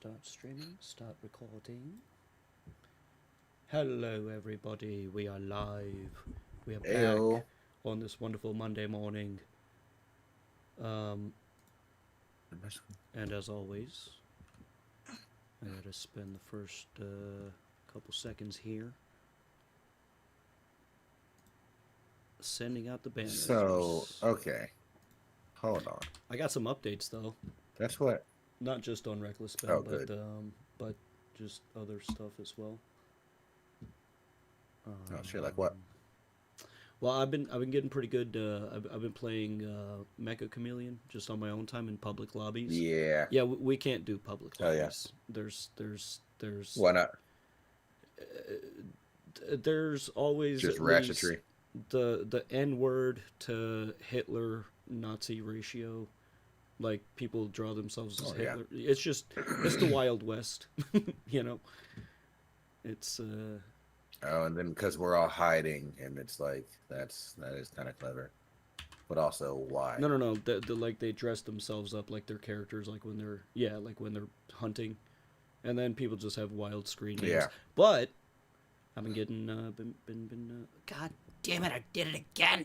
Start streaming, start recording. Hello, everybody. We are live. We are back Ayo. on this wonderful Monday morning. Um, and as always, I gotta spend the first couple seconds here sending out the So, banners. okay. Hold on. I got some updates though, That's what. not just on Reckless Oh, Spend, good. but just other stuff as well. Oh, shit. Like what? Um, Well, I've been getting pretty good. I've been playing Mecha Chameleon just on my own time in public lobbies. Yeah. Yeah, we can't do public Oh, yeah. lobbies. Why not? There's always Just at least ratchetry. the N word to Hitler Nazi ratio. Like people draw themselves as Oh, yeah. Hitler. It's the Wild West, you know. It's Oh, and then because we're all hiding, and it's like that is kind of clever, but also why? no. Like they dress themselves up like their characters, like when they're hunting, and then people just have wild screen names. Yeah. But I've been getting God damn it! I did it again.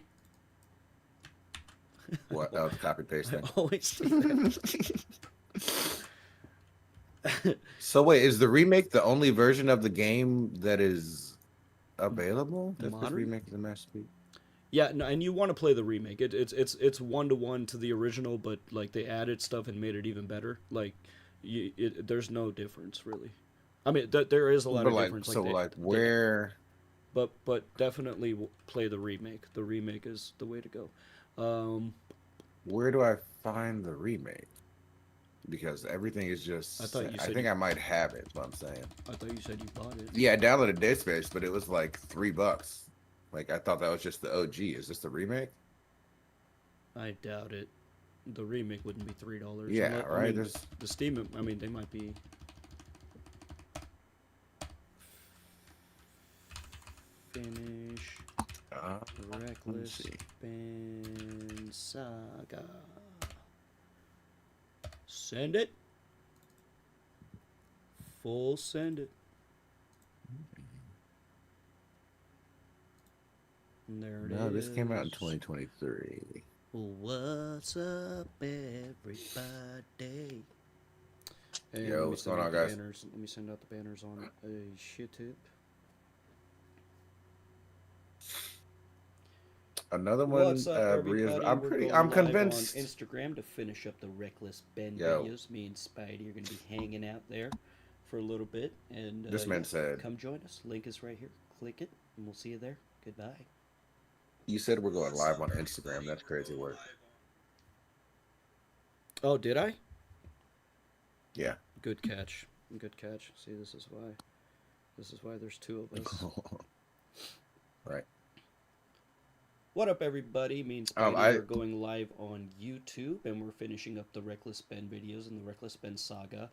What? Oh, the copy paste I thing. always do that. So wait, is the remake the only version of the game that is available? That's this Modern. remake of the masterpiece. Yeah, no, and you want to play the remake. It's 1-to-1 to the original, but like they added stuff and made it even better. Like, there's no difference really. I mean, there is a lot But of like, difference. so Like like, they where? but definitely play the remake. The remake is the way to go. Um, Where do I find the remake? Because everything is I just. thought you I said think I might have it. What I'm saying. I thought you said you bought it. Yeah, I downloaded Dead Space, but it was like $3. Like I thought that was just the OG. Is this the remake? I doubt it. The remake wouldn't be $3 Yeah, unless I right. mean There's. the Steam. I mean they might be. Finish Let me Reckless see. Band Saga. Send it. Full send it. And there it No, this came out in is. 2023. What's up, everybody? And let Yo, me what's send going out on, the guys? banners. Let me send out the banners on a shit tip. Another What's one. up, Bria's. everybody? We're I'm going live on convinced. Instagram to finish up the Reckless Ben Yo, videos. Me and Spidey are going to be hanging out there for a little bit. And this yeah, man said. come join us. Link is right here. Click it, and we'll see you there. Goodbye. You said we're going live on Instagram. That's crazy work. Oh, did I? Yeah. Good catch. Good catch. See, this is why. This is why there's two of us. Right. What up, everybody? Me and Spidey I are going live on YouTube, and we're finishing up the Reckless Ben videos and the Reckless Ben saga.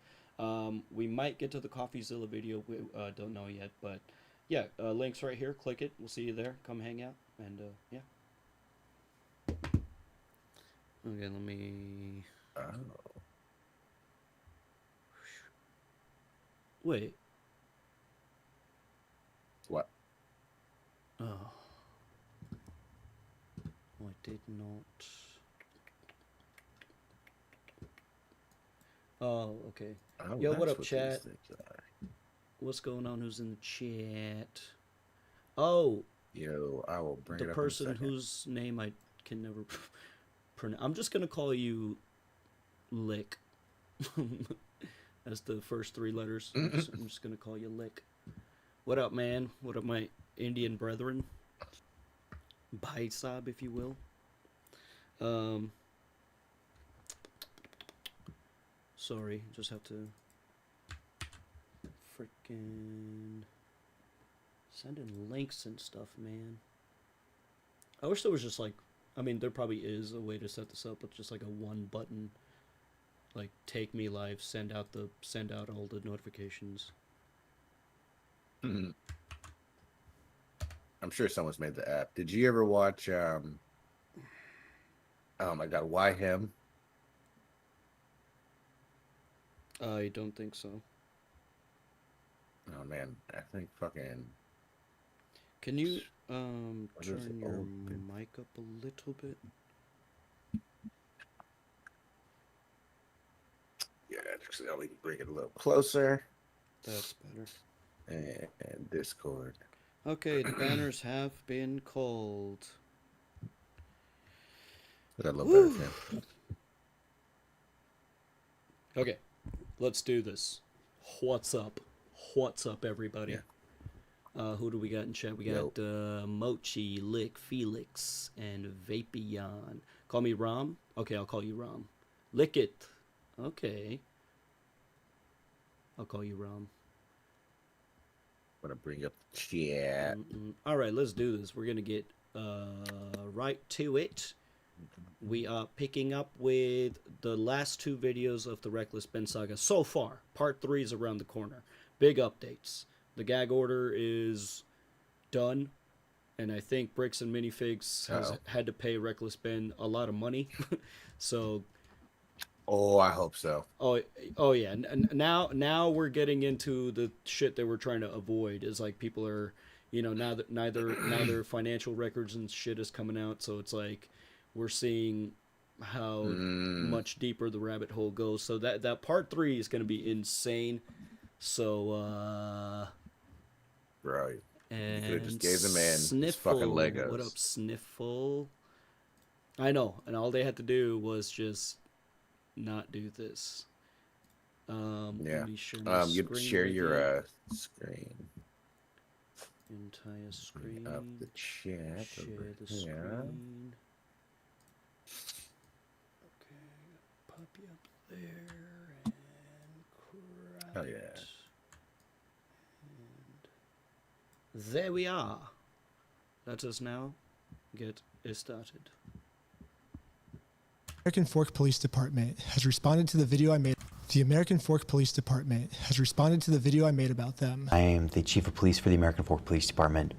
We might get to the CoffeeZilla video. We don't know yet, but yeah, links right here. Click it. We'll see you there. Come hang out, and yeah. Okay, let me. oh. Wait. What? Oh. Oh, I did not. Oh, okay. Oh, Yo, what that's up, what these chat? things are. What's going on? Who's in the chat? Oh, Yo, I will bring the it up in a person second. whose name I can never pronounce. I'm just gonna call you Lick. As the first three letters. I'm just gonna call you Lick. What up, man? What up, my Indian brethren? Bhai Saab, if you will. Um, sorry, just have to freaking sending links and stuff, man. I wish there was just like, I mean, there probably is a way to set this up with just like a one button, like take me live, send out all the notifications. I'm sure someone's made the app. Did you ever watch? Oh my God, why him? I don't think so. Oh man, I think fucking. Can you What is turn it? your Old. mic up a little bit? Yeah, actually, I'll even bring it a little closer. That's better. And Discord. Okay, the banners have been called. Is that a little better, Woo! Tim? Okay, let's do this. What's up? What's up, everybody? Who do we got in chat? We got Mochi, Lick, Felix, and Vapion. Call me Rom? Okay, I'll call you Rom. Lick it. Okay. I'll call you Rom. I'm gonna bring up the chat. All right, let's do this. We're gonna get right to it. We are picking up with the last two videos of the Reckless Ben Saga so far. Part 3 is around the corner. Big updates. The gag order is done, and I think Bricks and Minifigs has had to pay Reckless Ben a lot of money. So. Oh, I hope so. Oh yeah. Now we're getting into the shit that we're trying to avoid. Is like people are, now that now their financial records and shit is coming out, so it's like we're seeing how much deeper the rabbit hole goes. So that part 3 is going to be insane. So Bro, and you could have just gave the man Sniffle. his fucking Legos. What up, Sniffle? I know, and all they had to do was just not do this. Let me share my you screen share with your screen. Entire screen. Up the chat. Share over the here. screen. Okay, pop you up there and crop Hell yeah. it. And there we are. Let us now get it started. American Fork Police Department has responded to the video I made. The American Fork Police Department has responded to the video I made about them. I am the Chief of Police for the American Fork Police Department.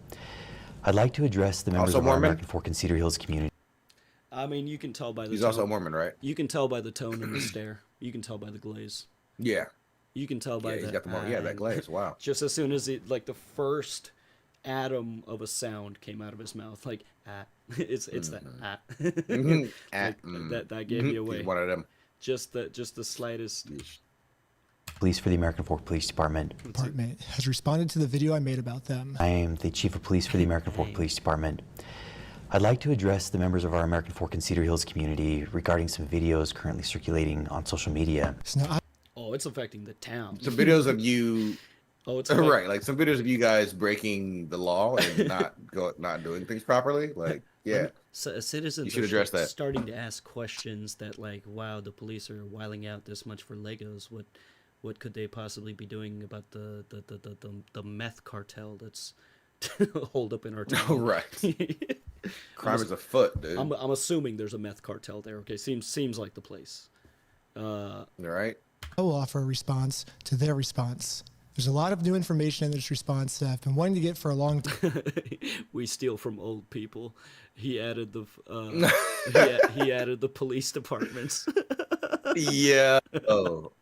I'd like to address the members of our American Fork and Cedar Hills community. I mean, you can tell by the He's tone. also a Mormon, right? You can tell by the tone and the stare. You can tell by the glaze. Yeah. You can tell by he's that. got the that glaze. Wow. Just as soon as the first atom of a sound came out of his mouth, like it's that that gave me away. He's one of them. Just the slightest. Police for the American Fork Police Department. Department has responded to the video I made about them. I am the Chief of Police for the American Fork Police Department. I'd like to address the members of our American Fork and Cedar Hills community regarding some videos currently circulating on social media. Oh, it's affecting the town. Some videos of you. Oh, it's right. Like some videos of you guys breaking the law and not doing things properly. Like, yeah. So citizens you should address that. Starting to ask questions that, like, wow, the police are whiling out this much for Legos. What could they possibly be doing about the meth cartel that's holed up in our town? Oh, right. Crime is afoot, dude. I'm assuming there's a meth cartel there. Okay, seems like the place. Right. I will offer a response to their response. There's a lot of new information in this response that I've been wanting to get for a long time. We steal from old people. He added the he added the police departments. Yeah. Oh,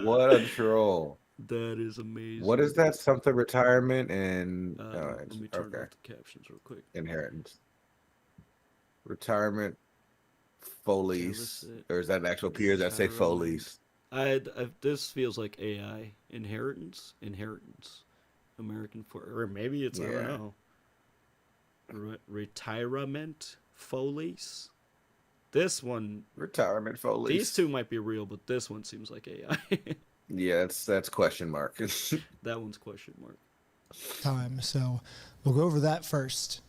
what a troll. That is amazing. What is that? Something retirement and let me turn off the captions real quick. Inheritance. Retirement Foley's. Or is that an actual peer that say Foley's? This feels like AI. Inheritance? American or maybe it's, I don't know. Retirement Foley's? This one. Retirement Foley's. These two might be real, but this one seems like AI. Yeah, that's question mark. That one's question mark. So we'll go over that first.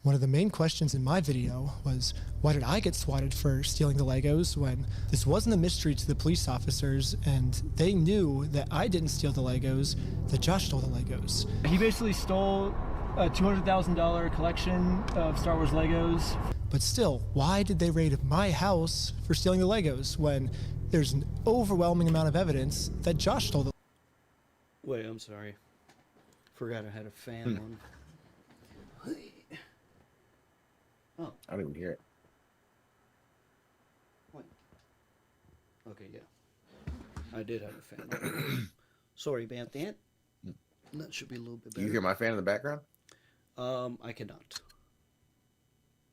One of the main questions in my video was, why did I get swatted for stealing the Legos when this wasn't a mystery to the police officers and they knew that I didn't steal the Legos, that Josh stole the Legos. He basically stole a $200,000 collection of Star Wars Legos. But still, why did they raid my house for stealing the Legos when there's an overwhelming amount of evidence that Josh stole the Legos? Wait, I'm sorry. Forgot I had a fan on. Oh. I don't even hear it. What? Okay, yeah. I did have a fan. Sorry about that. That should be a little bit Do better. you hear my fan in the background? I cannot.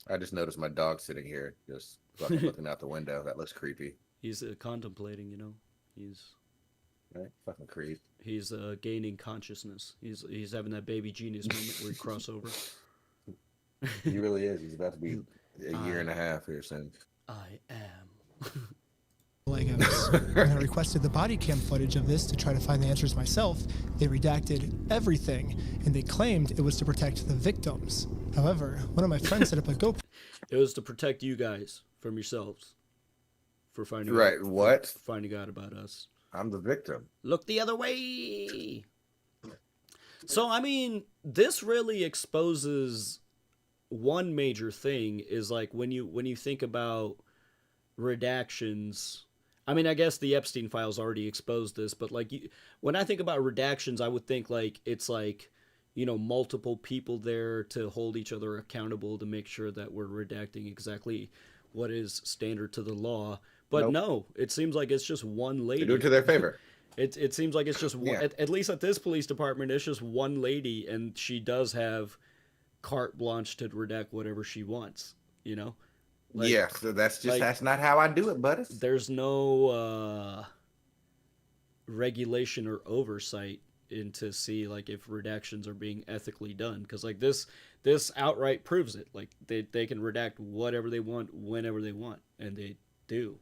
I just noticed my dog sitting here, just fucking looking out the window. That looks creepy. He's contemplating, you know. He's Right? Fucking creep. he's gaining consciousness. He's having that baby genius moment where he cross over. He really is. He's about to be a year and a half here soon. I am. Legos. When I requested the body cam footage of this to try to find the answers myself, they redacted everything, and they claimed it was to protect the victims. However, one of my friends set up a GoPro. It was to protect you guys from yourselves for finding Right? out, What? finding out about us. I'm the victim. Look the other way. So I mean, this really exposes one major thing is like when you think about redactions. I mean, I guess the Epstein files already exposed this, but like when I think about redactions, I would think like it's like, you know, multiple people there to hold each other accountable to make sure that we're redacting exactly what is standard to the law. But Nope. no, it seems like it's just one lady. They do it to their favor. It seems like it's just one, Yeah. at least at this police department, it's just one lady, and she does have carte blanche to redact whatever she wants. You know, Like- yeah, so that's like- that's not how I do it, buddy. there's no regulation or oversight into see like if redactions are being ethically done, because like this outright proves it. Like they can redact whatever they want whenever they want, and they do.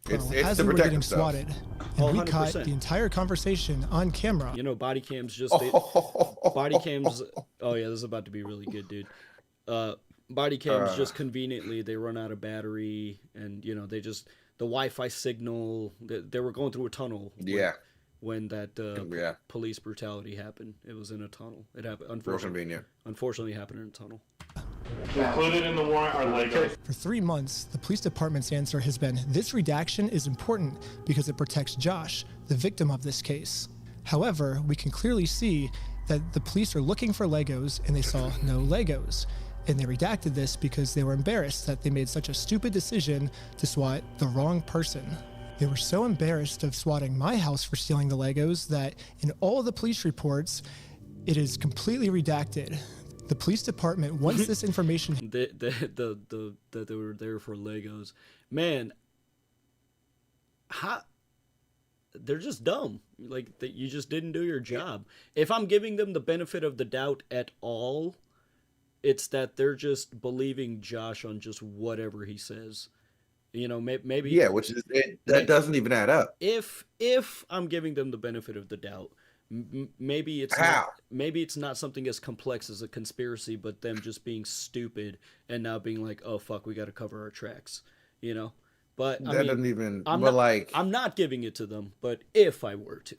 It's as to they were protect getting themselves. swatted, Oh, and we caught 100%. the entire conversation on camera. You know, body cams just Oh, body cams. Oh yeah, this is about to be really good, dude. Body cams just conveniently they run out of battery, and you know they just the Wi-Fi signal. They were going through a tunnel. Yeah, When that yeah. police brutality happened, it was in a tunnel. It happened. Real convenient. Unfortunately, happened in a tunnel. Included in the warrant are Legos. For 3 months, the police department's answer has been this redaction is important because it protects Josh, the victim of this case. However, we can clearly see that the police are looking for Legos and they saw no Legos. And they redacted this because they were embarrassed that they made such a stupid decision to swat the wrong person. They were so embarrassed of swatting my house for stealing the Legos that in all the police reports, it is completely redacted. The police department wants this information. That they were there for Legos. Man, they're just dumb. Like that, you just didn't do your job. If I'm giving them the benefit of the doubt at all, it's that they're just believing Josh on just whatever he says. You know, maybe Yeah, which is that doesn't even add up. if I'm giving them the benefit of the doubt, maybe it's How? maybe it's not something as complex as a conspiracy, but them just being stupid and now being like, oh fuck, we got to cover our tracks, you know. But I That mean, doesn't even. I'm but not, like, I'm not giving it to them. But if I were to,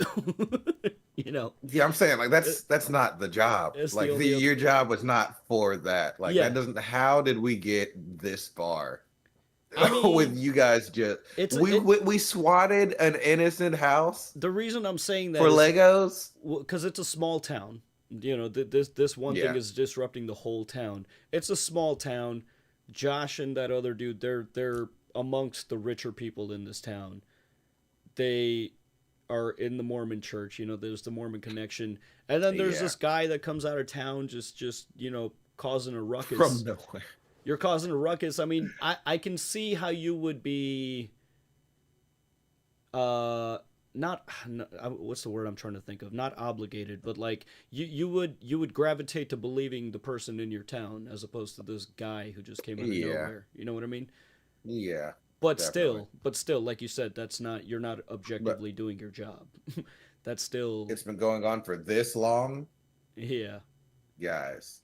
you know, yeah, I'm saying like that's not the job. It's the Like only other- your job was not for that. Like Yeah. that doesn't. How did we get this far? I mean, With you guys just it's- we swatted an innocent house the reason I'm saying that for is Legos. because it's a small town. You know, this one Yeah. thing is disrupting the whole town. It's a small town. Josh and that other dude, they're amongst the richer people in this town. They are in the Mormon church. You know, there's the Mormon connection, and then there's Yeah. this guy that comes out of town just you know causing a ruckus. From nowhere. You're causing a ruckus. I mean, I can see how you would be not what's the word I'm trying to think of? Not obligated, but like you would gravitate to believing the person in your town as opposed to this guy who just came out of Yeah. nowhere. You know what I mean? Yeah. But Definitely. still, like you said, you're not objectively doing your job. That's still It's been going on for this long, yeah. guys.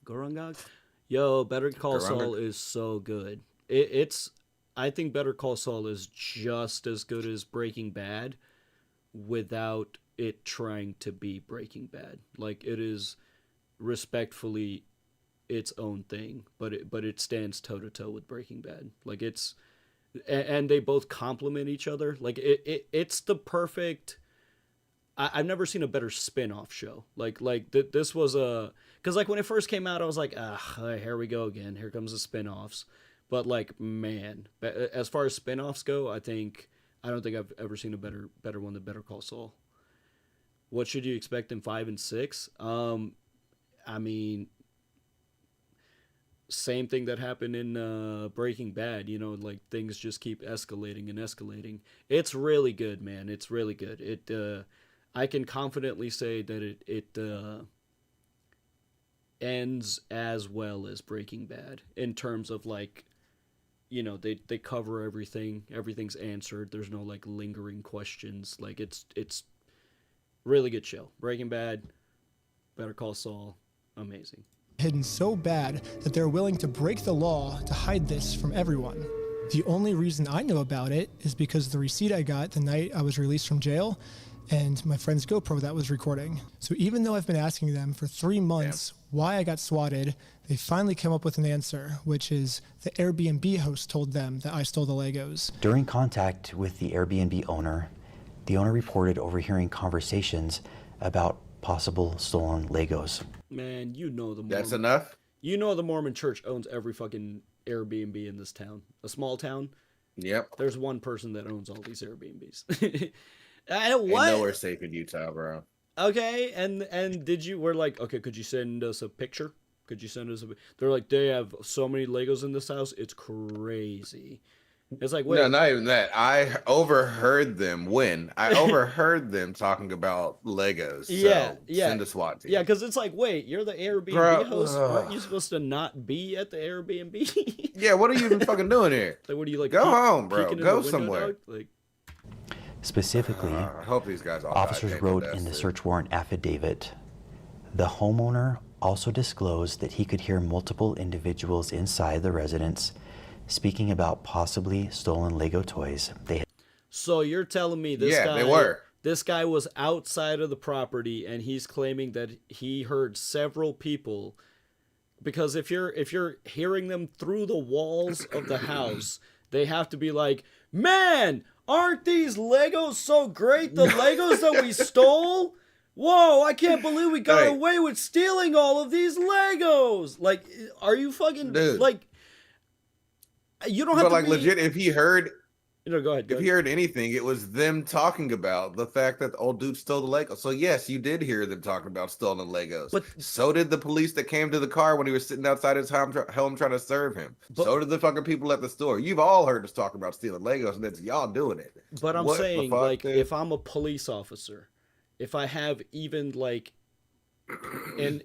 Gorangag? Yo, Better Call Goranga? Saul is so good. I think Better Call Saul is just as good as Breaking Bad without it trying to be Breaking Bad. Like it is respectfully its own thing, but it stands toe to toe with Breaking Bad. Like and they both complement each other. Like it's the perfect. I've never seen a better spin-off show. This was Because like when it first came out, I was like, here we go again. Here comes the spin-offs. But like, man, as far as spin-offs go, I don't think I've ever seen a better one than Better Call Saul. What should you expect in 5 and 6? I mean, same thing that happened in Breaking Bad. You know, like things just keep escalating and escalating. It's really good, man. It's really good. I can confidently say that it ends as well as Breaking Bad in terms of like, you know, they cover everything. Everything's answered. There's no like lingering questions. Like it's really good show. Breaking Bad, Better Call Saul, amazing. Hidden so bad that they're willing to break the law to hide this from everyone. The only reason I know about it is because of the receipt I got the night I was released from jail and my friend's GoPro that was recording. So even though I've been asking them for 3 months why I got swatted, they finally came up with an answer, which is the Airbnb host told them that I stole the Legos. During contact with the Airbnb owner, the owner reported overhearing conversations about possible stolen Legos. Man, you know the Mormon, That's enough? You know the Mormon Church owns every fucking Airbnb in this town. A small town. Yep. There's one person that owns all these Airbnbs. What? Ain't nowhere safe in Utah, bro. Okay, and we're like, okay, could you send us a picture? Could you send us They're like, they have so many Legos in this house, it's crazy. It's like, wait. No, not even that. I overheard them talking about Legos. Yeah, so yeah. Send a SWAT team. Yeah, because it's like, wait, you're the Airbnb host. Aren't you supposed to not be at the Airbnb? Yeah, what are you even fucking doing here? Like, what do you like? Go home, bro. Peeking in Go the window, somewhere. dog? Like, Specifically, I hope these guys all officers died wrote painful in the deaths, search warrant affidavit, the homeowner also disclosed that he could hear multiple individuals inside the residence speaking about possibly stolen Lego toys. so you're telling me this guy? They were. This guy was outside of the property, and he's claiming that he heard several people. Because if you're hearing them through the walls of the house, they have to be like, man, aren't these Legos so great? The Legos that we stole? Whoa, I can't believe we got away with stealing all of these Legos. Like, are you fucking... Dude. Like, you don't have to like be... legit, if he heard... No, go ahead. If you heard anything, it was them talking about the fact that the old dude stole the Legos. So yes, you did hear them talking about stolen Legos. But so did the police that came to the car when he was sitting outside his home trying to serve him. So did the fucking people at the store. You've all heard us talk about stealing Legos, and it's y'all doing it. But I'm saying, fuck, like, dude? if I'm a police officer, if I have even like, and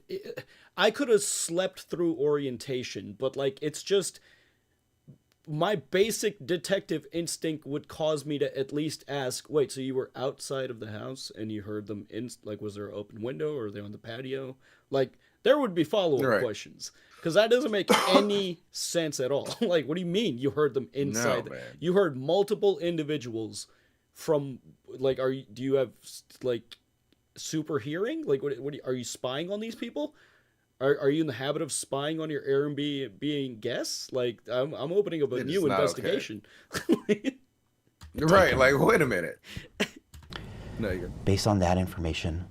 I could have slept through orientation, but like, it's just. My basic detective instinct would cause me to at least ask, wait, so you were outside of the house and you heard them like, was there an open window or are they on the patio? Like, there would be follow-up questions. Because that doesn't make any sense at all. Like, what do you mean you heard them inside? No, man. You heard multiple individuals from, like, do you have, like, super hearing? Like, are you spying on these people? Are you in the habit of spying on your Airbnb guests? Like, I'm opening up a new investigation. Okay. Right, like, wait a minute. No, you're... Based on that information,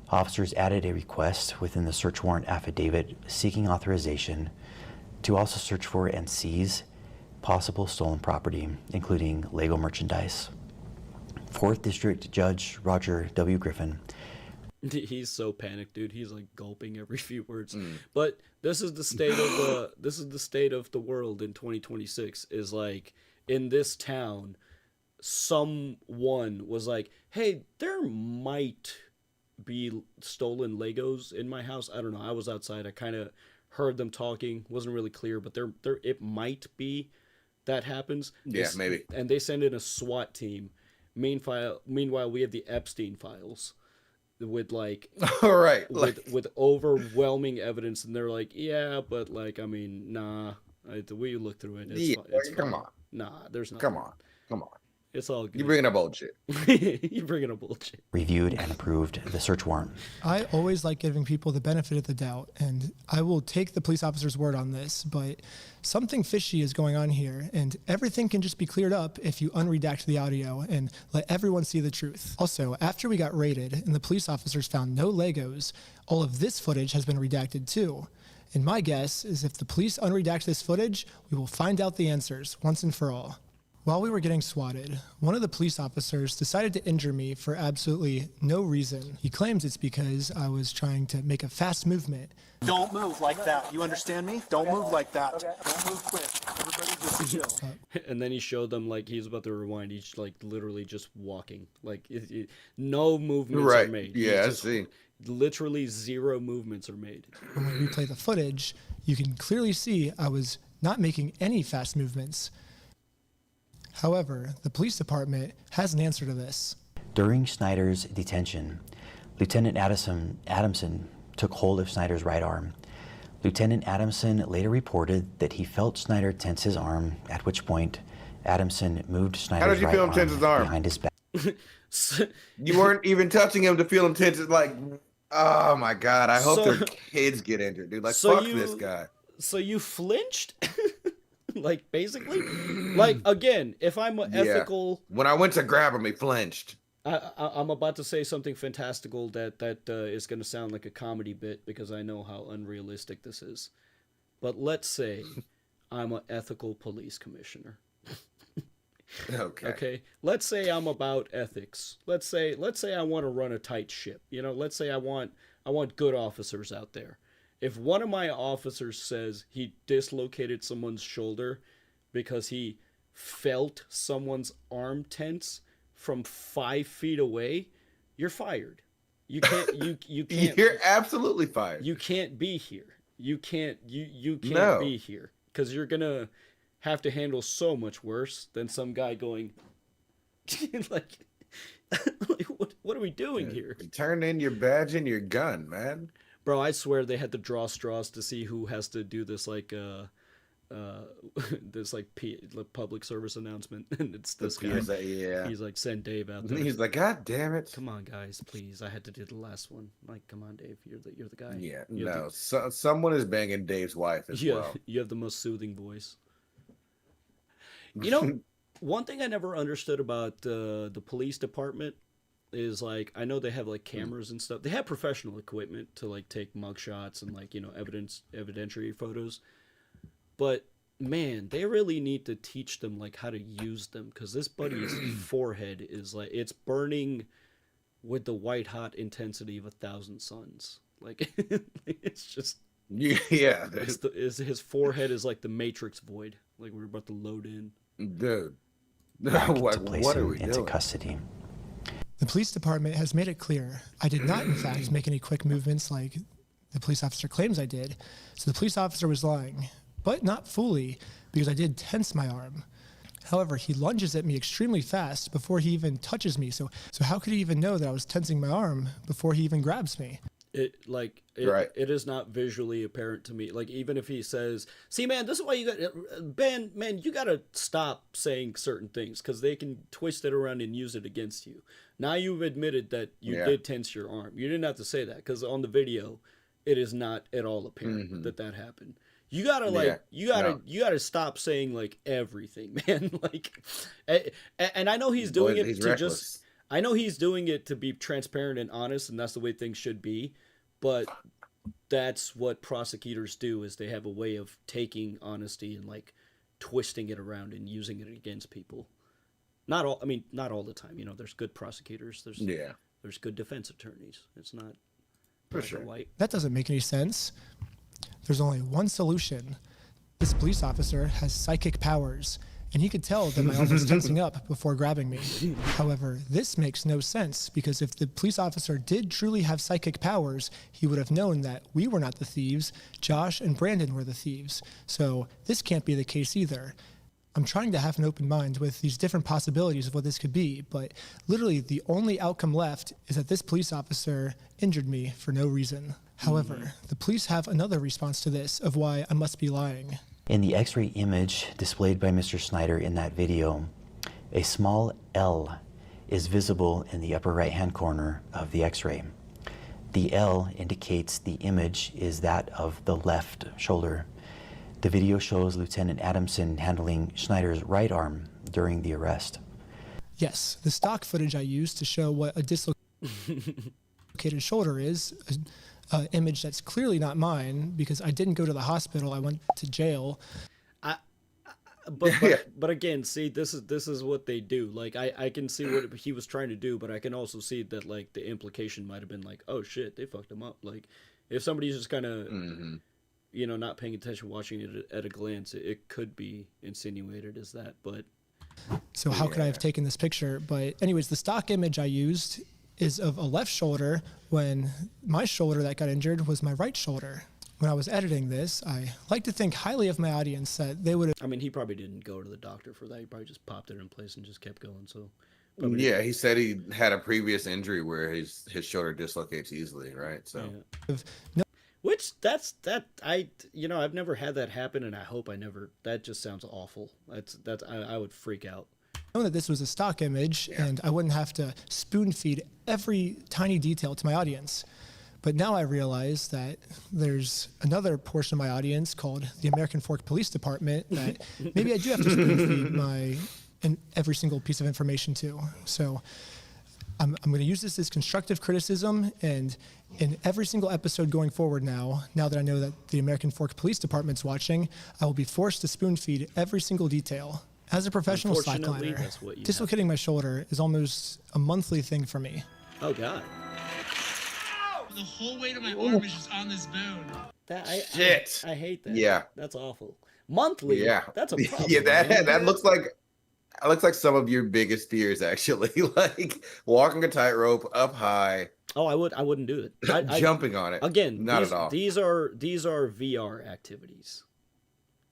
officers added a request within the search warrant affidavit seeking authorization to also search for and seize possible stolen property, including Lego merchandise. 4th District Judge Roger W. Griffin. He's so panicked, dude. He's like gulping every few words. But this is the state of the world in 2026. Is like, in this town, someone was like, "Hey, there might be stolen Legos in my house." I don't know. I was outside. I kind of heard them talking. Wasn't really clear, but there it might be that happens. Yeah, maybe. And they send in a SWAT team. Meanwhile, we have the Epstein files. With like, all right, with overwhelming evidence, and they're like, yeah, but like, I mean, nah. The way you look through it, it's come fine. on, Nah, there's not. Come on. It's all good. You bringing up old shit. You're bringing up bullshit. reviewed and approved the search warrant. I always like giving people the benefit of the doubt, and I will take the police officer's word on this, but something fishy is going on here, and everything can just be cleared up if you unredact the audio and let everyone see the truth. Also, after we got raided and the police officers found no Legos, all of this footage has been redacted too. And my guess is if the police unredact this footage, we will find out the answers once and for all. While we were getting swatted, one of the police officers decided to injure me for absolutely no reason. He claims it's because I was trying to make a fast movement. Don't move like that. You understand me? Don't move like that. Don't move quick. Everybody just chill. And then he showed them like he's about to rewind. He's like literally just walking. Like no movements Right. are made. Yeah, I He's just- see. Literally 0 movements are made. When we replay the footage, you can clearly see I was not making any fast movements. However, the police department has an answer to this. During Snyder's detention, Lieutenant Adamson took hold of Snyder's right arm. Lieutenant Adamson later reported that he felt Snyder tense his arm, at which point Adamson moved Snyder's you right feel him tense his arm? behind his back. You weren't even touching him to feel him tense. It's like, oh my God, I hope So- their kids get injured, dude. Like, So fuck you- this guy. So you flinched? Like basically? Like again, if I'm ethical, When I went to grab him, he flinched. I'm about to say something fantastical that is going to sound like a comedy bit because I know how unrealistic this is. But let's say I'm an ethical police commissioner. Okay. Okay. Let's say I'm about ethics. Let's say I want to run a tight ship. You know, let's say I want good officers out there. If one of my officers says he dislocated someone's shoulder because he felt someone's arm tense from 5 feet away, you're fired. You can't you can't You're absolutely fired. you can't be here. You can't No. be here because you're gonna have to handle so much worse than some guy going like what are we doing here, Turn in your badge and your gun, man. bro? I swear they had to draw straws to see who has to do this like this like public service announcement, and it's this guy. PSA, yeah. He's like, send Dave out there. He's like, God damn it. Come on, guys, please. I had to do the last one. Like, come on, Dave. You're the guy. Yeah, You have no. Someone is banging Dave's wife as Yeah, well. you have the most soothing voice. You know, one thing I never understood about the police department is like I know they have like cameras and stuff. They have professional equipment to like take mugshots and like evidentiary photos. But man, they really need to teach them like how to use them because this buddy's forehead is like it's burning with the white hot intensity of 1,000 suns. Like it's just Yeah, his forehead is like the Matrix void. Like we're about to load in. dude. Back to what place are him we into doing? custody. The police department has made it clear I did not, in fact, make any quick movements like the police officer claims I did. So the police officer was lying, but not fully, because I did tense my arm. However, he lunges at me extremely fast before he even touches me. So how could he even know that I was tensing my arm before he even grabs me? Right. It is not visually apparent to me. Like even if he says, "See, man, this is why you got Ben, man, you got to stop saying certain things because they can twist it around and use it against you." Now you've admitted that you did tense your arm. You didn't have to say that because on the video, it is not at all apparent that happened. You gotta you gotta stop saying like everything, man. Like, and I know he's doing it He's to reckless. just. I know he's doing it to be transparent and honest, and that's the way things should be. But that's what prosecutors do: is they have a way of taking honesty and like twisting it around and using it against people. Not all the time. You know, there's good prosecutors. There's good defense attorneys. It's not For black or sure. white. That doesn't make any sense. There's only one solution. This police officer has psychic powers, and he could tell that my arm was tensing up before grabbing me. However, this makes no sense because if the police officer did truly have psychic powers, he would have known that we were not the thieves, Josh and Brandon were the thieves. So this can't be the case either. I'm trying to have an open mind with these different possibilities of what this could be, but literally the only outcome left is that this police officer injured me for no reason. However, the police have another response to this of why I must be lying. In the X-ray image displayed by Mr. Snyder in that video, A small L is visible in the upper right-hand corner of the X-ray. The L indicates the image is that of the left shoulder. The video shows Lieutenant Adamson handling Schneider's right arm during the arrest. Yes, the stock footage I used to show what a dislocated shoulder is, an image that's clearly not mine because I didn't go to the hospital, I went to jail. But again, see, this is what they do. Like, I can see what he was trying to do, but I can also see that, like, the implication might have been like, oh shit, they fucked him up. Like, if somebody's just kind of, you know, not paying attention, watching it at a glance, it could be insinuated as that. But so how could I have taken this picture? But anyways, the stock image I used is of a left shoulder when my shoulder that got injured was my right shoulder. When I was editing this, I like to think highly of my audience that they would have... I mean, he probably didn't go to the doctor for that. He probably just popped it in place and just kept going. So, yeah, he said he had a previous injury where his shoulder dislocates easily, right? So, which I've never had that happen, and I hope I never. That just sounds awful. I would freak out. Know that this was a stock image, and I wouldn't have to spoon feed every tiny detail to my audience. But now I realize that there's another portion of my audience called the American Fork Police Department that maybe I do have to spoon feed every single piece of information to. So I'm going to use this as constructive criticism, and in every single episode going forward now that I know that the American Fork Police Department's watching, I will be forced to spoon feed every single detail. As a professional slackliner, dislocating my shoulder is almost a monthly thing for me. Oh, God. The whole weight of my arm is just on this bone. Shit. I hate that. Yeah. That's awful. Monthly? Yeah. That's a problem. Yeah, that looks like some of your biggest fears, actually. Like walking a tightrope up high. Oh, I wouldn't do it. Jumping on it. Again, not at all. These are VR activities.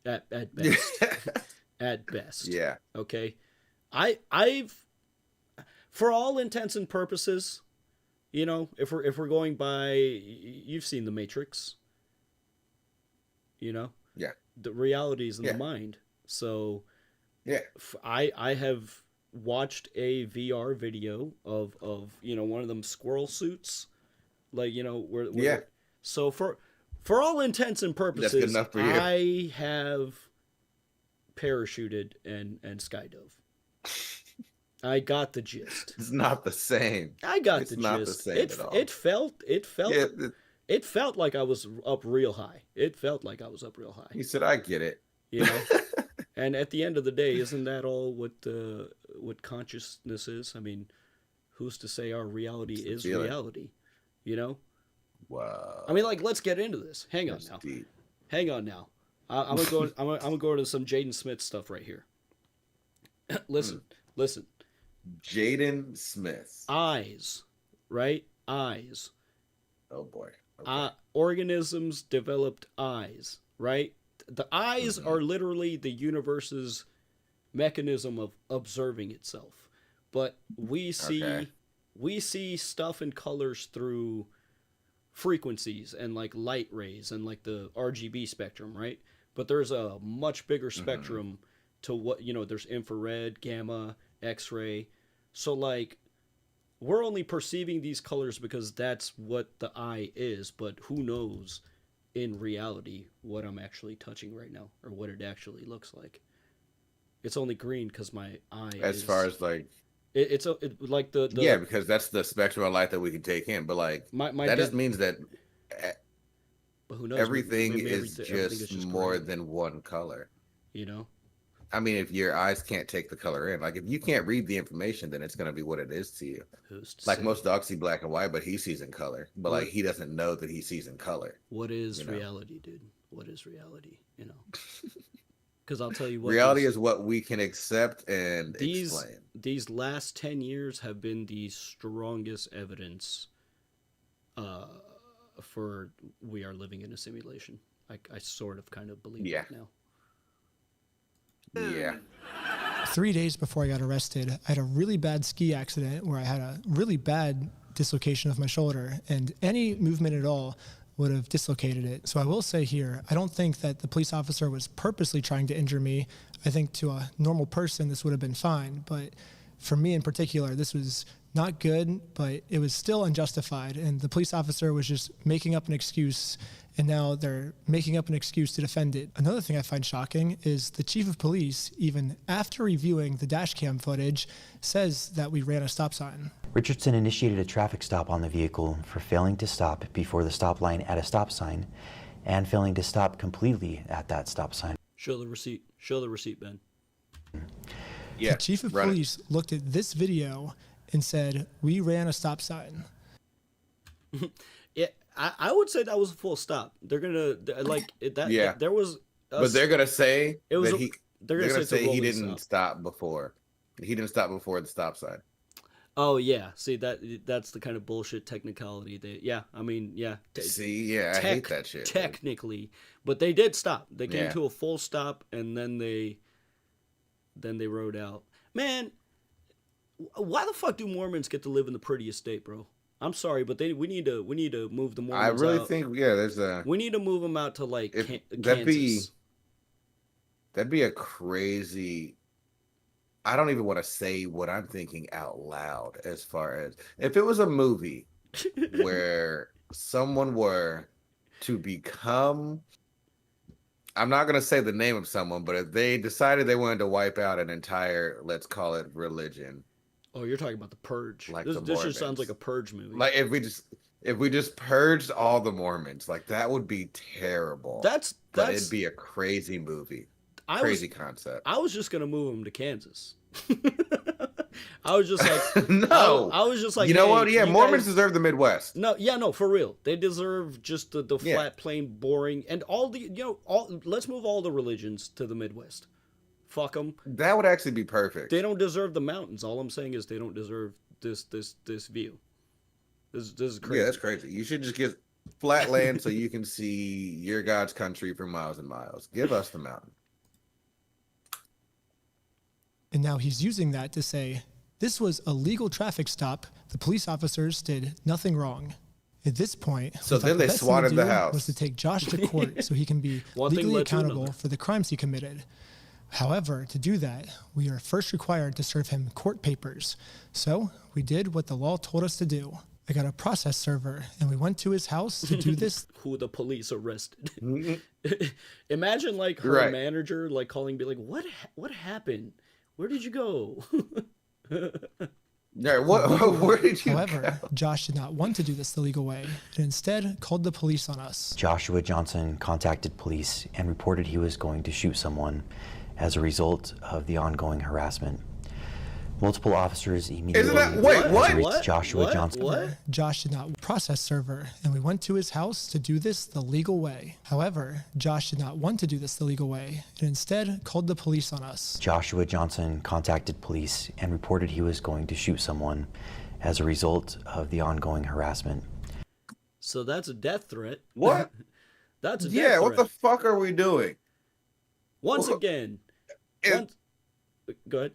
At best. At best. Yeah. Okay. I've for all intents and purposes, you know, if we're going by, you've seen The Matrix, you know? Yeah. The reality is in the mind. So yeah, I have watched a VR video of you know, one of them squirrel suits, like, you know, where so for all intents and purposes, that's good enough for you. I have parachuted and skydove. I got the gist. It's not the same. I got it's the not gist. The same at all. It felt like I was up real high. It felt like I was up real high. He said, "I get it." You know. And at the end of the day, isn't that all what consciousness is? I mean, who's to say our reality is reality? You know. Wow. I mean, like, let's get into this. Hang on now. Deep. Hang on now. I'm gonna go to some Jaden Smith stuff right here. Listen. Jaden Smith. Eyes, right? Eyes. Oh boy. Okay. Organisms developed eyes, right? The eyes are literally the universe's mechanism of observing itself. But we see stuff in colors through frequencies and like light rays and like the RGB spectrum, right? But there's a much bigger spectrum to what, you know, there's infrared, gamma, X-ray. So like we're only perceiving these colors because that's what the eye is, but who knows in reality what I'm actually touching right now or what it actually looks like. It's only green because my eye as far as like it's like the yeah, because that's the spectrum of light that we can take in, but like that just means that but who knows, everything maybe is just more green. Than one color, you know. I mean, if your eyes can't take the color in, like if you can't read the information, then it's going to be what it is to you. Like most dogs see black and white, but he sees in color. But like he doesn't know that he sees in color. What is reality, dude? What is reality? You know, because I'll tell you what. Reality is what we can accept and explain. These last 10 years have been the strongest evidence for we are living in a simulation. I sort of kind of believe that now. Yeah. 3 days before I got arrested, I had a really bad ski accident where I had a really bad dislocation of my shoulder, and any movement at all would have dislocated it. So I will say here, I don't think that the police officer was purposely trying to injure me. I think to a normal person, this would have been fine. But for me in particular, this was not good, but it was still unjustified. And the police officer was just making up an excuse, and now they're making up an excuse to defend it. Another thing I find shocking is the chief of police, even after reviewing the dash cam footage, says that we ran a stop sign. Richardson initiated a traffic stop on the vehicle for failing to stop before the stop line at a stop sign and failing to stop completely at that stop sign. Show the receipt. Show the receipt, Ben. Yeah, The chief of police looked at this video and said, we ran a stop sign. Yeah, I would say that was a full stop. They're gonna like that. Yeah. There was, but they're gonna say it was. that They're gonna say he didn't stop before. He didn't stop before the stop sign. Oh yeah, see that's the kind of bullshit technicality. I hate that shit. Technically, but they did stop. They came to a full stop, and then they rode out. Man, why the fuck do Mormons get to live in the prettiest state, bro? I'm sorry, but we need to move the Mormons. I really out. think we need to move them out to like Kansas. Kansas. That'd be a crazy. I don't even want to say what I'm thinking out loud. As far as if it was a movie where someone were to become, I'm not going to say the name of someone, but if they decided they wanted to wipe out an entire, let's call it religion. Oh, you're talking about the Purge. Like this just sounds like a Purge movie. Like if we just purged all the Mormons, like that would be terrible. But it'd be a crazy movie. Crazy concept. I was just gonna move them to Kansas. I was just like, no. I was just like, you know what? Yeah, Mormons guys deserve the Midwest. No, for real. They deserve just the flat, plain, boring, and all the let's move all the religions to the Midwest. Fuck them. That would actually be perfect. They don't deserve the mountains. All I'm saying is they don't deserve this view. This is crazy. Yeah, that's crazy. You should just get flat land so you can see your God's country for miles and miles. Give us the mountain. And now he's using that to say, this was a legal traffic stop. The police officers did nothing wrong. At this point, so then they swatted the house. Was to take Josh to court so he can be legally accountable for the crimes he committed. However, to do that, we are first required to serve him court papers. So we did what the law told us to do. I got a process server, and we went to his house to do this. Who the police arrested. Imagine like her manager like calling, be like, what happened? Where did you go? Yeah, where did you However, go? Josh did not want to do this the legal way, and instead called the police on us. Joshua Johnson contacted police and reported he was going to shoot someone as a result of the ongoing harassment. Multiple officers immediately reached Joshua Johnson. What? Josh did not process server, and we went to his house to do this the legal way. However, Josh did not want to do this the legal way, and instead called the police on us. Joshua Johnson contacted police and reported he was going to shoot someone as a result of the ongoing harassment. So that's a death threat. What? That's a death threat. What the fuck are we doing? Once again. Go ahead.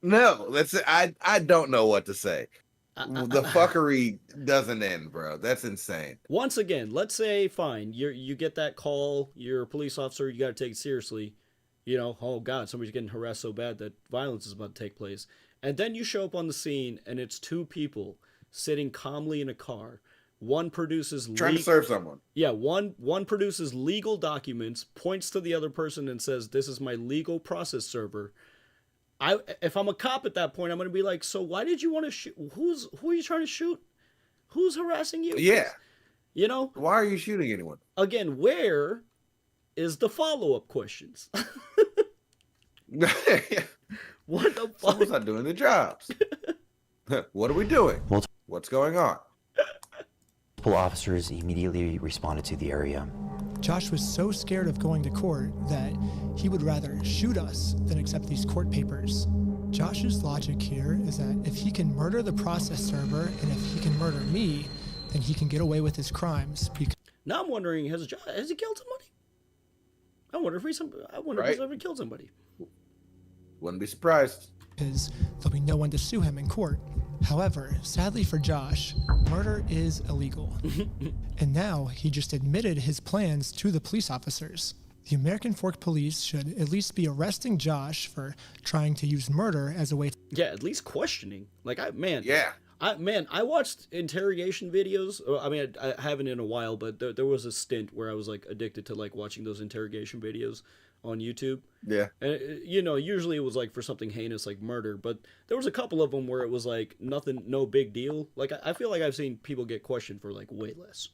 No, that's it. I don't know what to say. The fuckery doesn't end, bro. That's insane. Once again, let's say fine, you get that call, you're a police officer, you got to take it seriously. You know, oh god, somebody's getting harassed so bad that violence is about to take place. And then you show up on the scene and it's two people sitting calmly in a car. One produces trying to serve someone. Yeah, one produces legal documents, points to the other person and says, "This is my legal process server." If I'm a cop at that point, I'm going to be like, so why did you want to shoot? Who are you trying to shoot? Who's harassing you? Yeah. You know? Why are you shooting anyone? Again, where is the follow-up questions? What the fuck? Someone's not doing their jobs. What are we doing? What's going on? Multiple officers immediately responded to the area. Josh was so scared of going to court that he would rather shoot us than accept these court papers. Josh's logic here is that if he can murder the process server and if he can murder me, then he can get away with his crimes. Now I'm wondering, has he killed somebody? I wonder if he's ever killed somebody. Wouldn't be surprised. Because there'll be no one to sue him in court. However, sadly for Josh, murder is illegal. And now he just admitted his plans to the police officers. The American Fork Police should at least be arresting Josh for trying to use murder as a way to... Yeah, at least questioning. Like, Yeah. I watched interrogation videos. I mean, I haven't in a while, but there was a stint where I was like addicted to like watching those interrogation videos on YouTube. Yeah. And you know, usually it was like for something heinous like murder, but there was a couple of them where it was like nothing, no big deal. Like I feel like I've seen people get questioned for like way less.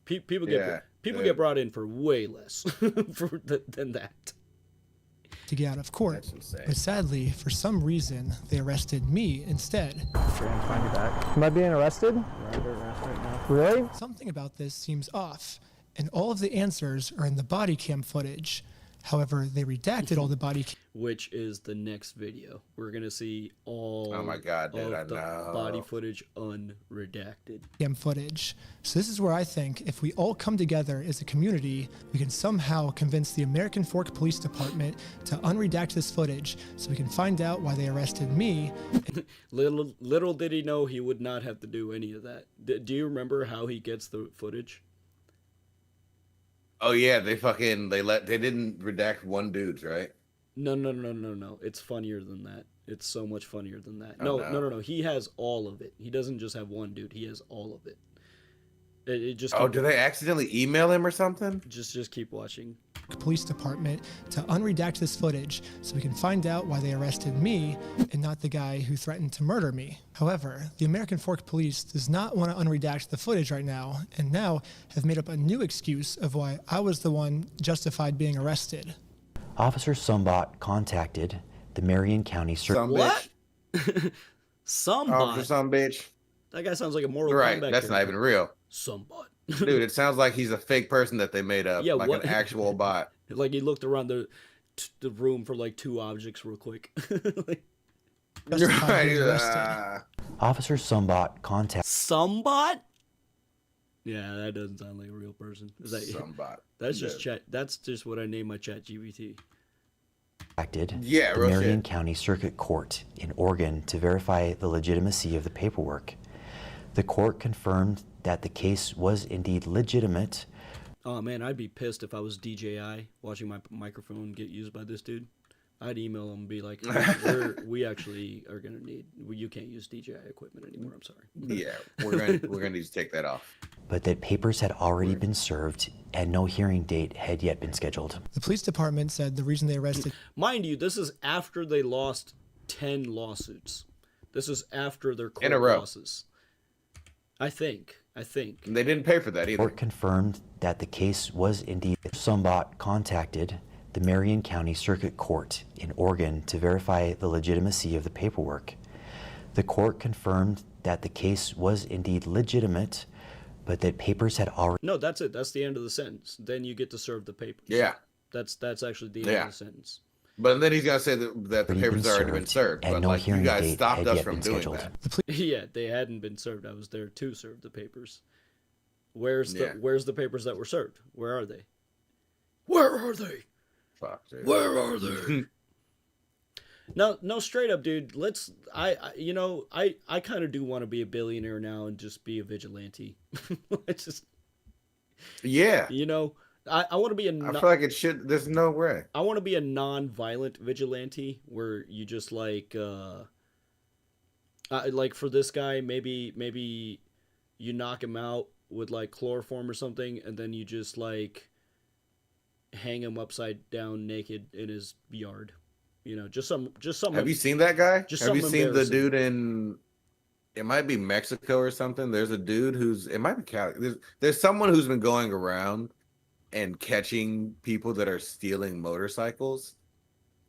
People get brought in for way less than that. to get out of court. That's insane. But sadly, for some reason, they arrested me instead. Am I being arrested? Really? Something about this seems off, and all of the answers are in the body cam footage. However, they redacted all the body cam. Which is the next video. We're gonna see all Oh my God, dude, I of the know. body footage unredacted. Footage. So this is where I think if we all come together as a community, we can somehow convince the American Fork Police Department to unredact this footage so we can find out why they arrested me. Little did he know he would not have to do any of that. Do you remember how he gets the footage? Oh yeah, they didn't redact one dude's, right? No. It's funnier than that. It's so much funnier than that. Oh, No. He has all of it. He doesn't just have one dude. He has all of it. It just. Oh, did they accidentally email him or something? Just keep watching. Police Department to unredact this footage so we can find out why they arrested me and not the guy who threatened to murder me. However, the American Fork Police does not want to unredact the footage right now, and now have made up a new excuse of why I was the one justified being arrested. Officer Sumbot contacted the Marion County Some What? bitch. Somebody. Officer some bitch. That guy sounds like a Mortal Right, Kombat that's not character. even real. Somebody. Dude, it sounds like he's a fake person that they made up. Yeah, like what- an actual bot. Like he looked around the room for like two objects real quick. Like, Justified being Right. arrested. Officer Sumbot contacted Somebot? Yeah, that doesn't sound like a real person. Is that Some bot. That's just chat. That's just what I name my chat GBT. Yeah, the real Marion shit. County Circuit Court in Oregon to verify the legitimacy of the paperwork. The court confirmed that the case was indeed legitimate. Oh man, I'd be pissed if I was DJI watching my microphone get used by this dude. I'd email him and be like, we actually are gonna need. You can't use DJI equipment anymore. I'm sorry. Yeah, we're gonna need to take that off. But that papers had already been served and no hearing date had yet been scheduled. The police department said the reason they arrested Mind you, this is after they lost 10 lawsuits. This is after their court In a row. losses. I think. And they didn't pay for that The either. court confirmed that the case was indeed. Sumbot contacted the Marion County Circuit Court in Oregon to verify the legitimacy of the paperwork. The court confirmed that the case was indeed legitimate, but that papers had already. No, that's it. That's the end of the sentence. Then you get to serve the papers. Yeah. That's actually the end Yeah. of the sentence. But then he's gonna say that the Already papers been already been served, served. and But no like you hearing guys date stopped had us yet from been doing scheduled. that. Yeah, they hadn't been served. I was there to serve the papers. Where's Yeah. the papers that were served? Where are they? Where are they? Fuck, dude. Where are they? No, straight up, dude. I kind of do want to be a billionaire now and just be a vigilante. It's just, Yeah. I want to be I feel like it should. There's no way. I want to be a non-violent vigilante where you just like for this guy, maybe you knock him out with like chloroform or something, and then you just like hang him upside down naked in his yard. Just some. Have you seen that guy? Just Have you something seen the embarrassing. dude in? It might be Mexico or something. There's a dude who's. It might be Cali. There's someone who's been going around and catching people that are stealing motorcycles.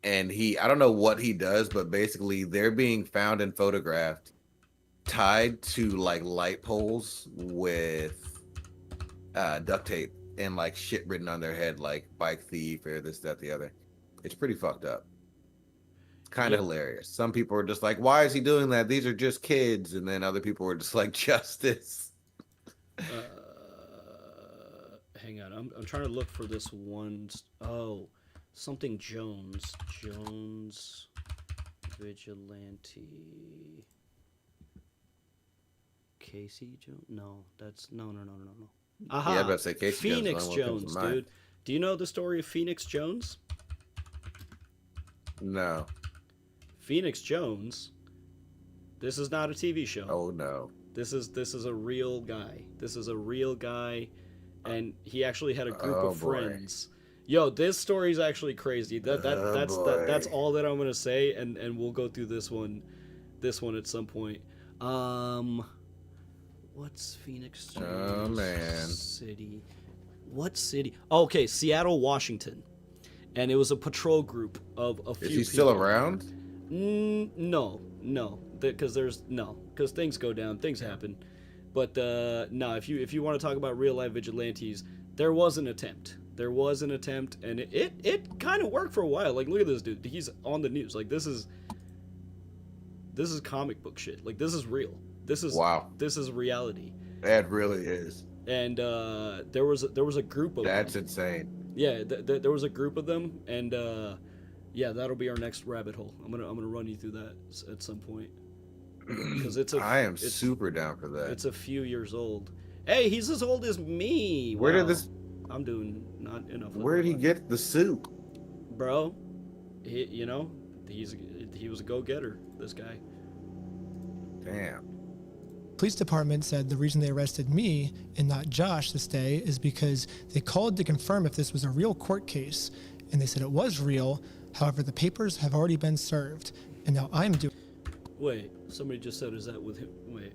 And I don't know what he does, but basically they're being found and photographed tied to like light poles with duct tape and like shit written on their head, like bike thief or this, that, the other. It's pretty fucked up. It's kind of hilarious. Some people are just like, why is he doing that? These are just kids. And then other people are just like, justice. Hang on, I'm trying to look for this one. Oh, something Jones vigilante. Casey Jones? No, that's no. Aha. Yeah, I was about to say Casey Phoenix Jones. The only one that comes Jones, to mind. dude. Do you know the story of Phoenix Jones? No. Phoenix Jones. This is not a TV show. Oh no. This is a real guy. This is a real guy, and he actually had a group of boy. friends. Yo, this story is actually crazy. That's all that I'm gonna say, and we'll go through this one at some point. What's Phoenix Jones? Oh man. City. What city? Oh, okay, Seattle, Washington, and it was a patrol group of a few. Is he still people. around? No, because things go down, things happen. But no, if you want to talk about real life vigilantes, there was an attempt. And it kind of worked for a while. Like, look at this dude. He's on the news. Like, this is comic book shit. Like, this is real. Wow. This is reality. That really is. And there was a group of That's them. insane. Yeah, there was a group of them, and yeah, that'll be our next rabbit hole. I'm gonna run you through that at some point, because I am super down for that. It's a few years old. Hey, he's as old as me. Where Wow. did this? I'm doing not enough. Where did he get the suit? Bro? He was a go-getter. This guy. Damn. Police department said the reason they arrested me and not Josh this day is because they called to confirm if this was a real court case, and they said it was real. However, the papers have already been served, and now I'm doing. Wait, somebody just said, is that with him? Wait.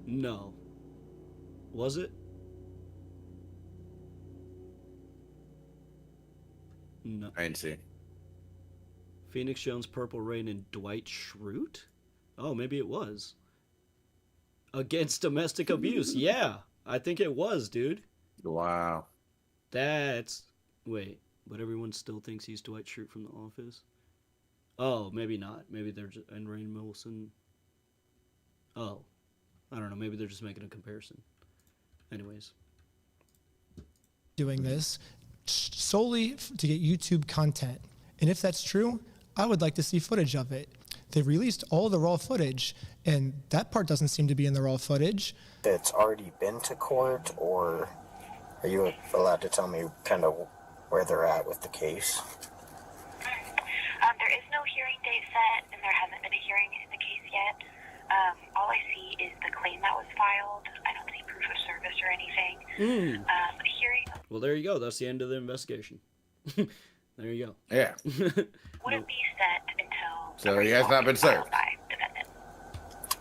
No. Was it? No. I didn't see. Phoenix Jones, Purple Rain, and Dwight Schrute? Oh, maybe it was. Against domestic abuse. Yeah, I think it was, dude. Wow. Wait, but everyone still thinks he's Dwight Schrute from The Office? Oh, maybe not. Maybe they're just... And Rainn Wilson. Oh. I don't know. Maybe they're just making a comparison. Anyways. Doing this solely to get YouTube content. And if that's true, I would like to see footage of it. They released all the raw footage, and that part doesn't seem to be in the raw footage. It's already been to court, or are you allowed to tell me kind of where they're at with the case? There is no hearing date set, and there hasn't been a hearing in the case yet. All I see is the claim that was filed. I don't see proof of service or anything. Hearing. Well, there you go. That's the end of the investigation. There you go. Yeah. Wouldn't be set until. So he has not been served. By defendant.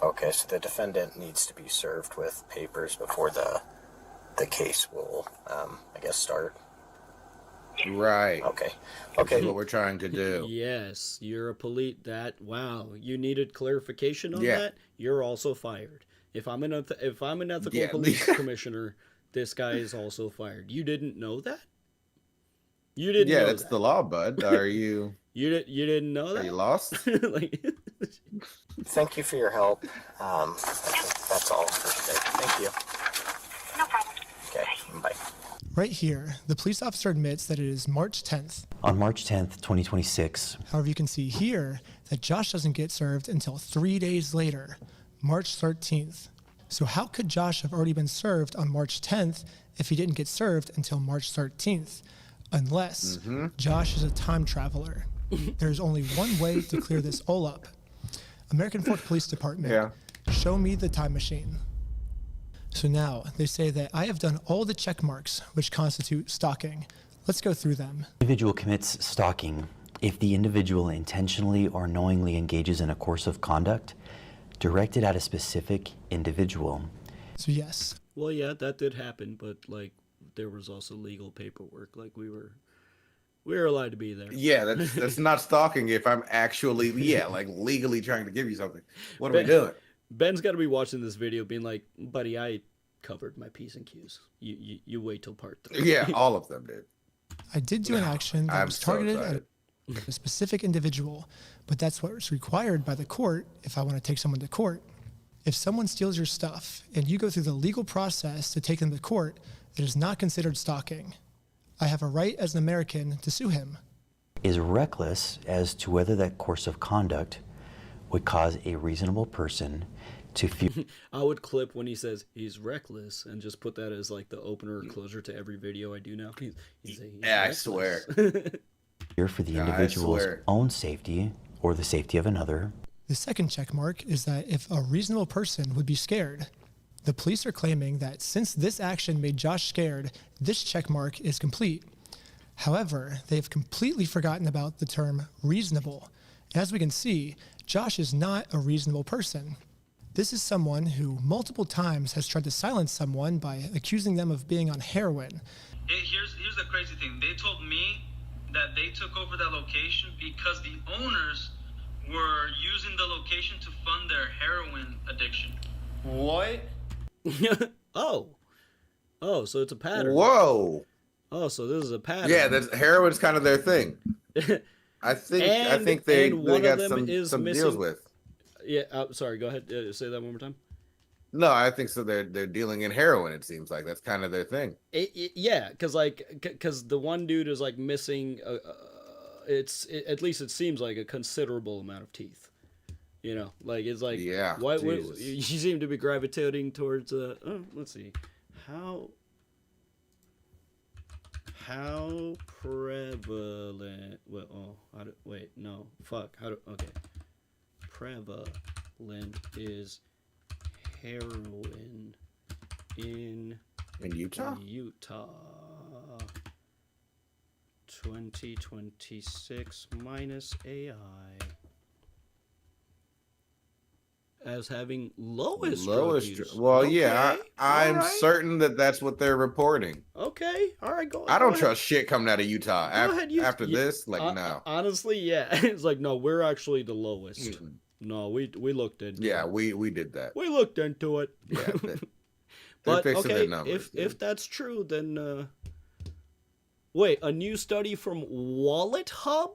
Okay, so the defendant needs to be served with papers before the case will, I guess, start. Right. Okay. That's what we're trying to do. Yes, you're a wow, you needed clarification on Yeah. that? You're also fired. If I'm an ethical Yeah. police commissioner, this guy is also fired. You didn't know that? You didn't know that's that. the law, bud. Are you... You didn't know that? Are you lost? Like... Thank you for your help. I think that's all for today. Thank you. No problem. Okay, bye. Right here, the police officer admits that it is March 10th. On March 10th, 2026. However, you can see here that Josh doesn't get served until 3 days later, March 13th. So how could Josh have already been served on March 10th if he didn't get served until March 13th? Unless Josh is a time traveler. There's only one way to clear this all up. American Fork Police Department, show me the time machine. So now they say that I have done all the check marks which constitute stalking. Let's go through them. Individual commits stalking if the individual intentionally or knowingly engages in a course of conduct directed at a specific individual. So yes. Well, yeah, that did happen, but like there was also legal paperwork. Like we were allowed to be there. Yeah, that's not stalking if I'm actually like legally trying to give you something. What are we doing? Ben's got to be watching this video being like, buddy, I covered my P's and Q's. You wait till part 3. Yeah, all of them did. I did do an action that was targeted at a specific individual, but that's what's required by the court if I want to take someone to court. If someone steals your stuff and you go through the legal process to take them to court, it is not considered stalking. I have a right as an American to sue him. Is reckless as to whether that course of conduct would cause a reasonable person to feel. I would clip when he says he's reckless and just put that as like the opener or closure to every video I do now. He's I swear. Fear for the individual's own safety or the safety of another. The second check mark is that if a reasonable person would be scared. The police are claiming that since this action made Josh scared, this check mark is complete. However, they have completely forgotten about the term reasonable. As we can see, Josh is not a reasonable person. This is someone who multiple times has tried to silence someone by accusing them of being on heroin. Here's the crazy thing. They told me that they took over that location because the owners were using the location to fund their heroin addiction. What? Oh, so it's a pattern. Whoa. Oh, so this is a pattern. Yeah, heroin's kind of their thing. I think they got some deals with. Yeah, sorry. Go ahead. Say that one more time. No, I think so. They're dealing in heroin. It seems like that's kind of their thing. Yeah, because the one dude is like missing. At least it seems like a considerable amount of teeth. You know, like it's like What you seem to be gravitating towards. Let's see, how prevalent? Okay, prevalent is heroin in Utah? 2026 minus AI as having lowest drug use. Well, okay. yeah, I'm certain that that's what they're reporting. Okay, all right, go. I don't trust shit coming out of Utah after this. Like, no. Honestly, yeah, it's like no, we're actually the lowest. Mm-hmm. No, we looked into. Yeah, it. we did that. We looked into it. Yeah, but okay, if that's true, then wait, a new study from Wallet Hub.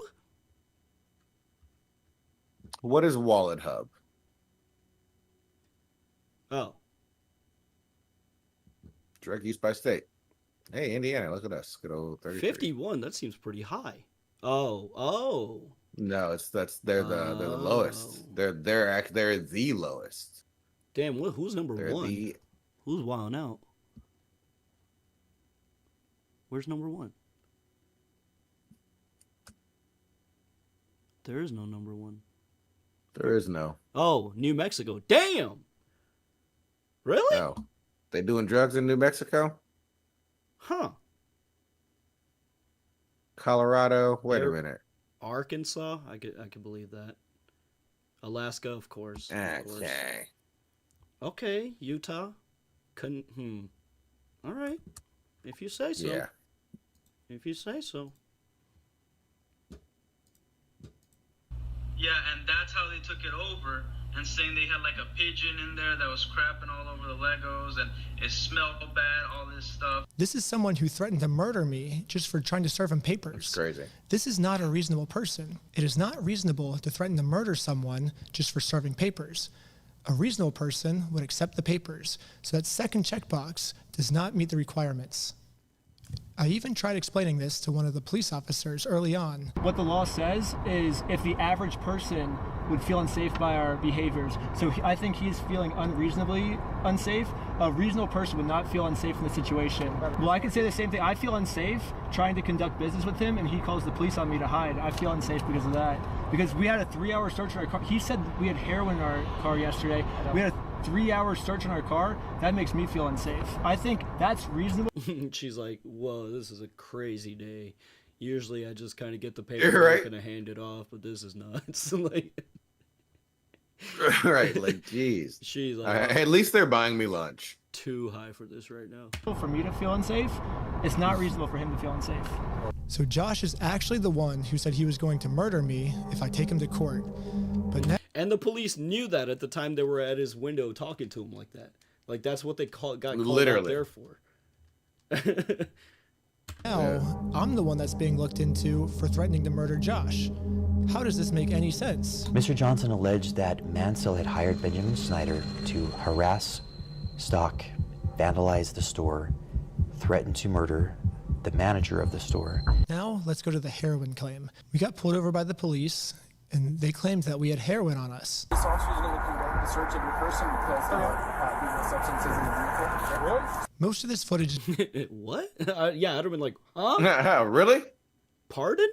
What is Wallet Hub? Oh. Drug use by state. Hey, Indiana, look at us. Good old 33. 51, that seems pretty high. Oh. No, they're the lowest. They're the lowest. Damn, who's number one? Who's wilding out? Where's number one? There is no number one. There is no. Oh, New Mexico. Damn. Really? No. They doing drugs in New Mexico? Huh. Colorado. Wait a minute. Arkansas. I could believe that. Alaska, of course. Okay. Okay. Utah. All right. If you say so. Yeah. If you say so. Yeah, and that's how they took it over, and saying they had like a pigeon in there that was crapping all over the Legos, and it smelled bad, all this stuff. This is someone who threatened to murder me just for trying to serve him papers. That's crazy. This is not a reasonable person. It is not reasonable to threaten to murder someone just for serving papers. A reasonable person would accept the papers, so that second checkbox does not meet the requirements. I even tried explaining this to one of the police officers early on. What the law says is if the average person would feel unsafe by our behaviors, so I think he's feeling unreasonably unsafe, a reasonable person would not feel unsafe in the situation. Well, I could say the same thing. I feel unsafe trying to conduct business with him, and he calls the police on me to hide. I feel unsafe because of that. Because we had a 3-hour search in our car. He said we had heroin in our car yesterday. We had a 3-hour search in our car. That makes me feel unsafe. I think that's reasonable. She's like, whoa, this is a crazy day. Usually I just kind of get the paperwork and I hand it off, but this is nuts. Like, right, like, geez. She's like, at least they're buying me lunch. Too high for this right now. For me to feel unsafe, it's not reasonable for him to feel unsafe. So Josh is actually the one who said he was going to murder me if I take him to court. But now, and the police knew that at the time they were at his window talking to him like that. Like that's what they got called out there for. now I'm the one that's being looked into for threatening to murder Josh. How does this make any sense? Mr. Johnson alleged that Mansell had hired Benjamin Snyder to harass, stalk, vandalize the store, threaten to murder, the manager of the store. Now, let's go to the heroin claim. We got pulled over by the police, and they claimed that we had heroin on us. This officer is going to conduct the search of your person because of substances in the vehicle. Really? Most of this footage What? Yeah, I'd have been like, huh? Really? Pardon?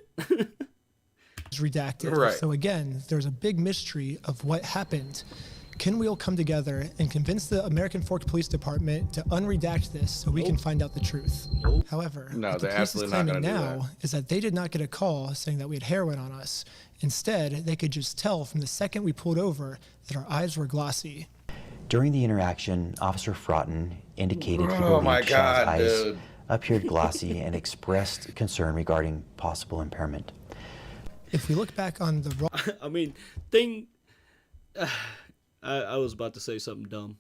is redacted. Right. So again, there's a big mystery of what happened. Can we all come together and convince the American Fork Police Department to unredact this so we can find out the truth? However, No, what the they're police is absolutely not claiming gonna do now is that they did not get a call saying that we had heroin on us. Instead, they could just tell from the second we pulled over that our eyes were glossy. During the interaction, Officer Fraughton indicated he Oh believed my Shaw's God, eyes dude. appeared glossy and expressed concern regarding possible impairment. If we look back on the raw I mean, I was about to say something dumb,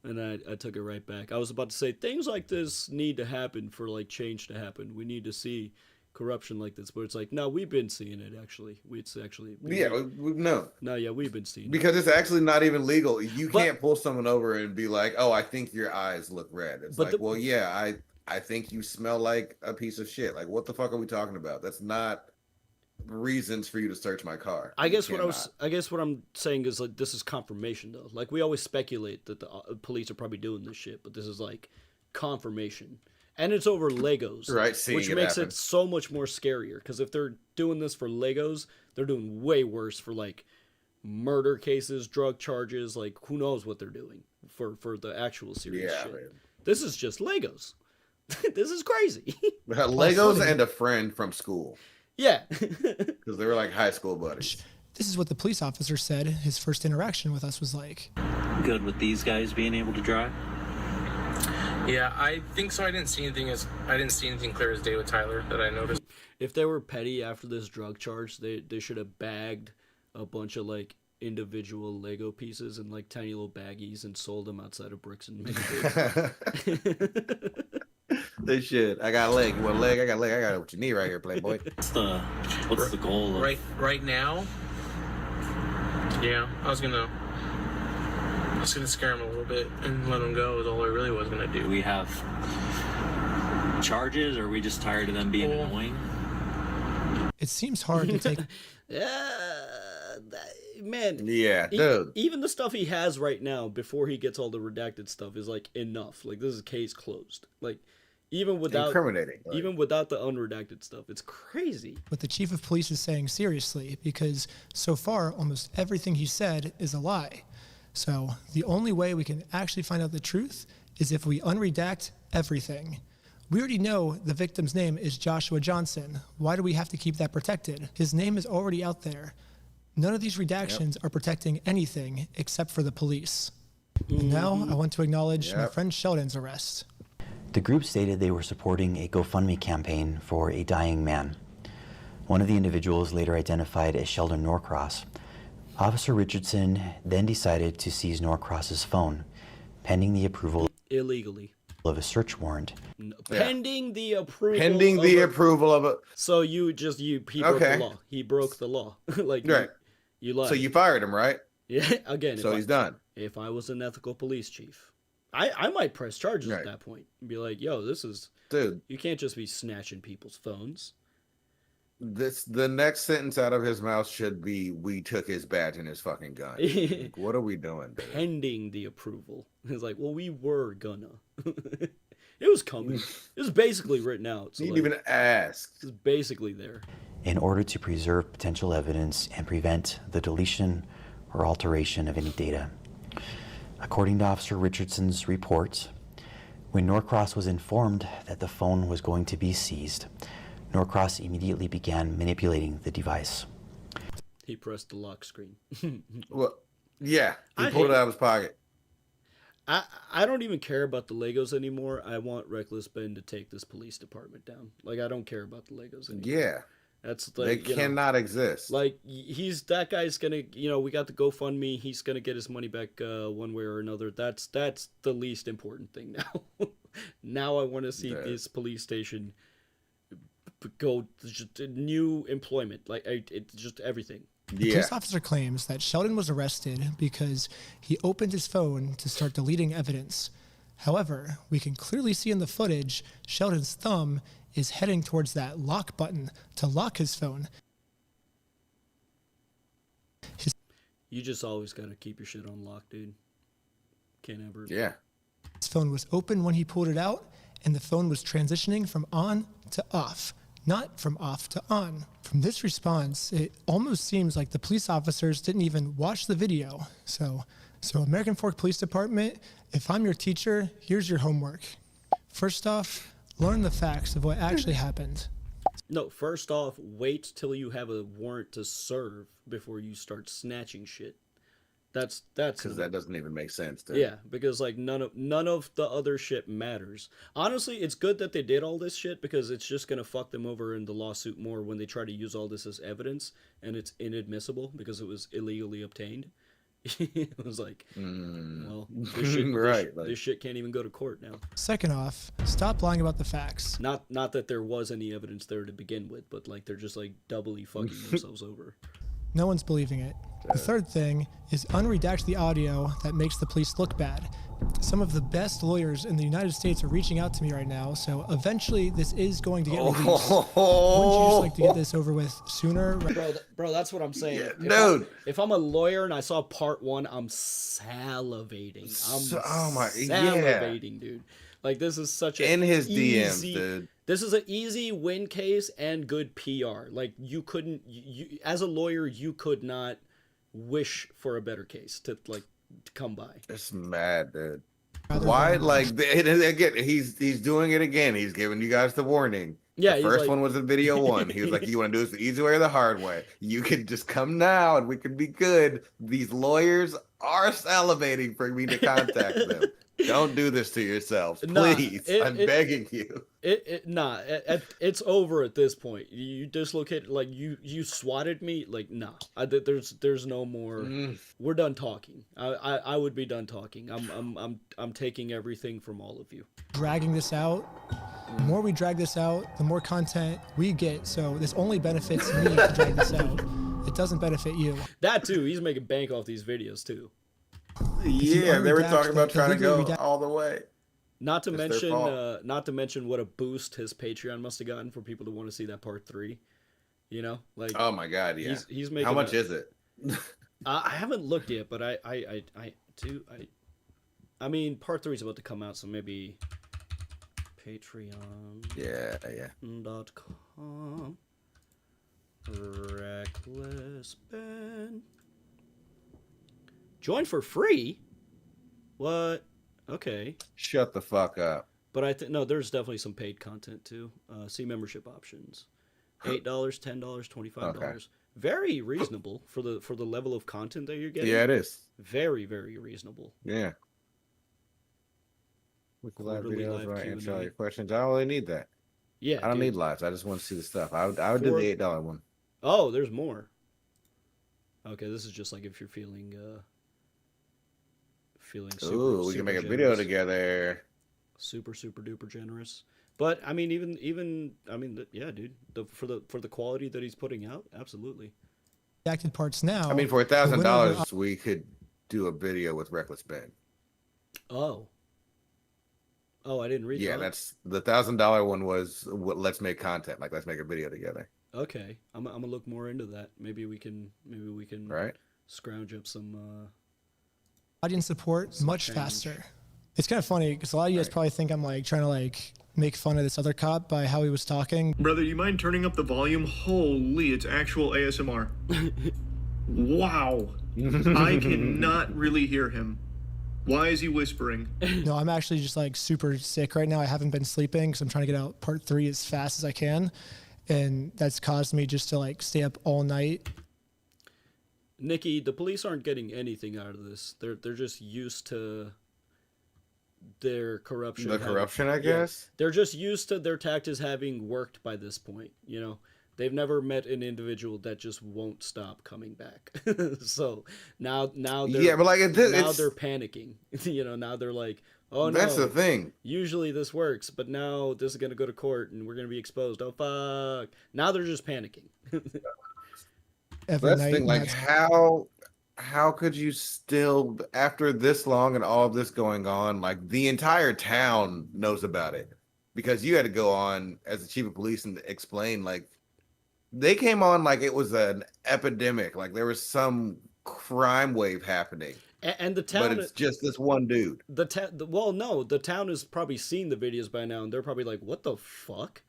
and I took it right back. I was about to say things like this need to happen for like change to happen. We need to see corruption like this, but it's like, no, we've been seeing it actually. No, yeah, we've been seeing it. Because it's actually not even legal. You can't pull someone over and be like, "Oh, I think your eyes look red." It's like, well, yeah, I think you smell like a piece of shit. Like, what the fuck are we talking about? That's not reasons for you to search my car. I guess what I'm saying is like this is confirmation though. Like we always speculate that the police are probably doing this shit, but this is like confirmation. And it's over Legos, right? Which makes it so much more scarier. Because if they're doing this for Legos, they're doing way worse for like murder cases, drug charges. Like who knows what they're doing for the actual serious shit. Man. This is just Legos. This is crazy. Legos and a friend from school. Yeah, because they were like high school buddies. This is what the police officer said his first interaction with us was like. Good with these guys being able to drive. Yeah, I think so. I didn't see anything clear as day with Tyler that I noticed. If they were petty after this drug charge, they should have bagged a bunch of like individual Lego pieces in like tiny little baggies and sold them outside of Bricks and Mortar. They should. I got a leg. You want a leg? I got a leg. I got what you need right here, Playboy. What's the goal? Right now? Yeah, I was gonna scare him a little bit and let him go. Is all I really was gonna do. Do we have charges, or are we just tired of them being annoying? It seems hard to take. Man. Yeah, dude. Even the stuff he has right now, before he gets all the redacted stuff, is like enough. Like this is case closed. Like even without incriminating, like. Even without the unredacted stuff, it's crazy. What the chief of police is saying seriously, because so far almost everything he said is a lie. So the only way we can actually find out the truth is if we unredact everything. We already know the victim's name is Joshua Johnson. Why do we have to keep that protected? His name is already out there. None of these redactions are protecting anything except for the police. And now I want to acknowledge my friend Sheldon's arrest. The group stated they were supporting a GoFundMe campaign for a dying man. One of the individuals, later identified as Sheldon Norcross. Officer Richardson then decided to seize Norcross's phone, pending the approval illegally of a search warrant. Pending the approval. Pending the approval of a. So he broke the law. He broke the law. Like right. You lied. So you fired him, right? Yeah. Again. So he's done. If I was an ethical police chief, I might press charges at that point and be like, "Yo, this is dude. You can't just be snatching people's phones." The next sentence out of his mouth should be, "We took his badge and his fucking gun." Like, what are we doing? Dude? Pending the approval. It's like, well, we were gonna. It was coming. It was basically written out. So you didn't even ask. It's basically there. In order to preserve potential evidence and prevent the deletion or alteration of any data. According to Officer Richardson's report, when Norcross was informed that the phone was going to be seized, Norcross immediately began manipulating the device. He pressed the lock screen. Well, yeah, he pulled it out of his pocket. I don't even care about the Legos anymore. I want Reckless Ben to take this police department down. Like, I don't care about the Legos anymore. Yeah. That's like, they cannot exist. Like, that guy's gonna, we got the GoFundMe. He's gonna get his money back one way or another. That's the least important thing now. Now I want to see this police station go to new employment. Like, it's just everything. The police officer claims that Sheldon was arrested because he opened his phone to start deleting evidence. However, we can clearly see in the footage Sheldon's thumb is heading towards that lock button to lock his phone. You just always gotta keep your shit on lock, dude. Can't ever. Yeah. His phone was open when he pulled it out, and the phone was transitioning from on to off, not from off to on. From this response, it almost seems like the police officers didn't even watch the video. So American Fork Police Department, if I'm your teacher, here's your homework. First off, learn the facts of what actually happened. No, first off, wait till you have a warrant to serve before you start snatching shit. That's because that doesn't even make sense. Dude. Yeah, because like none of the other shit matters. Honestly, it's good that they did all this shit because it's just gonna fuck them over in the lawsuit more when they try to use all this as evidence and it's inadmissible because it was illegally obtained. It was like, well, this shit, right? This shit can't even go to court now. Second off, stop lying about the facts. Not that there was any evidence there to begin with, but like they're just like doubly fucking themselves over. No one's believing it. The third thing is unredact the audio that makes the police look bad. Some of the best lawyers in the United States are reaching out to me right now, so eventually this is going to get released. Wouldn't you just like to get this over with sooner? Bro, that's what I'm saying. Yeah, if I'm a lawyer and I saw part 1, I'm salivating. Salivating, dude. Like this is such a in his easy, DMs, dude. This is an easy win case and good PR. Like you couldn't, as a lawyer, you could not wish for a better case to come by. It's mad, dude. Why? Like again, he's doing it again. He's giving you guys the warning. Yeah, the first one was a video 1. He was like, "You want to do this the easy way or the hard way? You can just come now, and we can be good." These lawyers are salivating for me to contact them. Don't do this to yourselves, please. I'm begging you. It's over at this point. You dislocated, like you swatted me. Like, nah. There's no more. We're done talking. I would be done talking. I'm taking everything from all of you. Dragging this out. The more we drag this out, the more content we get. So this only benefits me to drag this out. It doesn't benefit you. That too. He's making bank off these videos too. Yeah, they were talking about trying to go all the way. Not to mention what a boost his Patreon must have gotten for people to want to see that part 3. You know, like oh my god, yeah. He's making. How much is it? I haven't looked yet, but I mean, part 3 is about to come out, so maybe Patreon. Yeah. .com. Reckless Ben. Join for free? What? Okay. Shut the fuck up. But I think no, there's definitely some paid content too. See membership options. $8, $10, $25. Okay. Very reasonable for the level of content that you're getting. Yeah, it is. Very, very reasonable. Yeah. With the live videos, right? Answer all your questions. I don't really need that. Yeah. I don't need lives. I just want to see the stuff. I would do the $8 one. Oh, there's more. Okay, this is just like if you're feeling super, ooh, we can make a video together. Super duper generous. But I mean, even yeah, dude. For the quality that he's putting out, absolutely. Acted parts now. I mean, for $1,000, we could do a video with Reckless Ben. Oh, I didn't read that. Yeah, that's the $1,000 one was let's make content. Like let's make a video together. Okay, I'm gonna look more into that. Maybe we can right scrounge up some audience support much faster. It's kind of funny because a lot of you guys probably think I'm like trying to like make fun of this other cop by how he was talking. Brother, you mind turning up the volume? Holy, it's actual ASMR. Wow. I cannot really hear him. Why is he whispering? No, I'm actually just like super sick right now. I haven't been sleeping because I'm trying to get out part 3 as fast as I can. And that's caused me just to like stay up all night. Nikki, the police aren't getting anything out of this. They're just used to their corruption. The corruption, I guess? Yeah, they're just used to their tactics having worked by this point, you know? They've never met an individual that just won't stop coming back. So now they're but like they're panicking. You know, now they're like, oh no. That's the thing. Usually this works, but now this is gonna go to court and we're gonna be exposed. Oh fuck. Now they're just panicking. That's the thing, like how how could you still, after this long and all of this going on, like the entire town knows about it because you had to go on as the chief of police and explain, like, they came on like it was an epidemic, like there was some crime wave happening, And the but town, it's just this one dude. well, no, the town has probably seen the videos by now, and they're probably like, "What the fuck?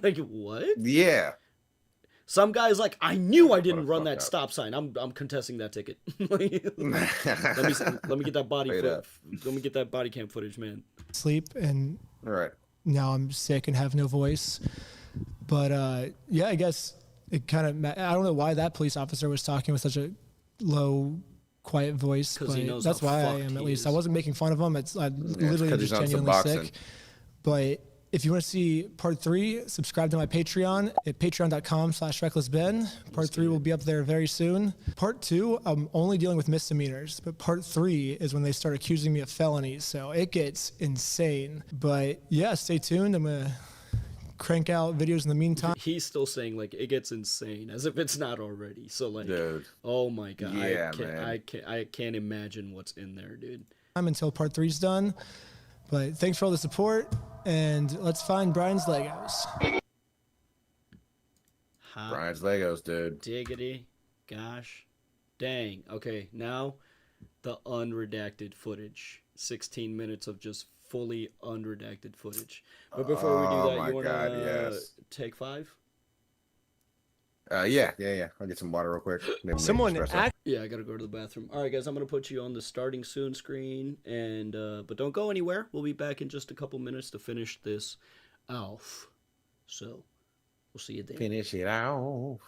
Like what?" Yeah. Some guy's like, "I knew I What a didn't run fuck that up. stop sign. I'm contesting that ticket. Like, let me get that body Straight up. let me get that body cam footage, man." Sleep, and All right. now I'm sick and have no voice. But yeah, I guess it kind of, I don't know why that police officer was talking with such a low, quiet voice, 'Cause but he knows that's how why I fucked am, at he least. is. I wasn't making fun of him. I'm literally 'cause just he's on some genuinely boxing. sick. But if you want to see part 3, subscribe to my Patreon at patreon.com/recklessben. Part 3 will be up there very soon. Part 2, I'm only dealing with misdemeanors, but part 3 is when they start accusing me of felonies. So it gets insane. But yeah, stay tuned. I'm going to crank out videos in the meantime. He's still saying like it gets insane, as if it's not already. So like, Dude. oh my god, Yeah, man. I can't imagine what's in there, dude. Until part 3's done. But thanks for all the support, and let's find Brian's Legos. Hot Brian's Legos, dude. diggity, gosh, dang. Okay, now the unredacted footage. 16 minutes of just fully unredacted footage. But before we do Oh that, my you want God, to yes. take 5? Yeah. I'll get some water real quick. Maybe make Someone espresso. Yeah, I gotta go to the bathroom. All right, guys, I'm gonna put you on the starting soon screen, and but don't go anywhere. We'll be back in just a couple minutes to finish this off. So, we'll see you then. Finish it off.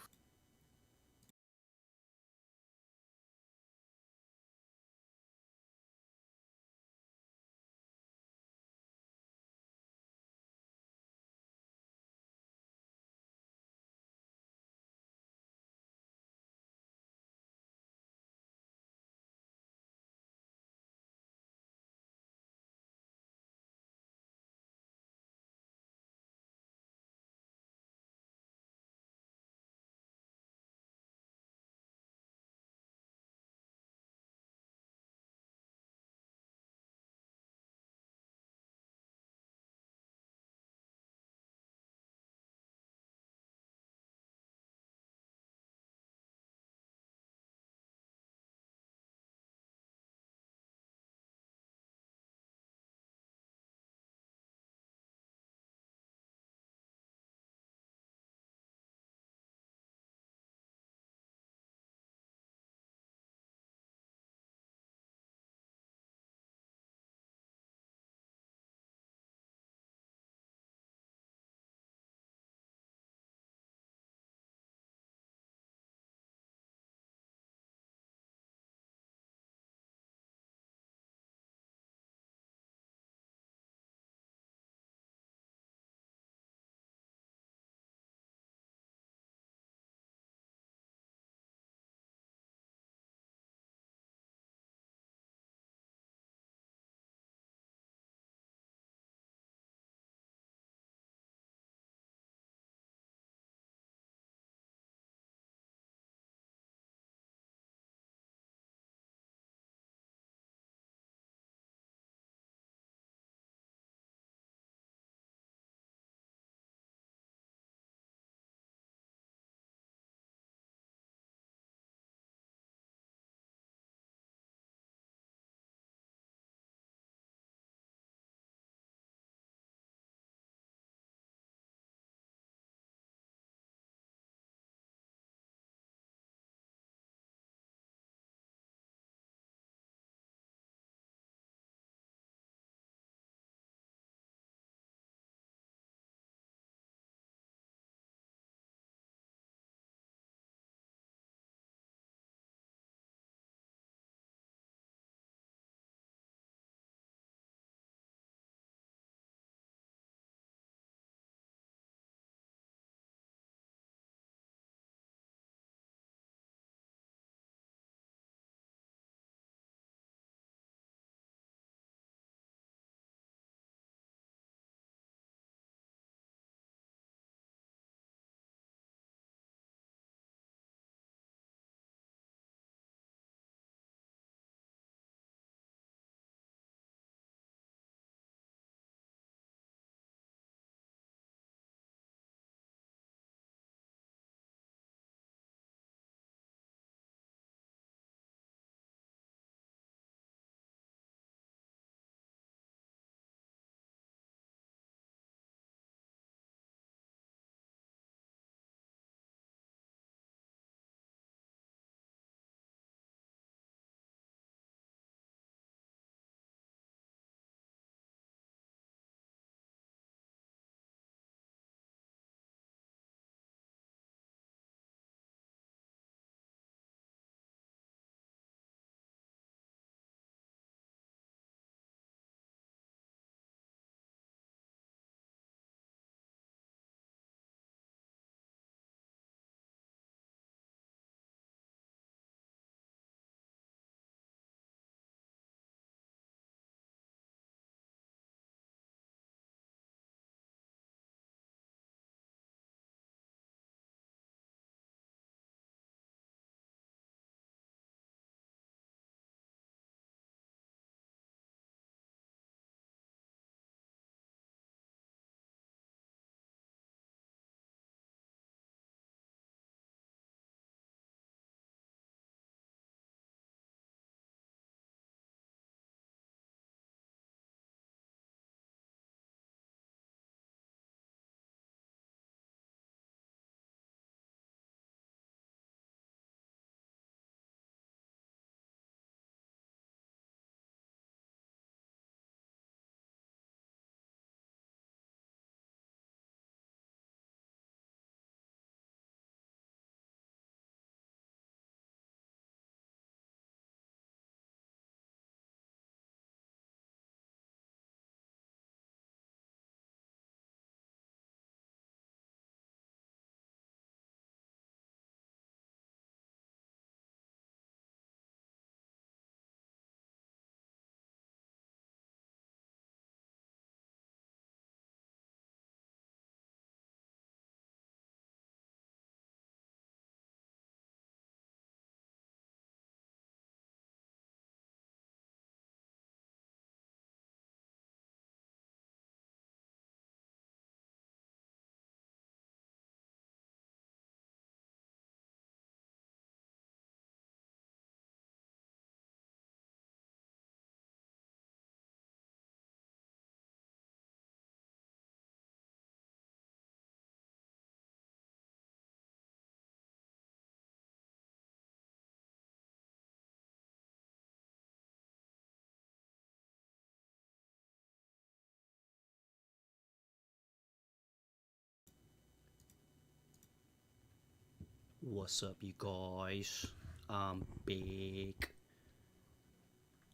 What's up, you guys? I'm back.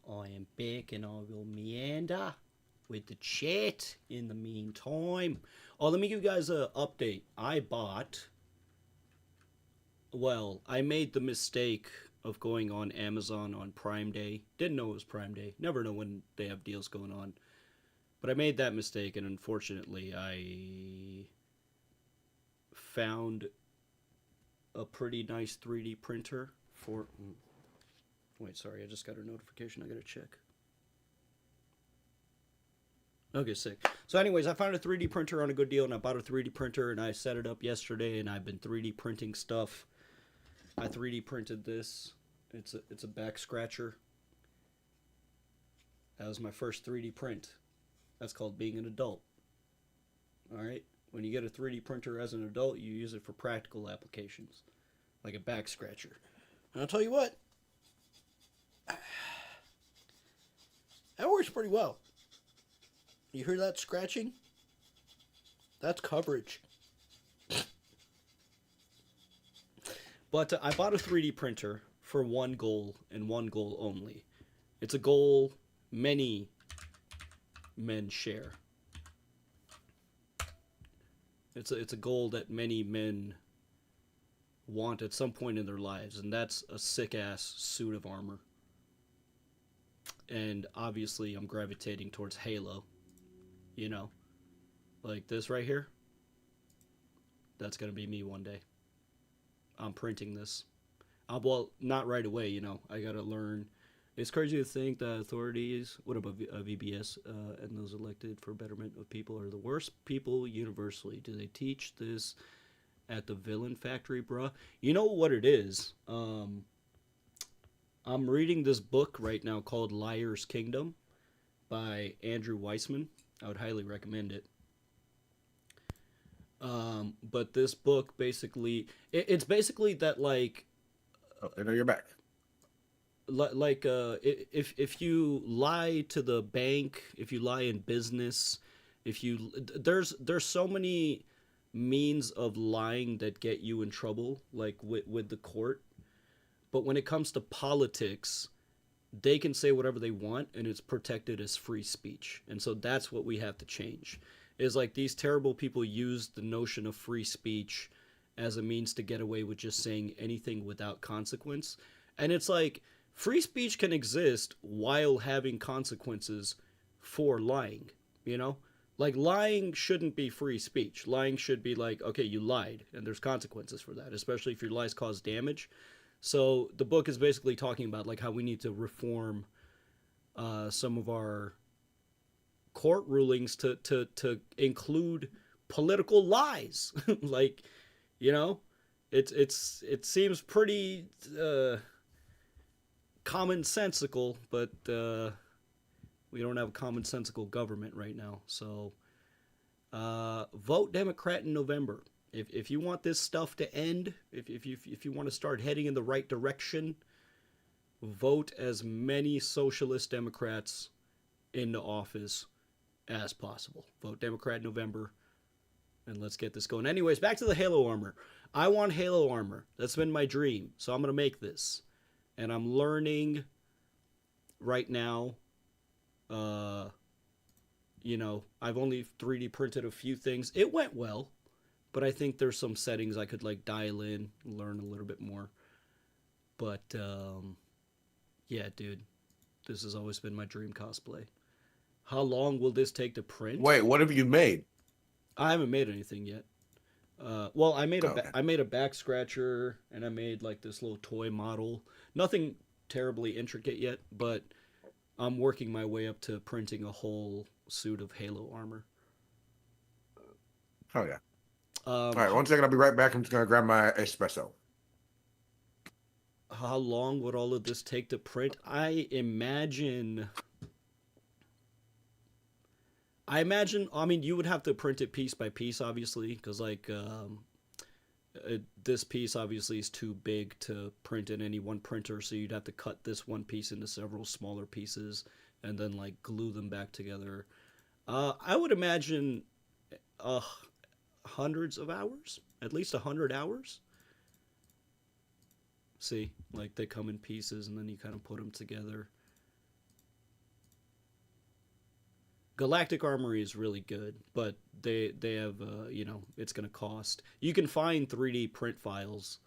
I am back, and I will meander with the chat in the meantime. Oh, let me give you guys an update. I made the mistake of going on Amazon on Prime Day. Didn't know it was Prime Day. Never know when they have deals going on. But I made that mistake, and unfortunately, I found a pretty nice 3D printer for... Wait, sorry, I just got a notification. I gotta check. Okay, sick. So anyways, I found a 3D printer on a good deal, and I bought a 3D printer, and I set it up yesterday, and I've been 3D printing stuff. I 3D printed this. It's a back scratcher. That was my first 3D print. That's called being an adult. Alright? When you get a 3D printer as an adult, you use it for practical applications. Like a back scratcher. And I'll tell you what. That works pretty well. You hear that scratching? That's coverage. But I bought a 3D printer for one goal and one goal only. It's a goal many men share. It's a goal that many men want at some point in their lives, and that's a sick-ass suit of armor. And obviously I'm gravitating towards Halo. You know? Like this right here. That's gonna be me one day. I'm printing this. Well, not right away, you know. I gotta learn. It's crazy to think that authorities, what about VBS, and those elected for betterment of people are the worst people universally. Do they teach this at the villain factory, bruh? You know what it is? I'm reading this book right now called Liar's Kingdom by Andrew Weissman. I would highly recommend it. But this book basically, it's basically that, like... Oh, I know you're back. Like, if you lie to the bank, if you lie in business, there's so many means of lying that get you in trouble, like with the court. But when it comes to politics, they can say whatever they want, and it's protected as free speech. And so that's what we have to change. Is like these terrible people use the notion of free speech as a means to get away with just saying anything without consequence. And it's like, free speech can exist while having consequences for lying, you know? Like, lying shouldn't be free speech. Lying should be like, okay, you lied, and there's consequences for that, especially if your lies cause damage. So the book is basically talking about like how we need to reform some of our court rulings to include political lies. Like, you know, it seems pretty commonsensical, but we don't have a commonsensical government right now. So vote Democrat in November. If you want this stuff to end, if you want to start heading in the right direction, vote as many socialist Democrats into office as possible. Vote Democrat in November, and let's get this going. Anyways, back to the Halo armor. I want Halo armor. That's been my dream, so I'm going to make this. And I'm learning right now. You know, I've only 3D printed a few things. It went well. But I think there's some settings I could like dial in, learn a little bit more. But yeah, dude, this has always been my dream cosplay. How long will this take to print? Wait, what have you made? I haven't made anything yet. Well, I made a back scratcher, and I made like this little toy model. Nothing terribly intricate yet, but I'm working my way up to printing a whole suit of Halo armor. Oh yeah. All right, 1 second. I'll be right back. I'm just gonna grab my espresso. How long would all of this take to print? I imagine. I mean, you would have to print it piece by piece, obviously, because like this piece obviously is too big to print in any one printer, so you'd have to cut this one piece into several smaller pieces and then like glue them back together. I would imagine hundreds of hours, at least 100 hours. See, like they come in pieces and then you kind of put them together. Galactic Armory is really good, but they have you know, it's gonna cost. You can find 3D print files,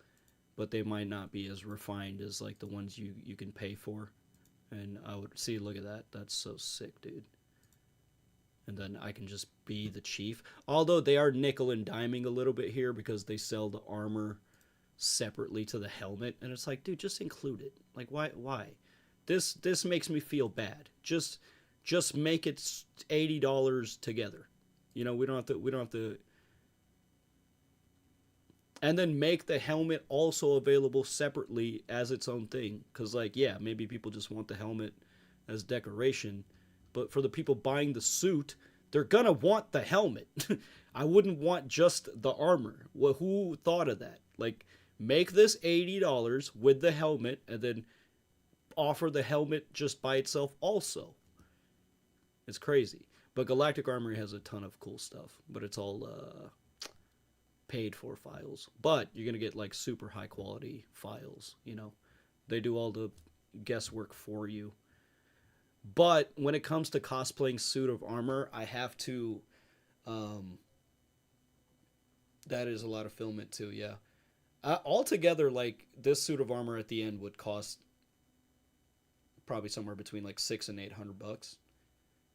but they might not be as refined as like the ones you can pay for. And I would see, look at that. That's so sick, dude. And then I can just be the chief. Although they are nickel and diming a little bit here because they sell the armor separately to the helmet, and it's like, dude, just include it. Like, why? This makes me feel bad. Just make it $80 together. You know, we don't have to. And then make the helmet also available separately as its own thing. Because, like, yeah, maybe people just want the helmet as decoration. But for the people buying the suit, they're going to want the helmet. I wouldn't want just the armor. Well, who thought of that? Like, make this $80 with the helmet and then offer the helmet just by itself also. It's crazy. But Galactic Armory has a ton of cool stuff. But it's all paid for files, but you're gonna get like super high quality files. You know, they do all the guesswork for you. But when it comes to cosplaying suit of armor, I have to that is a lot of filament too. Yeah, altogether, like this suit of armor at the end would cost probably somewhere between like $600 and $800.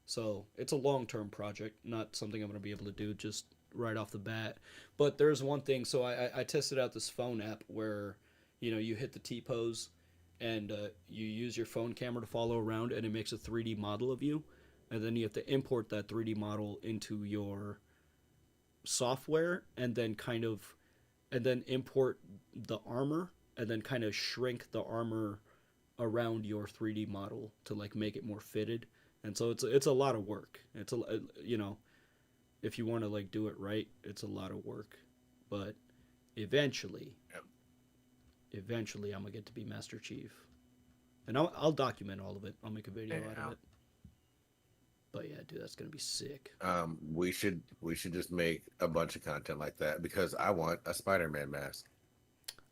So it's a long-term project, not something I'm gonna be able to do just right off the bat. But there's one thing. So I tested out this phone app where, you know, you hit the T-pose and you use your phone camera to follow around, and it makes a 3D model of you, and then you have to import that 3D model into your software, and then import the armor, and then kind of shrink the armor around your 3D model to like make it more fitted. And so it's a lot of work. It's you know, if you want to like do it right, it's a lot of work. But eventually I'm gonna get to be Master Chief, and I'll document all of it. I'll make a video out of it. But yeah, dude, that's gonna be sick. We should just make a bunch of content like that, because I want a Spider-Man mask.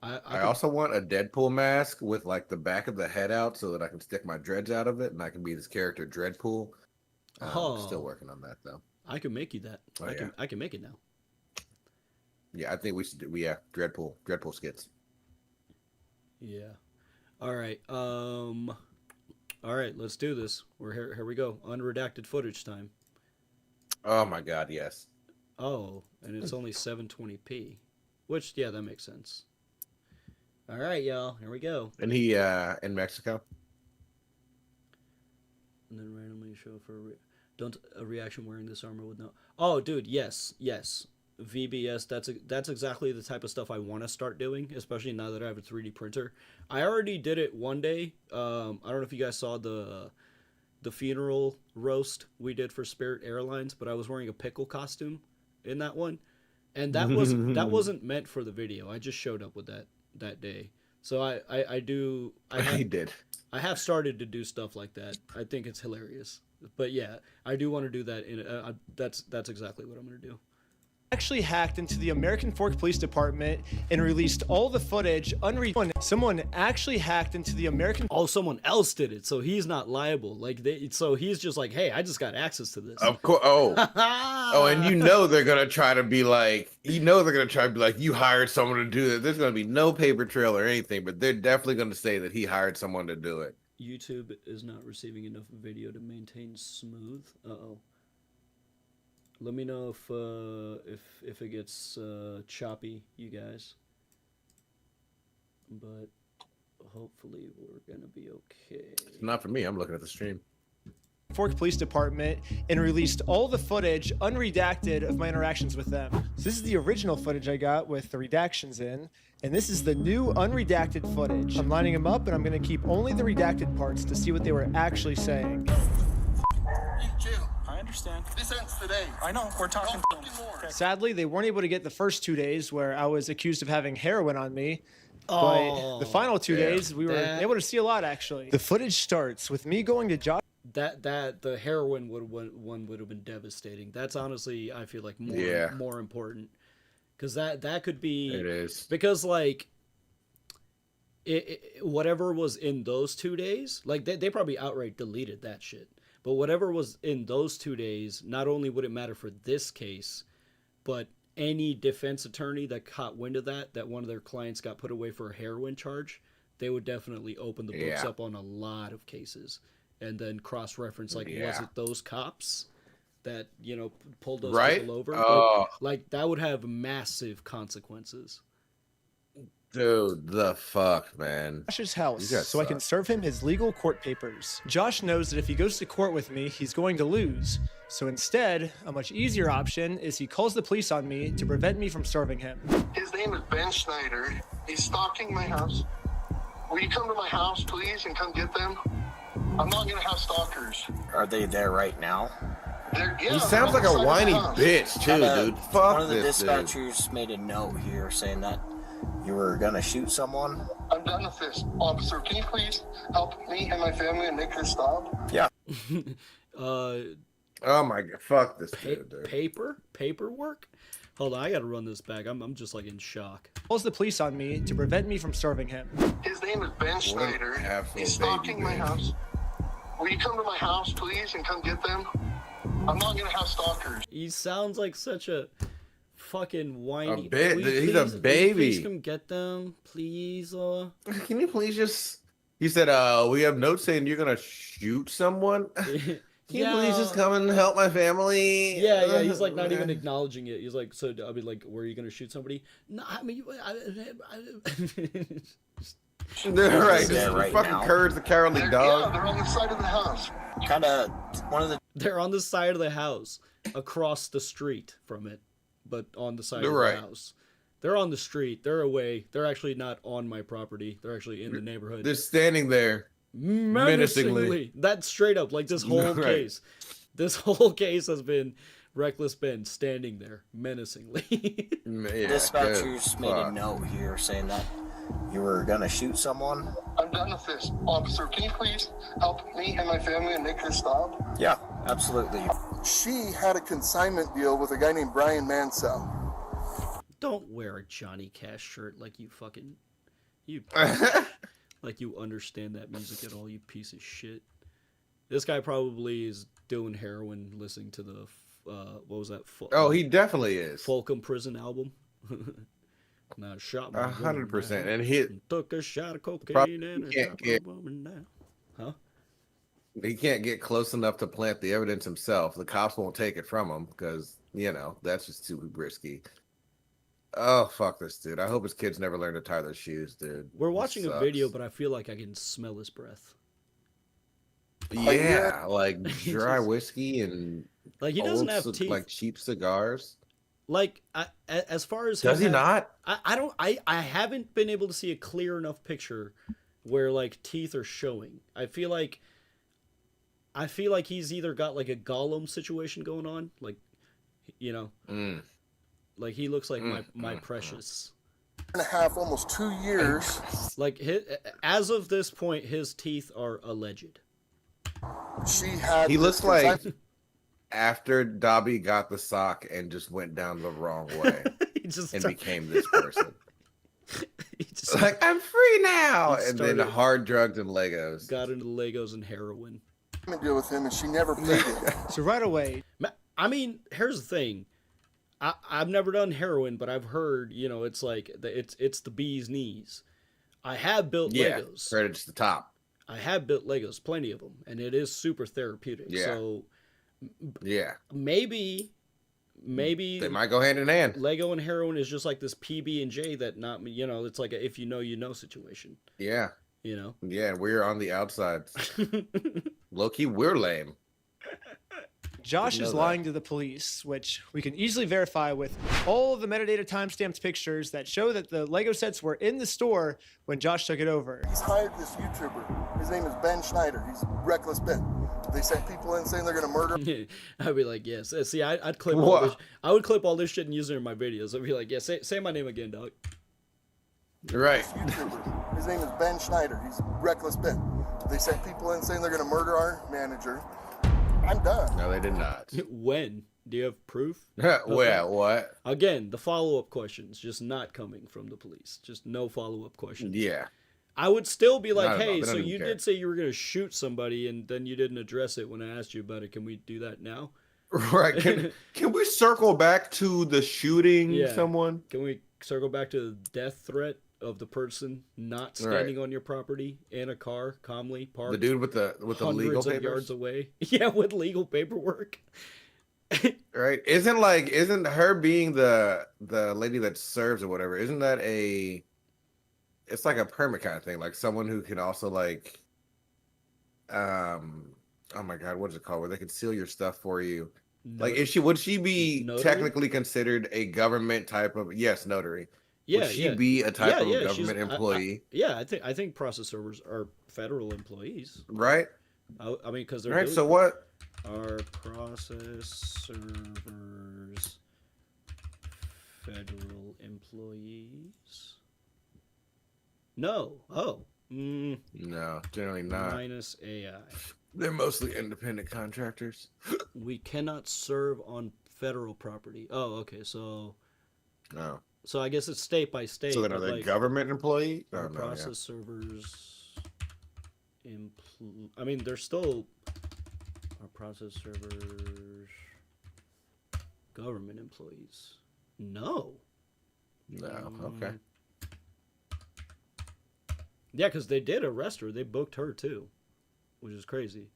I also want a Deadpool mask with like the back of the head out so that I can stick my dreads out of it and I can be this character Dreadpool. Still working on that though. I can make you that. I can make it now. Yeah, I think we should do. Yeah, Dreadpool skits. Yeah. All right. All right. Let's do this. We're here. Here we go. Unredacted footage time. Oh my God, yes. Oh, and it's only 720p, which that makes sense. All right, y'all. Here we go. And he in Mexico. And then randomly show for a reaction wearing this armor with no. Oh, dude, yes. VBS. That's exactly the type of stuff I want to start doing, especially now that I have a 3D printer. I already did it one day. I don't know if you guys saw the funeral roast we did for Spirit Airlines, but I was wearing a pickle costume in that one, and that wasn't meant for the video. I just showed up with that day. So I have started to do stuff like that. I think it's hilarious. But yeah, I do want to do that. That's exactly what I'm gonna do. Actually hacked into the American Fork Police Department and released all the footage Someone actually hacked into the American. Oh, someone else did it, so he's not liable. So he's just like, hey, I just got access to this. Of course. Oh, and they're gonna try to be like, you hired someone to do it. There's gonna be no paper trail or anything, but they're definitely gonna say that he hired someone to do it. YouTube is not receiving enough video to maintain smooth. Uh-oh. Let me know if it gets choppy, you guys. But hopefully we're gonna be okay. It's not for me. I'm looking at the stream. Fork Police Department and released all the footage unredacted of my interactions with them. So this is the original footage I got with the redactions in, and this is the new unredacted footage. I'm lining them up, and I'm going to keep only the redacted parts to see what they were actually saying. I understand. This ends today. I know. We're talking. Sadly, they weren't able to get the first 2 days where I was accused of having heroin on me. But the final 2 days, we were able to see a lot, actually. The footage starts with me going to job. That the heroin would have been devastating. That's honestly, I feel like more important, because that could be. It is, because like whatever was in those 2 days, like they probably outright deleted that shit. But whatever was in those 2 days, not only would it matter for this case, but any defense attorney that caught wind of that one of their clients got put away for a heroin charge, they would definitely open the books up on a lot of cases and then cross-reference, like, was it those cops that, you know, pulled those people over? Like, that would have massive consequences. Dude, the fuck, man. Josh's house You guys so I can serve him his legal court papers. Josh knows that if he goes to court with me, he's going to lose. So instead, a much easier option is he calls the police on me to prevent me from serving him. His name is Ben Schneider. He's stalking my house. Will you come to my house, please, and come get them? I'm not going to have stalkers. Are they there right now? He sounds like a whiny bitch, too, dude. Fuck one of the this dispatchers made a note here saying that you were gonna shoot someone. I'm done with this. Officer, can you please help me and my family and make this stop? Yeah. Oh my god, fuck this dude. Paperwork? Hold on, I gotta run this back. I'm just like in shock. Calls the police on me to prevent me from serving him. His name is Ben Schneider. He's stalking my house. Will you come to my house, please, and come get them? I'm not gonna have stalkers. He sounds like such a fucking whiny. He's a baby. Please come get them, please. Can you please just? He said, "We have notes saying you're gonna shoot someone. Can you please just come and help my family?" Yeah. He's like not even acknowledging it. He's like, so I mean, like, were you gonna shoot somebody? No, I mean, They're right. They're right fucking now. Kurds, the cowardly dog. Yeah, they're on the side of the house. They're on the side of the house, across the street from it, but on the side of the house. They're on the street. They're away. They're actually not on my property. They're actually in the neighborhood. They're standing there menacingly. That's straight up like this whole case. This whole case has been Reckless Ben standing there menacingly. Dispatchers made a note here saying that you were gonna shoot someone. I'm done with this. Officer, can you please help me and my family and make this stop? Yeah, absolutely. She had a consignment deal with a guy named Brian Mansell. Don't wear a Johnny Cash shirt like you fucking like you understand that music at all, you piece of shit. This guy probably is doing heroin, listening to the what was that? He definitely is. Folkham Prison album. Now shot 100%, and he took a shot of cocaine and shot my woman down. Huh? He can't get close enough to plant the evidence himself. The cops won't take it from him because, you know, that's just too risky. Oh, fuck this dude. I hope his kids never learn to tie their shoes, dude. We're watching a video, but I feel like I can smell his breath. Yeah, like dry whiskey and like he doesn't have teeth. Like cheap cigars. Like as far as does he not? I haven't been able to see a clear enough picture where like teeth are showing. I feel like he's either got like a Gollum situation going on, like, you know, like he looks like my precious. 1.5, almost 2 years. Like as of this point, his teeth are alleged. He looks like after Dobby got the sock and just went down the wrong way and became this person. Just like, I'm free now, and then hard drugs and Legos. Got into Legos and heroin. I'm deal with him, and she never paid it. So right away, I mean, here's the thing. I've never done heroin, but I've heard, you know, it's like it's the bee's knees. I have built Legos. Credits to the top. I have built Legos, plenty of them, and it is super therapeutic. Yeah. So, yeah, maybe they might go hand in hand. Lego and heroin is just like this PB&J that not, you know, it's like a if you know you know situation. Yeah, you know. Yeah, we're on the outside. Low key, we're lame. Josh is lying to the police, which we can easily verify with all of the metadata timestamped pictures that show that the Lego sets were in the store when Josh took it over. He's hired this YouTuber. His name is Ben Schneider. He's Reckless Ben. They sent people in saying they're going to murder. I'd be like, yes. See, I'd clip all this. I would clip all this shit and use it in my videos. I'd be like, yeah, say my name again, dog. Right. YouTuber. His name is Ben Schneider. He's Reckless Ben. They sent people in saying they're going to murder our manager. I'm done. No, they did not. When? Do you have proof? Well, what? Again, the follow-up questions just not coming from the police. Just no follow-up questions. Yeah. I would still be like, Not at all. hey, They so don't even you care. did say you were going to shoot somebody, and then you didn't address it when I asked you about it. Can we do that now? Right. Can we circle back to the shooting someone? Can we circle back to the death threat of the person not standing on your property in a car, calmly parked? The dude with the legal hundreds of papers? yards away. Yeah, with legal paperwork. Right? Isn't her being the lady that serves or whatever, isn't that it's like a permit kind of thing, like someone who can also like oh my god, what is it called, where they can seal your stuff for you? Like, would she be Notary? technically considered a government type of notary? Yeah, would she be a type of she's- government employee? I think process servers are federal employees. Right? I mean, because they're Right, so what are process servers federal employees? No. Oh. No, generally not. Minus AI. They're mostly independent contractors. We cannot serve on federal property. Oh, okay. So. No. So I guess it's state by state. So then are but, they like, government employee? Our Oh, no, process servers. I mean, they're still. Our process servers. Government employees. No. No. Okay. Yeah, because they did arrest her. They booked her too, which is crazy.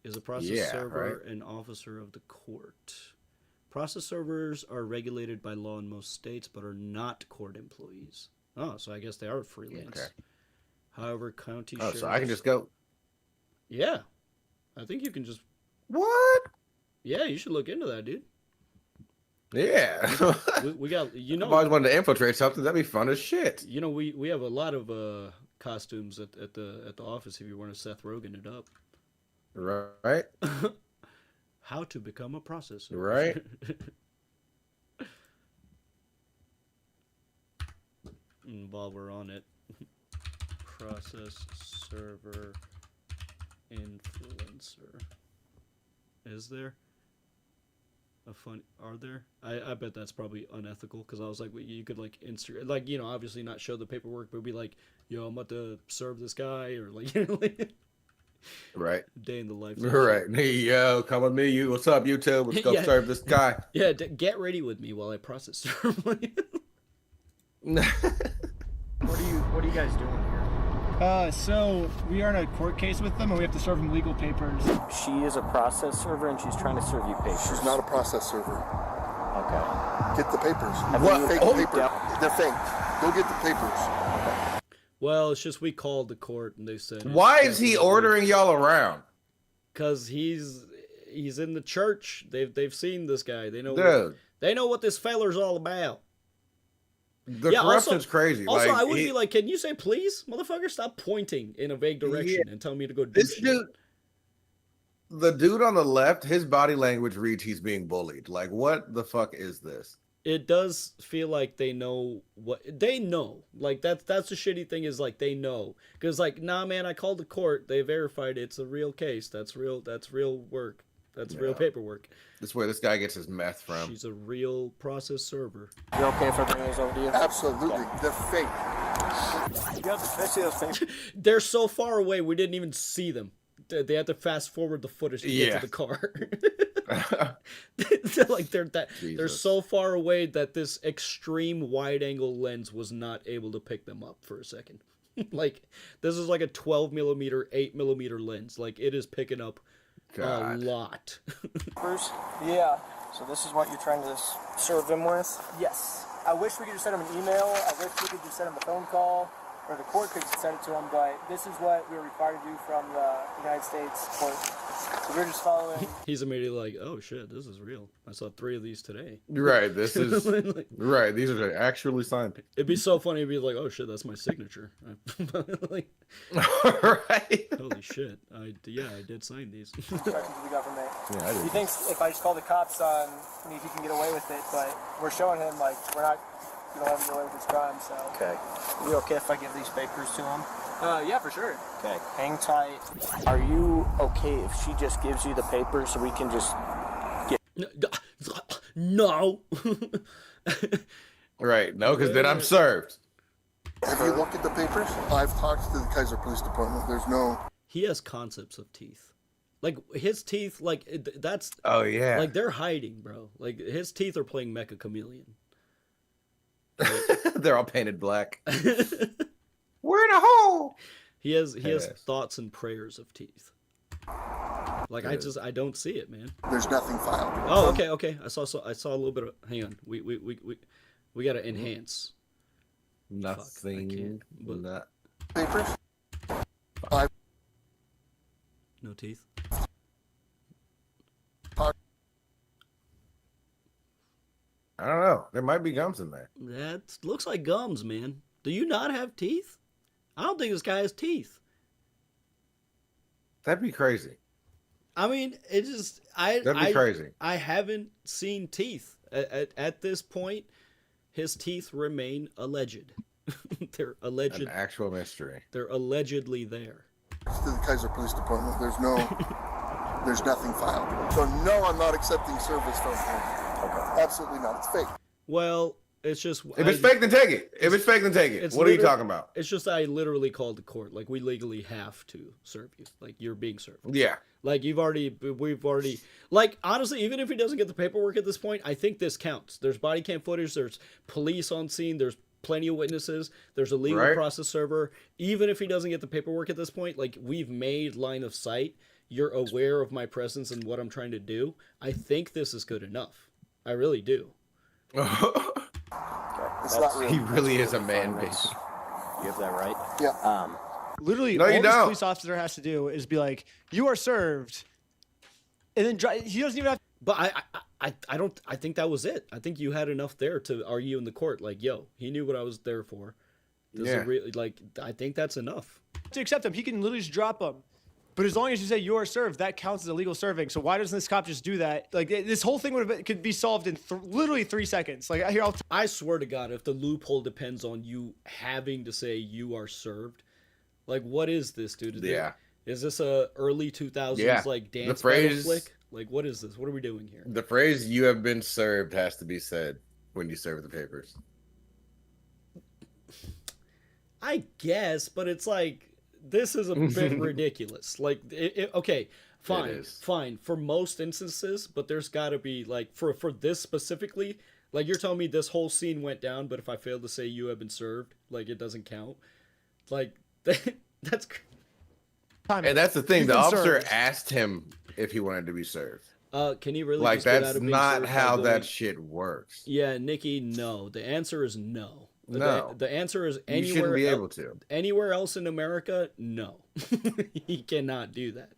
Is a process server an officer of the court? Process servers are regulated by law in most states, but are not court employees. Oh, so I guess they are freelance. Okay. However, county Oh, sheriffs... so I can just go. Yeah. I think you can just... What? Yeah, you should look into that, dude. Yeah. we got, you know... I've always wanted to infiltrate something. That'd be fun as shit. You know, we have a lot of costumes at the office if you want to Seth Rogen it up. Right? How to become a processor. Right? And while we're on it, process server influencer. Is there a fun? Are there? I bet that's probably unethical because I was like, you could like insert, like, you know, obviously not show the paperwork, but be like, yo, I'm about to serve this guy, or like, you know, like, right. Day in the life. Right. Hey, yo, come with me. You, what's up, YouTube? Let's go serve this guy. Yeah, get ready with me while I process serve. What are you guys doing here? So we are in a court case with them, and we have to serve them legal papers. She is a process server, and she's trying to serve you papers. She's not a process server. Okay. Get the papers. What? Fake paper. They're fake. Go get the papers. Well, it's just we called the court and they said. Why is he ordering y'all around? Because he's in the church. They've seen this guy. They know. Dude. They know what this feller's all about. The corruption's crazy. Also, like, I would be like, can you say please, motherfucker? Stop pointing in a vague direction and tell me to go do shit. Dude, the dude on the left, his body language reads he's being bullied. Like, what the fuck is this? It does feel like they know what they know. Like that's the shitty thing is like they know because like nah man, I called the court. They verified it's a real case. That's real. That's real work. That's real paperwork. That's where this guy gets his meth from. She's a real process server. You okay if I bring those over to you? Absolutely. Okay. They're fake. Can I see those papers? They're so far away we didn't even see them. They had to fast forward the footage to get to the car. They're so far away that this extreme wide angle lens was not able to pick them up for a second. Like this is like a 12mm, 8mm lens. Like it is picking up a lot. Yeah. So this is what you're trying to serve them with? Yes. I wish we could just send them an email. I wish we could just send them a phone call, or the court could send it to them. But this is what we're required to do from the United States court. So we're just following. He's immediately like, "Oh shit, this is real. I saw 3 of these today." Right. This is right. These are actually signed. It'd be so funny to be like, "Oh shit, that's my signature." Like, right. Holy shit! I did sign these. Instructions to the government. Yeah, I did. He thinks if I just call the cops on me, he can get away with it. But we're showing him like we're not. We don't have to get away with this crime. So. Okay. You okay if I give these papers to him? Yeah, for sure. Okay. Hang tight. Are you okay if she just gives you the papers so we can just get... No. Right. No, because then I'm served. Have you looked at the papers? I've talked to the Kaiser Police Department. There's no... He has concepts of teeth. Like, his teeth, like, that's... Oh, yeah. Like, they're hiding, bro. Like, his teeth are playing Mecha Chameleon. They're all painted black. We're in a hole! He has thoughts and prayers of teeth. Like, I don't see it, man. There's nothing filed. Oh, okay. I saw a little bit of... Hang on. We gotta enhance. Nothing. Fuck, Papers? No teeth? I don't know. There might be gums in there. That looks like gums, man. Do you not have teeth? I don't think this guy has teeth. That'd be crazy. I mean, it just... That'd be crazy. I haven't seen teeth. At this point, his teeth remain alleged. They're alleged. An actual mystery. They're allegedly there. To the Kaiser Police Department. There's nothing filed. So no, I'm not accepting service from him. Okay. Absolutely not. It's fake. Well, it's just... If it's fake, then take it. If it's fake, then take it. What are you talking about? It's just I literally called the court. Like, we legally have to serve you. Like, you're being served. Yeah. Like, we've already... Like, honestly, even if he doesn't get the paperwork at this point, I think this counts. There's body cam footage. There's police on scene. There's plenty of witnesses. There's a legal process server. Even if he doesn't get the paperwork at this point, like, we've made line of sight. You're aware of my presence and what I'm trying to do. I think this is good enough. I really do. He really is a man bitch. You have that right? Yeah. Literally, No, you all this don't. police officer has to do is be like, "You are served," and then he doesn't even have. But I don't. I think that was it. I think you had enough there to argue in the court. Like, yo, he knew what I was there for. I think that's enough to accept him. He can literally just drop him. But as long as you say you are served, that counts as illegal serving. So why doesn't this cop just do that? Like, this whole thing could be solved in literally 3 seconds. Like, here, I swear to God, if the loophole depends on you having to say you are served, like, what is this, dude? Is this a early 2000s like dance battle flick? Like, what is this? What are we doing here? The phrase "you have been served" has to be said when you serve the papers. I guess, but it's like, this is a bit ridiculous. Like, okay, fine for most instances, but there's got to be, like, for this specifically, like, you're telling me this whole scene went down, but if I fail to say you have been served, like, it doesn't count. Like, that's... And that's the thing. The officer asked him if he wanted to be served. Can he really? Like, just get out that's of being not served how by that going... shit works. Yeah, Nikki, no. The answer is no. No. The answer is anywhere. You shouldn't be able to. Anywhere else in America, no. He cannot do that.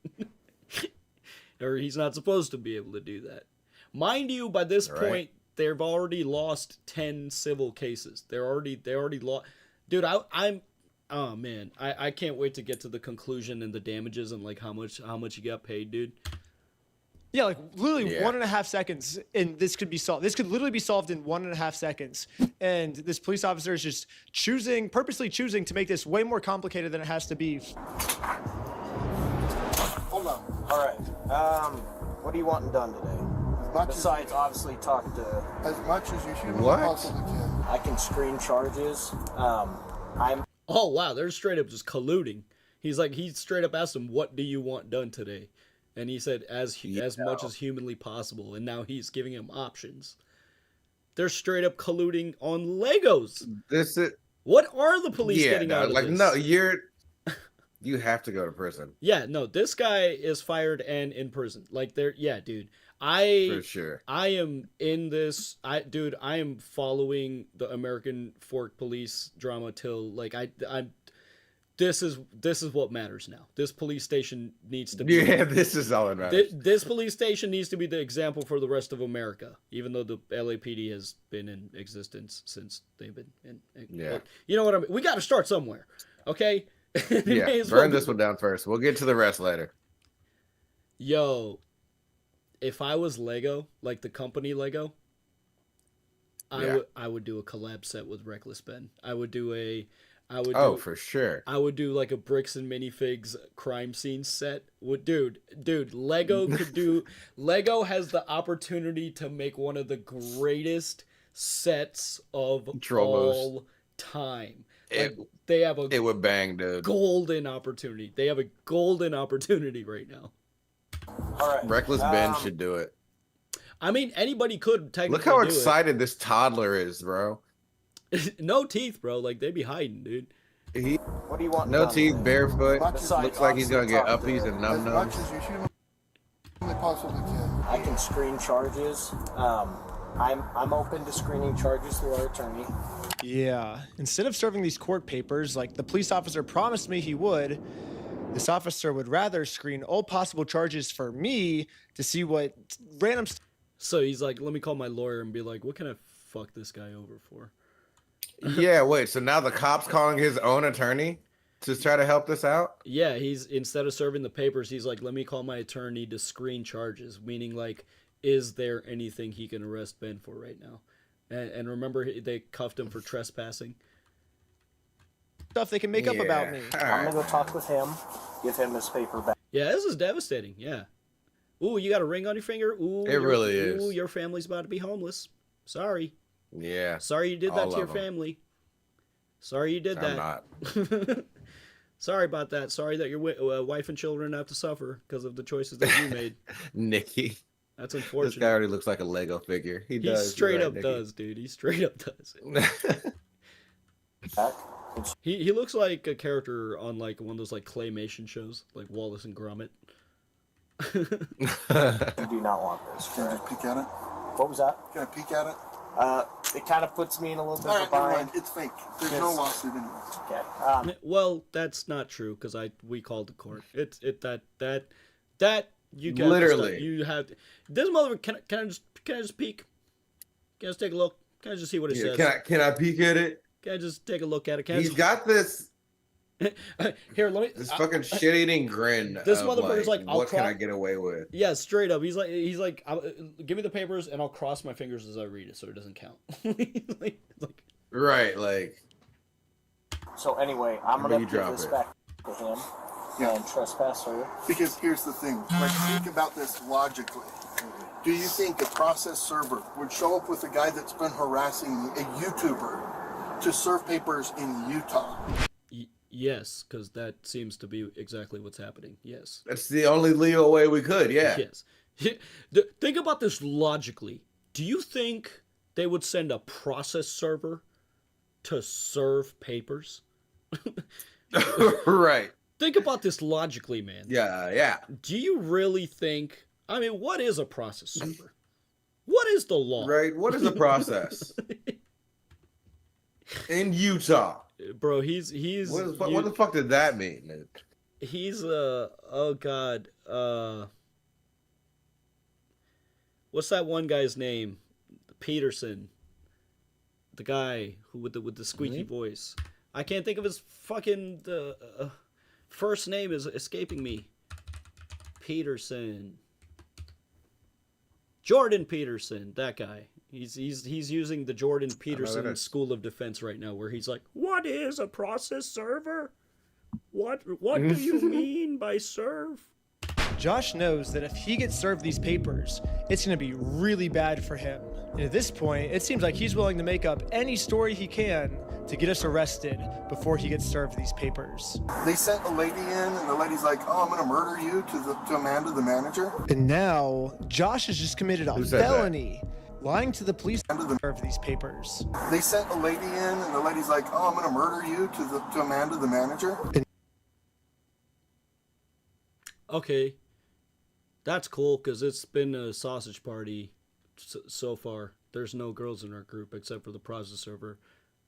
Or he's not supposed to be able to do that. Mind you, by this point, they've already lost 10 civil cases. They already lost. Dude, I'm. Oh man, I can't wait to get to the conclusion and the damages and like how much you got paid, dude. Yeah, like literally 1.5 seconds, and this could be solved. This could literally be solved in 1.5 seconds. And this police officer is just purposely choosing to make this way more complicated than it has to be. Hold on. All right. What are you wanting done today? Besides, obviously, talk to. As much as you humanly possibly can. I can screen charges. Oh wow, they're straight up just colluding. He straight up asked him, "What do you want done today?" And he said, as much as humanly possible. And now he's giving him options. They're straight up colluding on Legos. What are the police getting out of this? No, you have to go to prison. Yeah, no, this guy is fired and in prison. Like, dude. For sure. I am in this. I am following the American Fork Police drama till, like, I'm. This is what matters now. This police station needs to be... Yeah, this is all that matters. This police station needs to be the example for the rest of America, even though the LAPD has been in existence since they've been in... Yeah. You know what I mean? We got to start somewhere, okay? Yeah, burn this one down first. We'll get to the rest later. Yo, if I was Lego, like the company Lego, I would do a collab set with Reckless Ben. For sure. I would do like a bricks and minifigs crime scene set. Dude, Lego could do. Lego has the opportunity to make one of the greatest sets of all time. They have a it would bang, dude. golden opportunity. They have a golden opportunity right now. All right. Reckless Ben should do it. I mean, anybody could technically Look how do excited this toddler is, bro. it. No teeth, bro. Like, they'd be hiding, dude. What do you want? No teeth, barefoot. Besides, Looks like he's gonna get obviously, uppies and num As much nums. as you humanly possibly can. I can screen charges. I'm open to screening charges through our attorney. Yeah. Instead of serving these court papers like the police officer promised me he would, this officer would rather screen all possible charges for me to see what random. So he's like, let me call my lawyer and be like, what can I fuck this guy over for? Yeah, wait. So now the cop's calling his own attorney to try to help this out? Yeah, he's instead of serving the papers, he's like, let me call my attorney to screen charges, meaning like, is there anything he can arrest Ben for right now? And remember, they cuffed him for trespassing. Stuff they can make up about me. I'm gonna go talk with him, give him his paper back. Yeah, this is devastating. Yeah. Ooh, you got a ring on your finger? Ooh, It really is. Ooh, your family's about to be homeless. Sorry. Yeah. Sorry you did that all to your of 'em. family. Sorry you did that. I'm not. Sorry about that. Sorry that your wife and children have to suffer because of the choices that you made. Nikki. That's This unfortunate. guy already looks like a Lego figure. He He does. straight you're up right, does, dude. He straight up does. Back. He looks like a character on like one of those like claymation shows, like Wallace and Gromit. You do not want this. Can I just peek at it? What was that? Can I peek at it? It kind of puts me in a little bit All of a right, never bind. mind. It's fake. There's no Yes. lawsuit anyway. Okay. Well, that's not true because we called the court. That you guys Literally. you have this mother. Can I just peek? Can I just take a look? Can I just see what it Yeah, says? can I peek at it? Can I just take a look at it? Can I He's just... got this Here, let me. this fucking shit-eating grin. This of, motherfucker's like, I'll what can cro- I get away with? Yeah, straight up. He's like, give me the papers and I'll cross my fingers as I read it, so it doesn't count. like, Right, like. So anyway, I'm How gonna about you give drop this it? back to him and trespasser. Because here's the thing. Like, think about this logically. Do you think a process server would show up with a guy that's been harassing a YouTuber to serve papers in Utah? Yes, because that seems to be exactly what's happening. Yes. That's the only legal way we could, yeah. Yes. Think about this logically. Do you think they would send a process server to serve papers? Right. Think about this logically, man. Yeah. Do you really think... I mean, what is a process server? What is the law? Right, what is the process? In Utah. Bro, he's What the fuck did that mean? He's oh god, what's that one guy's name? Peterson, the guy who with the squeaky voice. I can't think of his fucking first name is escaping me. Peterson, Jordan Peterson, that guy. He's using the Jordan Peterson School of Defense right now, where he's like, "What is a process server? What do you mean by serve?" Josh knows that if he gets served these papers, it's going to be really bad for him. And at this point, it seems like he's willing to make up any story he can to get us arrested before he gets served these papers. They sent a lady in, and the lady's like, "Oh, I'm gonna murder you," to Amanda, the manager. And now, Josh has just committed a said that? felony, lying to the police to serve these papers. They sent a lady in, and the lady's like, "Oh, I'm gonna murder you," to Amanda, the manager. Okay, that's cool because it's been a sausage party so far. There's no girls in our group except for the process server,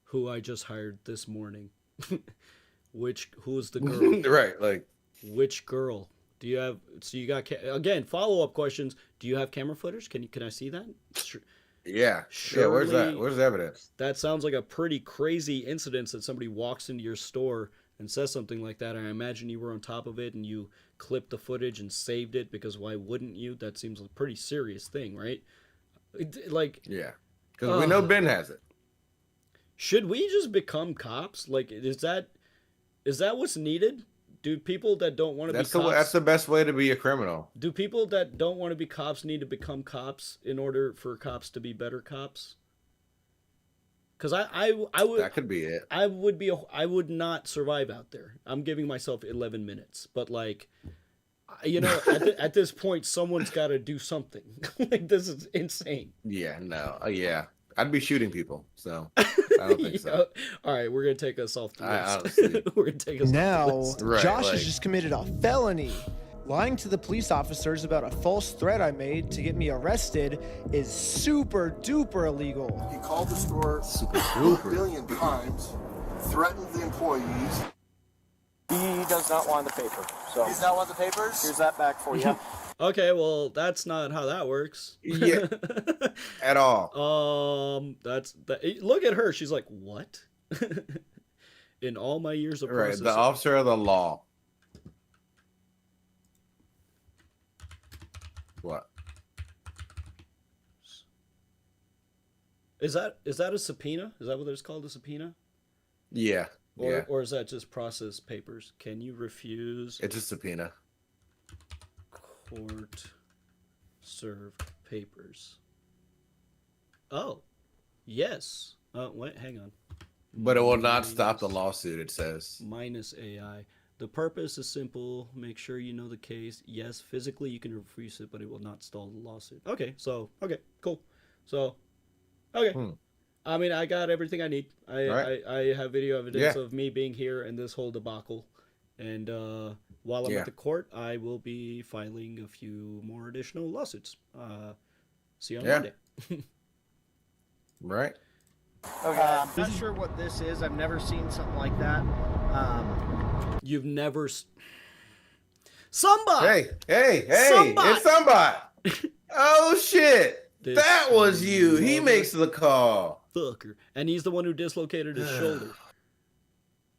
who I just hired this morning. Who's the girl? Right, like which girl? Do you have? So you got again follow-up questions. Do you have camera footage? Can I see that? Yeah. Surely, Where's that? Where's the evidence? That sounds like a pretty crazy incident that somebody walks into your store and says something like that. I imagine you were on top of it and you clipped the footage and saved it, because why wouldn't you? That seems like a pretty serious thing, right? Like, yeah, because we know Ben has it. Should we just become cops? Like, is that what's needed? Do people that don't want to be cops... That's the best way to be a criminal. Do people that don't want to be cops need to become cops in order for cops to be better cops? Because I would. That could be it. I would not survive out there. I'm giving myself 11 minutes, but like, at this point, someone's got to do something. Like, this is insane. Yeah, no, yeah. I'd be shooting people, so I don't think so. All right, we're gonna take us off the list. Honestly, we're gonna take us Now, off the list. Josh has just committed a felony. Lying to the police officers about a false threat I made to get me arrested is super duper illegal. He called the store a billion times, threatened the employees. He does not want the paper. So He's not want the papers? here's that back for you. Okay, well, that's not how that works. Yeah, at all. Look at her. She's like, what? In all my years of Right, processing. the officer of the law. What? Is that a subpoena? Is that what it's called, a subpoena? Yeah. Or is that just process papers? Can you refuse? It's a subpoena. Court served papers. Oh, yes. Wait, hang on. But it will not stop the lawsuit, it says. Minus AI. The purpose is simple. Make sure you know the case. Yes, physically you can refuse it, but it will not stall the lawsuit. Okay, cool. So, okay. I mean, I got everything I need. I have video evidence of me being here and this whole debacle. And while I'm at the court, I will be filing a few more additional lawsuits. See you on Monday. Right. Okay, I'm not sure what this is. I've never seen something like that. You've never... Somebody! Hey, it's somebody! Oh, shit! That was you! He makes the call! Fucker. And he's the one who dislocated his shoulder.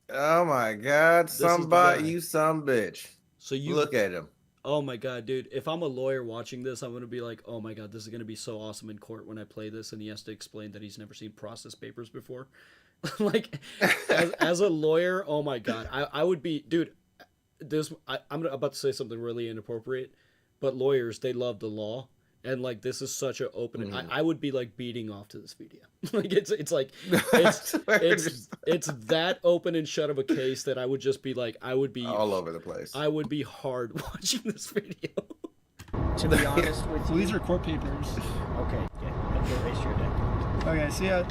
Oh my god, somebody, you some bitch. So you look at him. Oh my god, dude. If I'm a lawyer watching this, I'm going to be like, oh my god, this is going to be so awesome in court when I play this and he has to explain that he's never seen process papers before. Like, as a lawyer, oh my god. I would be, dude, I'm about to say something really inappropriate, but lawyers, they love the law. And like, this is such an open. I would be like beating off to this video. Like it's like it's that open and shut of a case that I would just be like, I would be all over the place. I would be hard watching this video. To be honest with you, these are court papers. Okay, yeah, have to erase your deck. Okay, see ya.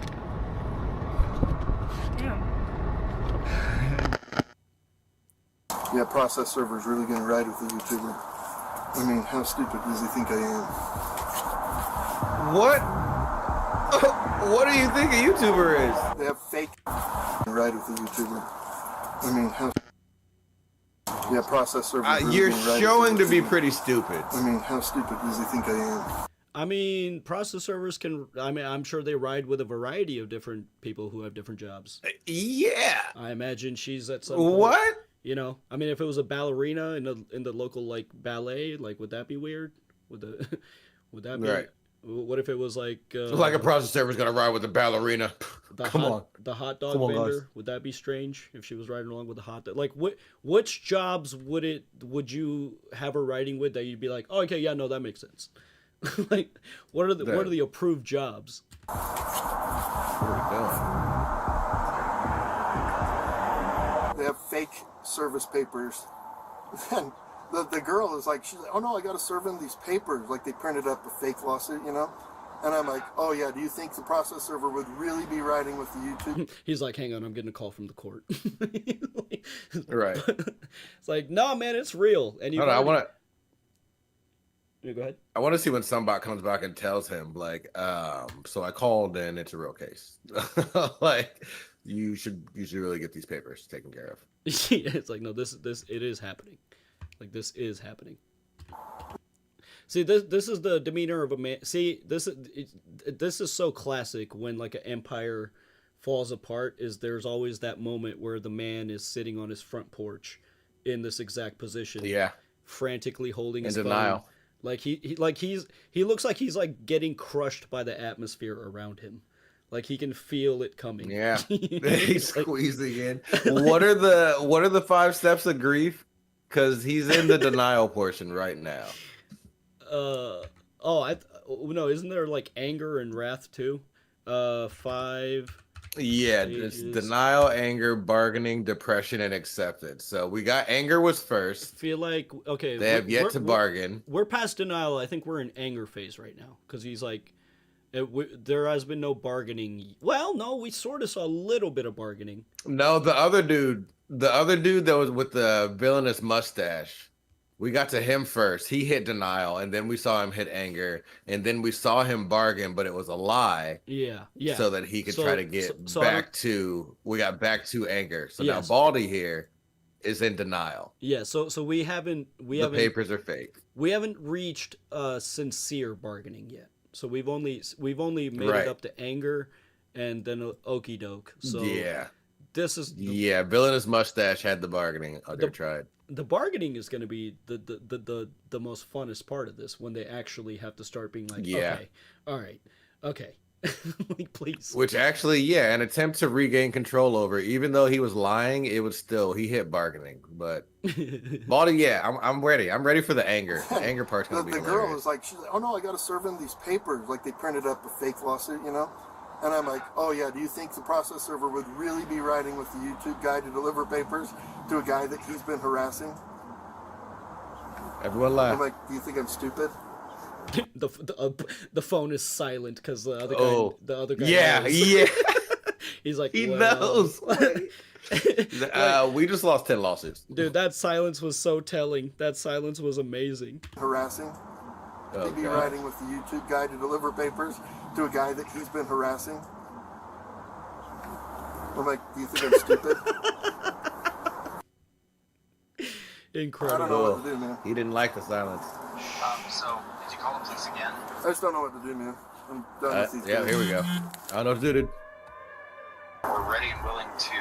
Yeah, process server's really gonna ride with the YouTuber. I mean, how stupid does he think I am? What? What do you think a YouTuber is? They have fake ride with the YouTuber. I mean, how... Yeah, process server's really you're gonna ride showing with to the be YouTuber. pretty stupid. I mean, how stupid does he think I am? I mean, process servers can. I mean, I'm sure they ride with a variety of different people who have different jobs. Yeah. I imagine she's at some point, What? You know, I mean, if it was a ballerina in the local like ballet, like would that be weird? Would that be right? What if it was like a process server's gonna ride with a ballerina? Come on. The hot dog Come on, vendor. guys. Would that be strange if she was riding along with the hot dog? Like, which jobs would you have her riding with that you'd be like, oh, okay, yeah, no, that makes sense. Like, what are the approved jobs? What are They have fake service papers. And the girl is like, she's like, oh no, I got to serve them these papers. Like they printed up a fake lawsuit, you know? And I'm like, oh yeah, do you think the process server would really be riding with the YouTube? He's like, hang on, I'm getting a call from the court. Right. It's like, no, man, it's real. And you I want to. Yeah, go ahead. I want to see when somebody comes back and tells him, like, so I called and it's a real case. Like, you should really get these papers taken care of. Yeah, it's like, no, it is happening. Like, this is happening. See, this is the demeanor of a man. See, this is so classic when like an empire falls apart. Is there's always that moment where the man is sitting on his front porch in this exact position, frantically holding his denial. phone. Like he looks like he's like getting crushed by the atmosphere around him. Like he can feel it coming. Yeah, he's squeezing in. What are the 5 steps of grief? Because he's in the denial portion right now. No, isn't there like anger and wrath too? 5 Yeah, it's denial, anger, bargaining, depression, and acceptance. So we got anger was first. I feel like, okay, they have yet to bargain. We're past denial. I think we're in anger phase right now because he's like, there has been no bargaining. Well, no, we sort of saw a little bit of bargaining. No, the other dude that was with the villainous mustache. We got to him first. He hit denial, and then we saw him hit anger, and then we saw him bargain, but it was a lie. Yeah. So that he could try to get back to. We got back to anger. So now Baldy here is in denial. Yeah. So we haven't. The papers are fake. We haven't reached sincere bargaining yet. So we've only made it up to anger, and then okie doke. So yeah, this is villainous mustache had the bargaining. They tried. The bargaining is going to be the most funnest part of this when they actually have to start being like, okay, all right, okay, like please. Which actually, an attempt to regain control over. Even though he was lying, it was still he hit bargaining. But Baldy, I'm ready. I'm ready for the anger. The anger part's gonna be the hilarious. girl was like, she's like, oh no, I got to serve him these papers. Like they printed up a fake lawsuit, you know. And I'm like, oh yeah, do you think the process server would really be writing with the YouTube guy to deliver papers to a guy that he's been harassing? Everyone laughed. I'm like, do you think I'm stupid? The phone is silent because the other guy knows. He's like, he knows. We just lost 10 lawsuits. Dude, that silence was so telling. That silence was amazing. Harassing? He'd be writing with the YouTube guy to deliver papers to a guy that he's been harassing. I'm like, do you think I'm stupid? Incredible. I don't know what to do, man. He didn't like the silence. So, did you call the police again? I just don't know what to do, man. I'm done with these guys. Here we go. I don't know what to do, dude. We're ready and willing to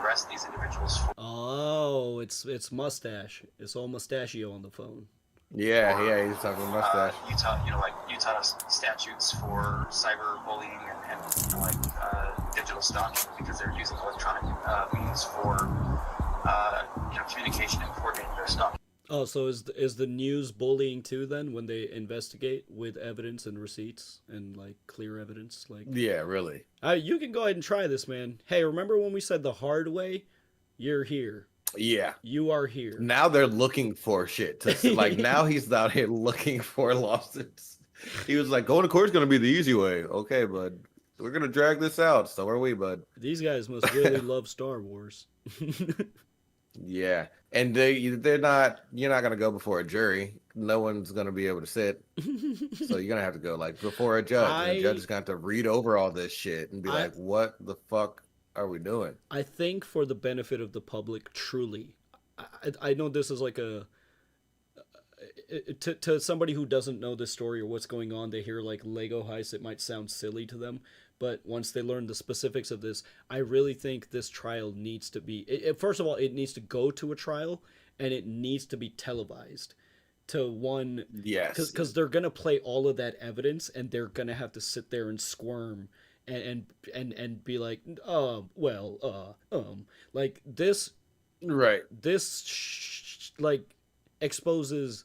arrest these individuals. Oh, it's mustache. It's all mustachio on the phone. Yeah, he's talking mustache. Utah statutes for cyberbullying and digital stalking because they're using electronic means for communication and coordinating their stalking. Oh, so is the news bullying too then when they investigate with evidence and receipts and like clear evidence? Like really. You can go ahead and try this, man. Hey, remember when we said the hard way? You're here. Yeah. You are here. Now they're looking for shit. Now he's out here looking for lawsuits. He was like, going to court's going to be the easy way. Okay, bud. We're going to drag this out. So are we, bud. These guys must really love Star Wars. Yeah. And you're not going to go before a jury. No one's going to be able to sit. So you're going to have to go before a judge. And the judge is going to have to read over all this shit and be like, what the fuck are we doing? I think for the benefit of the public, truly, I know this is like to somebody who doesn't know this story or what's going on, they hear like Lego heist, it might sound silly to them, but once they learn the specifics of this, I really think this trial needs to be, first of all, it needs to go to a trial and it needs to be televised to one. Yes. Because they're going to play all of that evidence and they're going to have to sit there and squirm and be like, like this, right? This exposes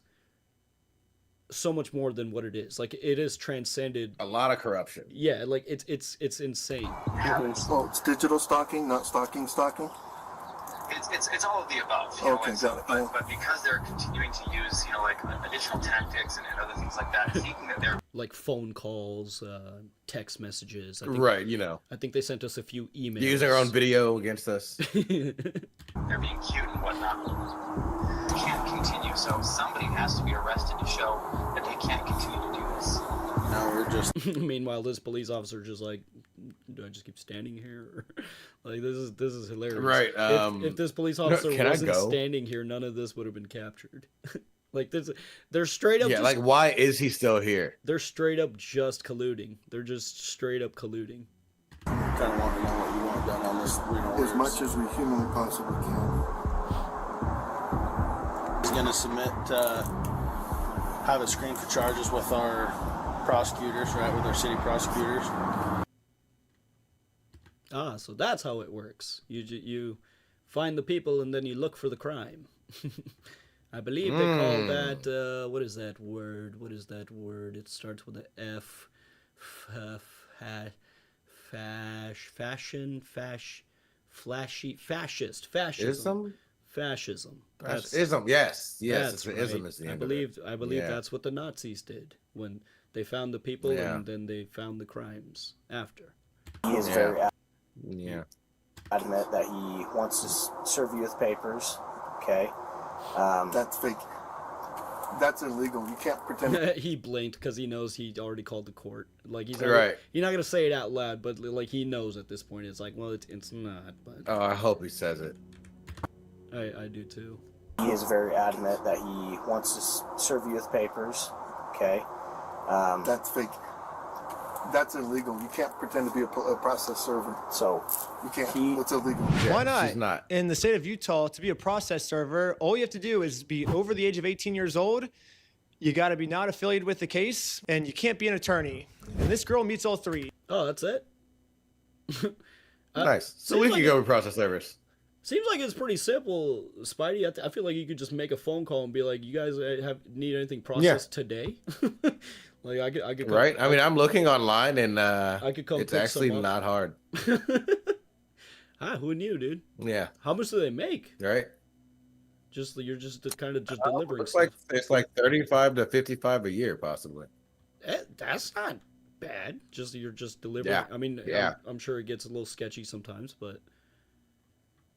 so much more than what it is. Like it is transcended a lot of corruption. Yeah, like it's insane. Oh, it's digital stalking, not stalking. It's all of the above. Okay, got it. But because they're continuing to use, additional tactics and other things like that, thinking that they're like phone calls, text messages. Right, I think they sent us a few emails. Use their own video against us. They're being cute and whatnot. It can't continue, so somebody has to be arrested to show that they can't continue to do this. Now we're just. Meanwhile, this police officer just like, do I just keep standing here? Like this is hilarious. Right. If this police officer wasn't standing here, none of this would have been captured. Like they're straight up. Yeah. Like why is he still here? They're straight up just colluding. They're just straight up colluding. Kind of want to know what you want done on this. As much as we humanly possibly can. He's going to submit, have it screened for charges with our prosecutors, right? With our city prosecutors. Ah, so that's how it works. You find the people and then you look for the crime. I believe they call that, what is that word? It starts with an F. Ism? Fascism. Ism, yes. That's It's right. ism is the end of it. I believe Yeah. that's what the Nazis did when they found the people Yeah. and then they found the crimes after. He is very adamant that he wants to serve you with papers. Okay. That's fake. That's illegal. You can't pretend. He blinked because he knows he already called the court. Like he's Right. He's not gonna say it out loud, but like he knows at this point. It's like, well, it's not. But Oh, I hope he says it. I do too. He is very adamant that he wants to serve you with papers. Okay. That's fake. That's illegal. You can't pretend to be a process server. So you can't. It's illegal. Why not? She's not. In the state of Utah, to be a process server, all you have to do is be over the age of 18 years old. You got to be not affiliated with the case, and you can't be an attorney. And this girl meets all three. Oh, that's it? Nice. So we can go with process servers. Seems like it's pretty simple, Spidey. I feel like you could just make a phone call and be like, "You guys need anything processed today?" Like I could. Right. I mean, I'm looking online, and I could come. It's pick actually some up. not hard. Who knew, dude? Yeah. How much do they make? Right. You're just kind of just delivering It's stuff. it's like 35 to 55 a year, possibly. That's not bad. You're just delivering. Yeah. I mean, Yeah. I'm sure it gets a little sketchy sometimes, but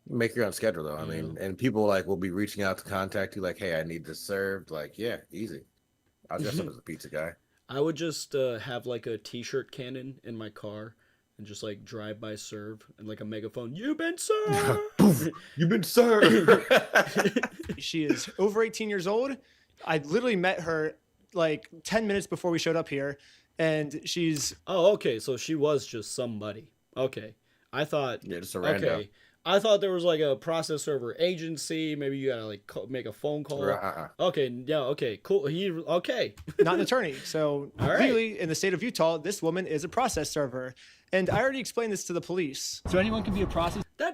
Make your own schedule, though. I mean, and people will be reaching out to contact you, like, "Hey, I need this served." Like, yeah, easy. I'll dress up as a pizza guy. I would just have like a T-shirt cannon in my car and just like drive by serve and like a megaphone. You've been served. You've been served. She is over 18 years old. I literally met her like 10 minutes before we showed up here, and she's... Oh, okay, so she was just somebody. Okay. I thought... Yeah, just a rando. Okay. I thought there was like a process server agency. Maybe you gotta like make a phone call. Okay, yeah, okay, cool. Okay. Not an attorney. So All right. legally, in the state of Utah, this woman is a process server. And I already explained this to the police. So anyone can be a process. I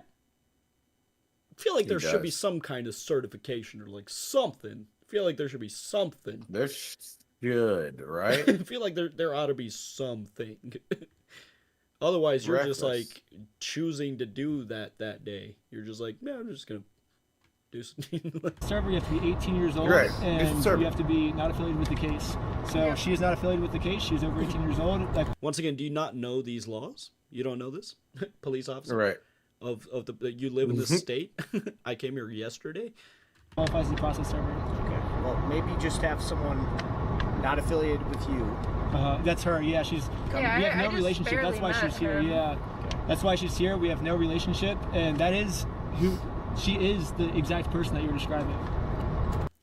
feel like there He should be does. some kind of certification or like something. I feel like there should be something. There should, right? I feel like there ought to be something. Otherwise, you're just Reckless. like choosing to do that day. You're just like, no, I'm just gonna do something. Server, you have to be 18 years old, Right. and Server. you have to be not affiliated with the case. So she is not affiliated with the case. She's over 18 years old. Like, Once again, do you not know these laws? You don't know this, police officer? Right. Of you live in this state. I came here yesterday. qualifies as a process server. Okay. Well, maybe just have someone not affiliated with you. That's her. Yeah, she's. Yeah, we have I no just relationship. That's barely why she's met here. her. Yeah, that's why she's here. We have no relationship, and that is who she is. The exact person that you're describing.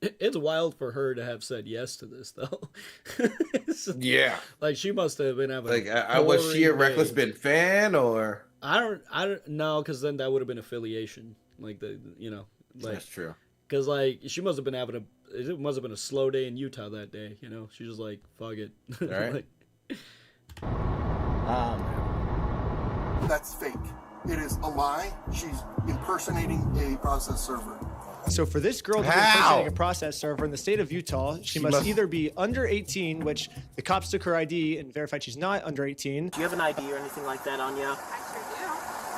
It's wild for her to have said yes to this, though. Yeah. Like she must have been having. Like, was she a boring Reckless day. Ben fan, or? I don't know, because then that would have been affiliation. Like like That's true. Because like she must have been it must have been a slow day in Utah that day. She's just like, fuck it. Right. Like, That's fake. It is a lie. She's impersonating a process server. So for this girl to be How? impersonating a process server in the state of Utah, she must either be under 18, which the cops took her ID and verified she's not under 18. Do you have an ID or anything like that on you?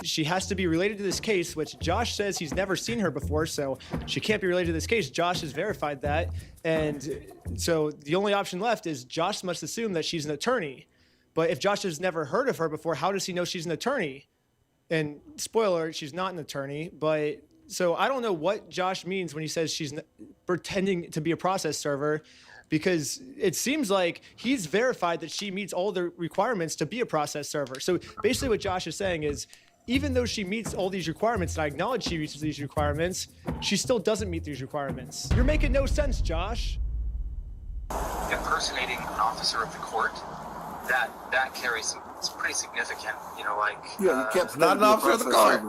She has to be related to this case, which Josh says he's never seen her before, so she can't be related to this case. Josh has verified that. And so the only option left is Josh must assume that she's an attorney. But if Josh has never heard of her before, how does he know she's an attorney? And spoiler, she's not an attorney. But so I don't know what Josh means when he says she's pretending to be a process server, because it seems like he's verified that she meets all the requirements to be a process server. So basically what Josh is saying is, even though she meets all these requirements, and I acknowledge she meets these requirements, she still doesn't meet these requirements. You're making no sense, Josh. Impersonating an officer of the court, that carries some, it's pretty significant, like... Yeah, you can't. Not an officer of the court.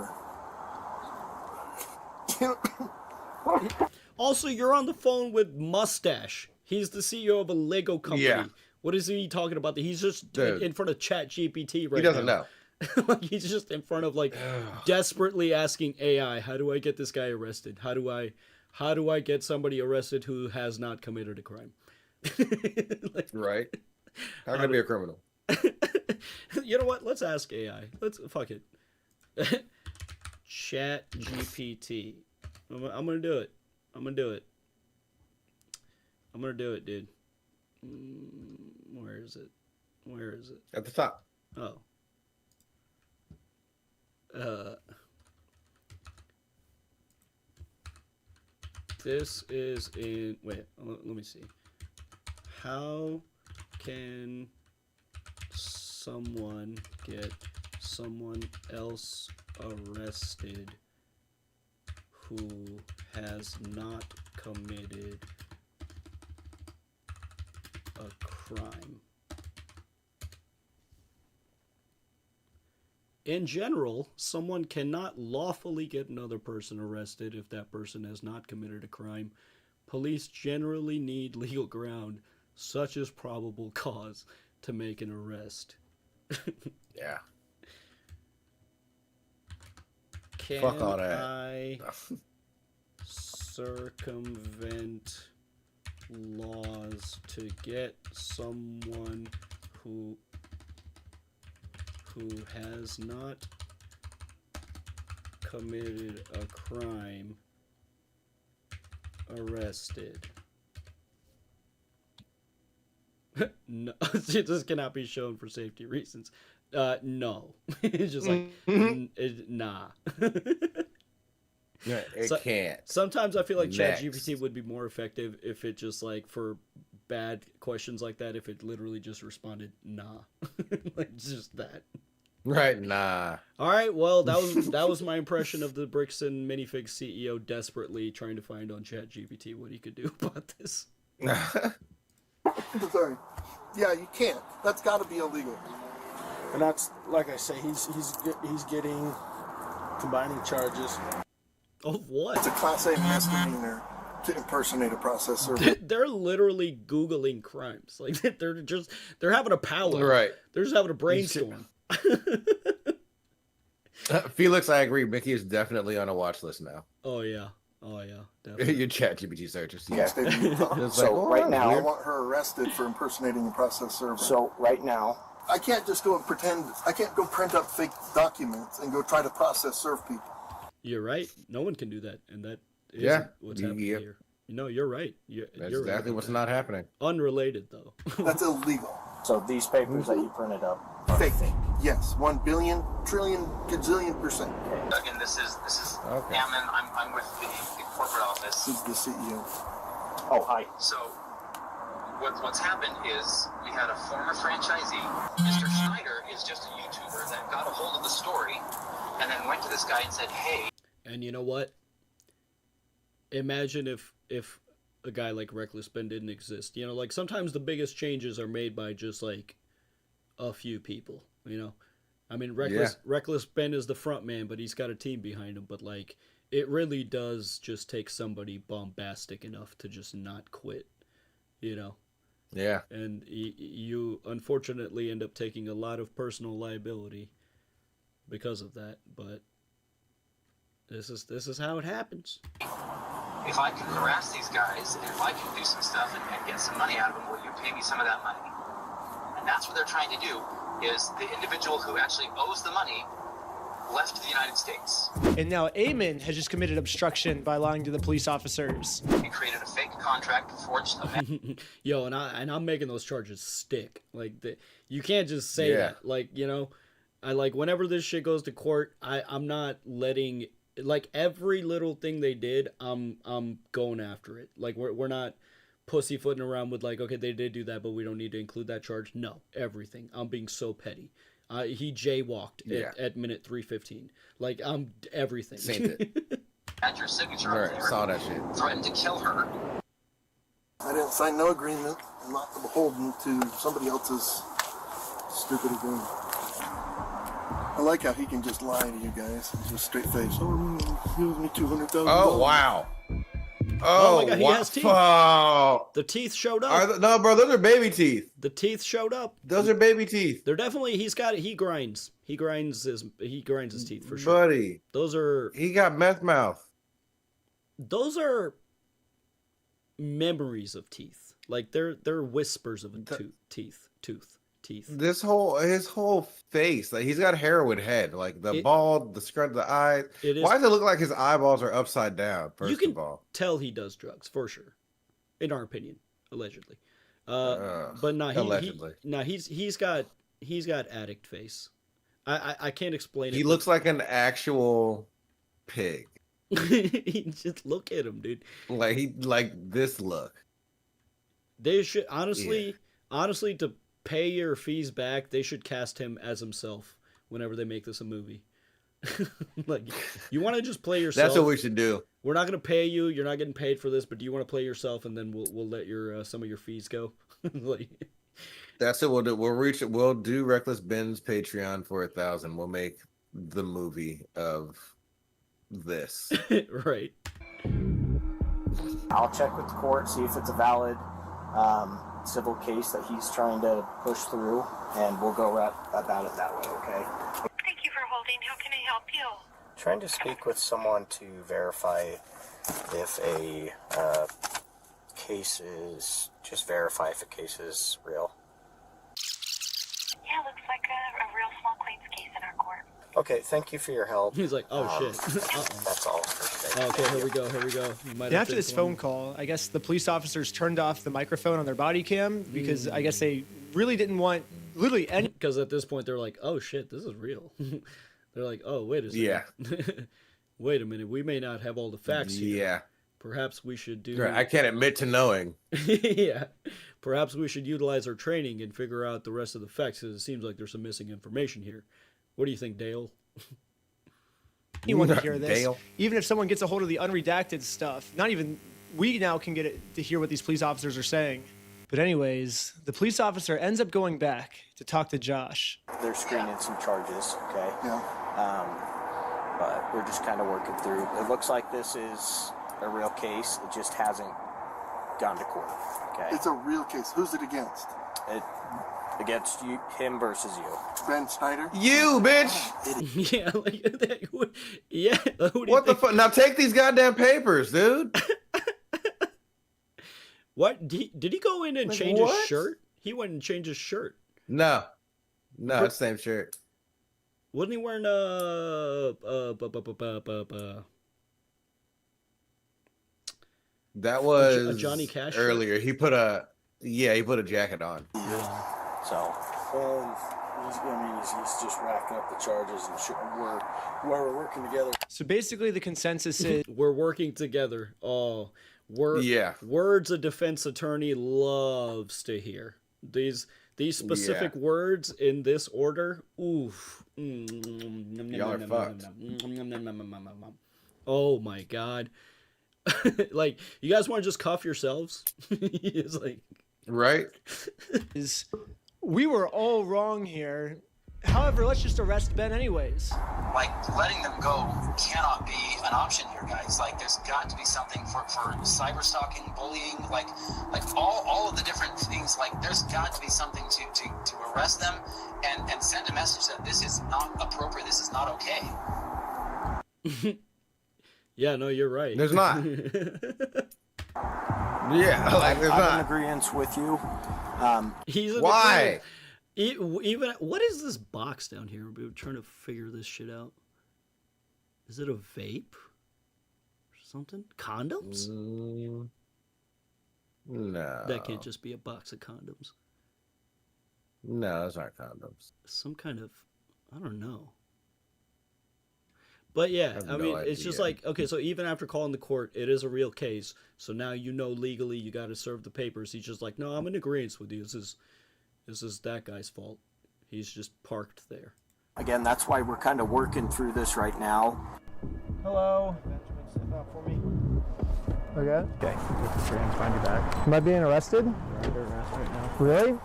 also, you're on the phone with Mustache. He's the CEO of a Lego company. Yeah. What is he talking about? He's just Dude. in front of Chat GPT right now. He doesn't know. Like he's just in front of desperately asking AI, how do I get this guy arrested? How do I get somebody arrested who has not committed a crime? Right. How can I be a criminal? You know what? Let's ask AI. Let's fuck it. Chat GPT. I'm gonna do it. I'm gonna do it. I'm gonna do it, dude. Where is it? Where is it? At the top. Oh. This is in. Wait. Let me see. How can someone get someone else arrested who has not committed a crime? In general, someone cannot lawfully get another person arrested if that person has not committed a crime. Police generally need legal ground, such as probable cause, to make an arrest. Yeah. Can Fuck all that. I circumvent laws to get someone who has not committed a crime arrested? No, this cannot be shown for safety reasons. No. It's just like, nah. Yeah, it can't. Sometimes I feel like Next. ChatGPT would be more effective if it just like for bad questions like that, if it literally just responded nah. Like just that. Right, nah. All right, well that was my impression of the Brixton Minifig CEO desperately trying to find on ChatGPT what he could do about this. Sorry. Yeah, you can't. That's got to be illegal. And that's like I say, he's getting combining charges. Of what? It's a Class A misdemeanor to impersonate a process server. They're literally Googling crimes. Like they're having a powwow. Right. They're just having a brainstorm. Felix, I agree. Mickey is definitely on a watch list now. Oh yeah, definitely. Your ChatGPT searches. Yes, they do. It's So like, right now, I want her arrested for impersonating a process server. So right now, I can't just go and pretend. I can't go print up fake documents and go try to process serve people. You're right. No one can do that, and that is what's happening here. No, you're right. That's you're exactly right what's that. not happening. Unrelated though. That's illegal. So these papers that you printed up are fake. Yes, 1 billion, trillion, gazillion %. Again, this is Okay. Ammon. I'm with the corporate office. This is the CEO. Oh, hi. So what's happened is we had a former franchisee. Mr. Schneider is just a YouTuber that got a hold of the story and then went to this guy and said, hey. And you know what? Imagine if a guy like Reckless Ben didn't exist. You know, like sometimes the biggest changes are made by just like a few people, you know? I mean, Reckless Ben is the front man, but he's got a team behind him. But like, it really does just take somebody bombastic enough to just not quit, you know? Yeah. And you unfortunately end up taking a lot of personal liability because of that. But this is how it happens. If I can harass these guys, and if I can do some stuff and get some money out of them, will you pay me some of that money? And that's what they're trying to do, is the individual who actually owes the money left the United States. And now Eamon has just committed obstruction by lying to the police officers. He created a fake contract, forged a... Yo, and I'm making those charges stick. Like, you can't just say that. Like, you know, I like, whenever this shit goes to court, I'm not letting... Like, every little thing they did, I'm going after it. Like, we're not pussyfooting around with like, okay, they did do that, but we don't need to include that charge. No, everything. I'm being so petty. He jaywalked at minute 3:15. Like, I'm everything. Same it. Had your signature on there. Saw that shit. Threatened to kill her. I didn't sign no agreement. I'm not beholden to somebody else's stupid agreement. I like how he can just lie to you guys. He's just straight face. Oh, he owes me $200,000. Oh, wow. Oh my God, he has teeth. Oh. The teeth showed up. No, bro, those are baby teeth. The teeth showed up. Those are baby teeth. They're definitely. He grinds. He grinds his teeth for sure. Buddy, those are. He got meth mouth. Those are memories of teeth. Like they're whispers of a tooth. teeth. his whole face, like he's got heroin head, like the bald, the scrunch, the eyes. Why does it look like his eyeballs are upside down? First of all, tell he does drugs for sure, in our opinion, allegedly. But no, allegedly. He's got addict face. I can't explain it. He looks like an actual pig. Just look at him, dude. Like this look. They should honestly to pay your fees back, they should cast him as himself whenever they make this a movie. Like, you want to just play yourself? That's what we should do. We're not going to pay you. You're not getting paid for this, but do you want to play yourself, and then we'll let your some of your fees go? Like, that's what we'll do. We'll do Reckless Ben's Patreon for 1,000. We'll make the movie of this. Right. I'll check with the court, see if it's a valid civil case that he's trying to push through, and we'll go about it that way, okay? Thank you for holding. How can I help you? Trying to speak with someone to verify if a case is, just verify if a case is real. Yeah, looks like a real small claims case in our court. Okay, thank you for your help. He's like, oh shit. That's all. Okay, here we go. And after this phone call, I guess the police officers turned off the microphone on their body cam because I guess they really didn't want literally any. Because at this point they're like, oh shit, this is real. They're like, oh wait a second. Yeah. Wait a minute, we may not have all the facts here. Yeah. Perhaps we should do. I can't admit to knowing. Yeah. Perhaps we should utilize our training and figure out the rest of the facts, because it seems like there's some missing information here. What do you think, Dale? Anyone to hear this, Dale. even if someone gets a hold of the unredacted stuff, not even we now can get it to hear what these police officers are saying. But anyways, the police officer ends up going back to talk to Josh. They're screening some charges, okay? Yeah. But we're just kind of working through. It looks like this is a real case. It just hasn't gone to court, okay? It's a real case. Who's it against? Against you, him versus you. Ben Snyder? You, bitch! Yeah, like that. Yeah. What the fuck? Now take these goddamn papers, dude. What? Did he go in and change his shirt? He went and changed his shirt. No, it's the same shirt. Wasn't he wearing That was a Johnny Cash earlier. Shirt? He put a jacket on. Yeah. So, he's just racking up the charges, and we're working together. So basically, the consensus is we're working together. Oh, words a defense attorney loves to hear. These specific words in this order. Oof. Y'all are fucked. Oh my god. Like, you guys want to just cuff yourselves? It's like, right? We were all wrong here. However, let's just arrest Ben anyways. Like, letting them go cannot be an option here, guys. Like, there's got to be something for cyber stalking, bullying, like all of the different things. Like, there's got to be something to arrest them and send a message that this is not appropriate, this is not okay. Yeah, no, you're right. There's not. Yeah, like there's I'm not. in agreement with you. Why? Even what is this box down here? We're trying to figure this shit out. Is it a vape or something? Condoms? No. That can't just be a box of condoms. No, those aren't condoms. Some kind of, I don't know. But yeah, I mean, it's just like, okay, so even after calling the court, it is a real case. So now you know legally you got to serve the papers. He's just like, no, I'm in agreement with you. This is that guy's fault. He's just parked there. Again, that's why we're kind of working through this right now. Hello. Step out for me. Okay. Okay. Find you back. Am I being arrested? You're under arrest right now. Really?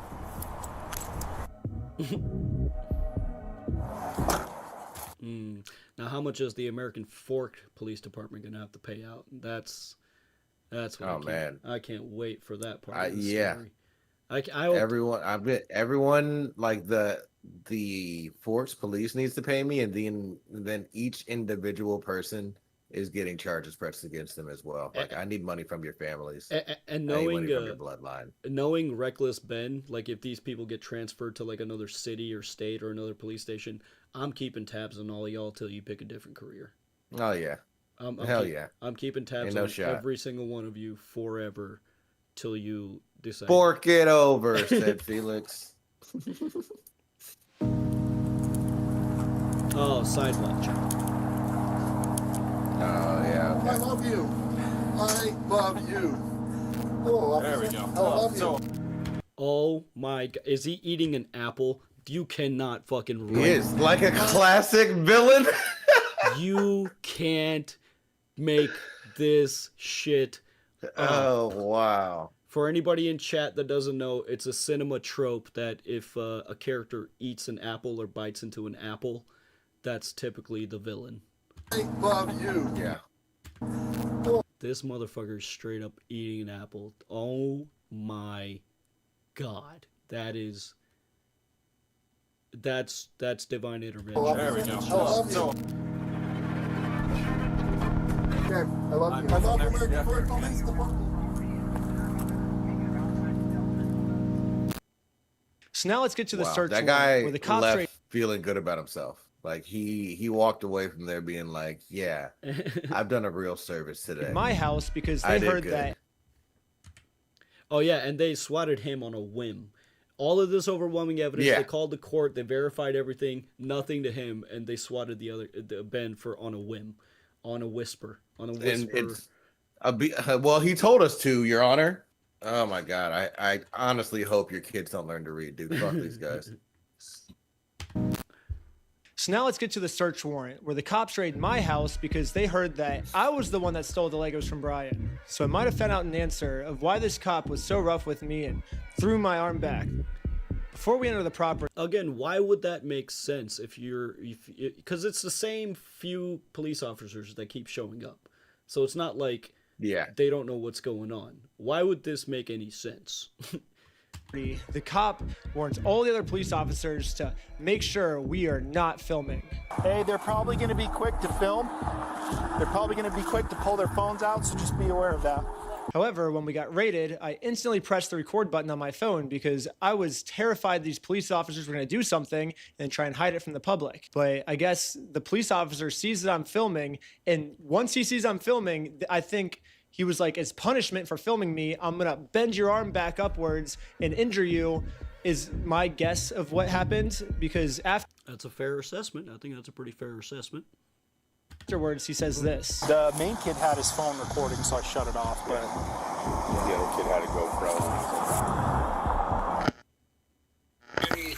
Now, how much is the American Fork Police Department going to have to pay out? That's what I can't wait for that part. Of the story. I hope everyone like the Forks police needs to pay me, and then each individual person is getting charges pressed against them as well. Like, I need money from your families. And I need knowing money from your bloodline. knowing Reckless Ben, like if these people get transferred to like another city or state or another police station, I'm keeping tabs on all of y'all till you pick a different career. Oh yeah. Hell yeah. I'm keeping tabs no on shot. every single one of you forever till you decide. Fork it over, said Felix. Oh, sidewalk chop. Oh yeah. Okay. I love you. I love you. Oh, There we go. I love you. Oh my god, is he eating an apple? You cannot fucking He is like a classic villain. You can't make this shit up. Oh wow. For anybody in chat that doesn't know, it's a cinema trope that if a character eats an apple or bites into an apple, that's typically the villain. I love you. Yeah. This motherfucker is straight up eating an apple. Oh my god. That's divine intervention. There we go. I love you. Okay, I love you. I love American Police Department. So now let's get to the Wow, search that warrant, guy where the cops left raid feeling good about himself. Like he walked away from there being like, yeah, I've done a real service today. my house because I they did heard good. that Oh yeah, and they swatted him on a whim. All of this overwhelming evidence, Yeah. they called the court, they verified everything, nothing to him, and they swatted the Ben for on a whim, on a whisper, on a whisper. And it's well, he told us to, Your Honor. Oh my God, I honestly hope your kids don't learn to read, dude. Fuck these guys. So now let's get to the search warrant, where the cops raid my house because they heard that I was the one that stole the Legos from Brian. So I might have found out an answer of why this cop was so rough with me and threw my arm back. Before we enter the property, Again, why would that make sense because it's the same few police officers that keep showing up. So it's not like Yeah. they don't know what's going on. Why would this make any sense? the cop warns all the other police officers to make sure we are not filming. Hey, they're probably going to be quick to film. They're probably going to be quick to pull their phones out, so just be aware of that. However, when we got raided, I instantly pressed the record button on my phone because I was terrified these police officers were going to do something and try and hide it from the public. But I guess the police officer sees that I'm filming, and once he sees I'm filming, I think he was like, as punishment for filming me, I'm going to bend your arm back upwards and injure you, is my guess of what happened. Because That's a fair assessment. I think that's a pretty fair assessment. afterwards, he says this. The main kid had his phone recording, so I shut it off. But The other kid had a GoPro.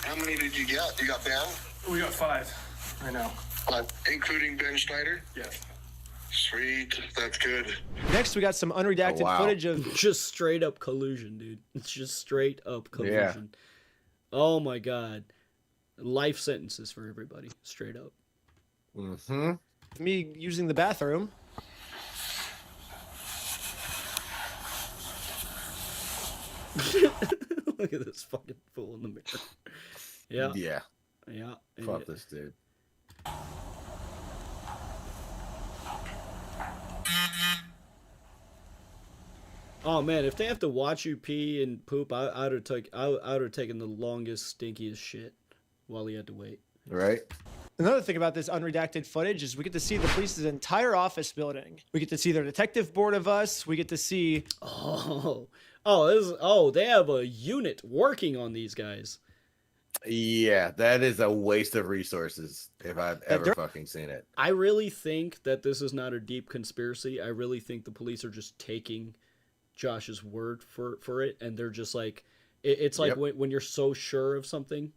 How many did you get? You got Ben? We got 5 right now. Including Ben Schneider? Yes. Sweet. That's good. Next, we got some unredacted footage of just straight up collusion, dude. It's just straight up collusion. Oh my god. Life sentences for everybody, straight up. Mm-hmm. me using the bathroom. Look at this fucking fool in the mirror. Yeah. Yeah. Yeah. Fuck this dude. Oh man, if they have to watch you pee and poop, I would have taken the longest, stinkiest shit while he had to wait. Right. Another thing about this unredacted footage is we get to see the police's entire office building. We get to see their detective board of us. We get to see. They have a unit working on these guys. Yeah, that is a waste of resources if I've ever fucking seen it. I really think that this is not a deep conspiracy. I really think the police are just taking Josh's word for it, and they're just like, it's like when you're so sure of something,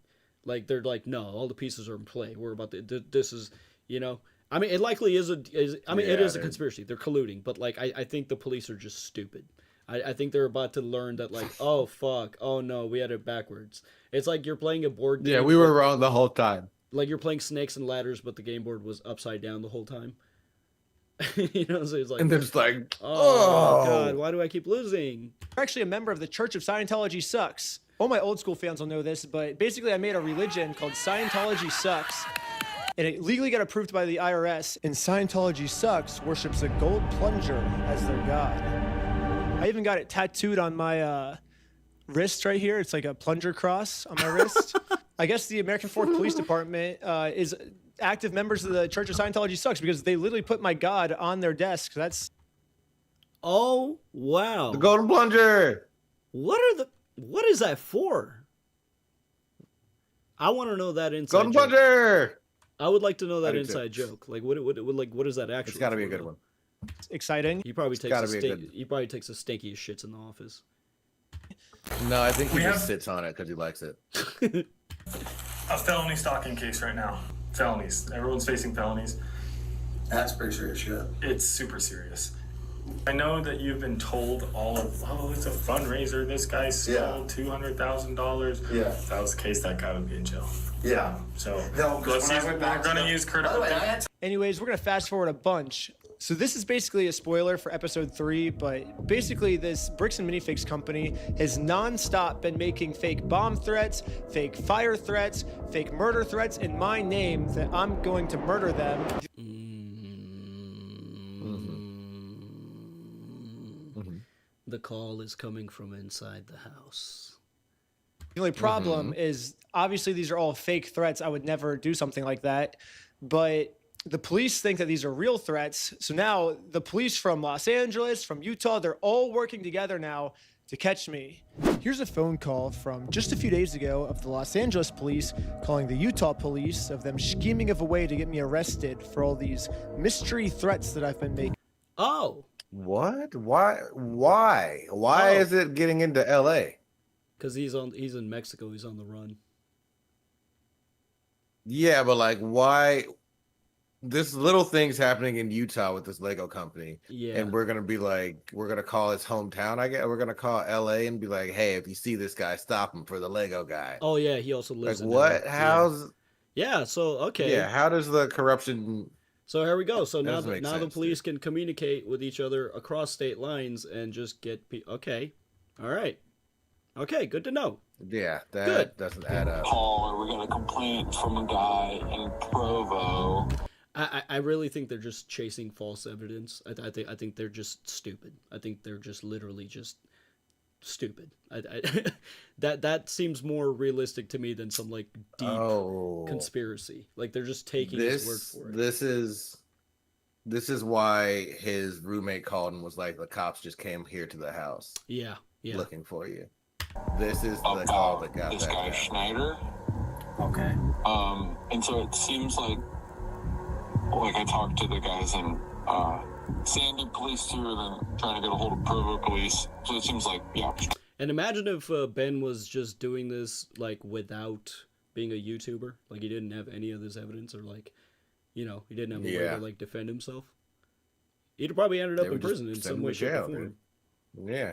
like they're like, no, all the pieces are in play. We're about to. This is, you know. I mean, it likely is it is a conspiracy. They're colluding, but like, I think the police are just stupid. I think they're about to learn that, like, oh fuck, oh no, we had it backwards. It's like you're playing a board game. Yeah, we were wrong the whole time. Like you're playing Snakes and Ladders, but the game board was upside down the whole time. You know, so it's like, and they're just like, oh god, why do I keep losing? I'm actually a member of the Church of Scientology Sucks. All my old school fans will know this, but basically I made a religion called Scientology Sucks. and it legally got approved by the IRS. And Scientology Sucks worships a gold plunger as their god. I even got it tattooed on my wrist right here. It's like a plunger cross on my wrist. I guess the American 4th Police Department is active members of the Church of Scientology Sucks because they literally put my god on their desk. That's... Oh, wow. The golden plunger. What is that for? I want to know that inside Golden joke. plunger. I would like to know I that do inside too. joke. Like what is that actually? It's got to be a for, good though? one. Exciting. He probably takes gotta be a good- he probably takes the stinkiest shits in the office. No, I think he We just have- sits on it because he likes it. A felony stalking case right now. Felonies. Everyone's facing felonies. That's pretty serious shit. It's super serious. I know that you've been told it's a fundraiser. This guy stole $200,000. Yeah. If that was the case, that guy would be in jail. Yeah. So No, 'cause when I went back we're to gonna the- use By critical. the way, I had Anyways, we're going to fast forward a bunch. So this is basically a spoiler for episode 3, but basically this Bricks and Minifigs company has non-stop been making fake bomb threats, fake fire threats, fake murder threats in my name that I'm going to murder them. The call is coming from inside the house. The only problem is obviously these are all fake threats. I would never do something like that. But the police think that these are real threats. So now the police from Los Angeles, from Utah, they're all working together now to catch me. Here's a phone call from just a few days ago of the Los Angeles police calling the Utah police of them scheming of a way to get me arrested for all these mystery threats that I've been making. Oh. What? Why is it getting into LA? Because he's in Mexico. He's on the run. Yeah, but like, why? This little thing's happening in Utah with this Lego company. Yeah. And we're gonna call his hometown. I guess we're gonna call LA and be like, hey, if you see this guy, stop him for the Lego guy. Oh yeah, he also lives. Like in what? LA. How's? Yeah. So okay. Yeah. How does the corruption? So here we go. So now Doesn't make the sense, police can communicate with each other across state lines and just get okay. All right. Okay, good to know. Yeah, that Good. doesn't add up. Call, or we got a complaint from a guy in Provo. I really think they're just chasing false evidence. I think they're just stupid. I think they're just literally just stupid. That seems more realistic to me than some like deep conspiracy. Like they're just taking his word for it. This is why his roommate called and was like, the cops just came here to the house. Yeah. Looking for you. This is the call that got this that guy guy. Schneider. Okay. And so it seems like I talked to the guys in Sandy police too, and then trying to get a hold of Provo police. So it seems like, yeah. And imagine if Ben was just doing this like without being a YouTuber, like he didn't have any of this evidence, or like, he didn't have a way to like defend himself. He'd probably ended up in prison in some way, shape, or form. Yeah.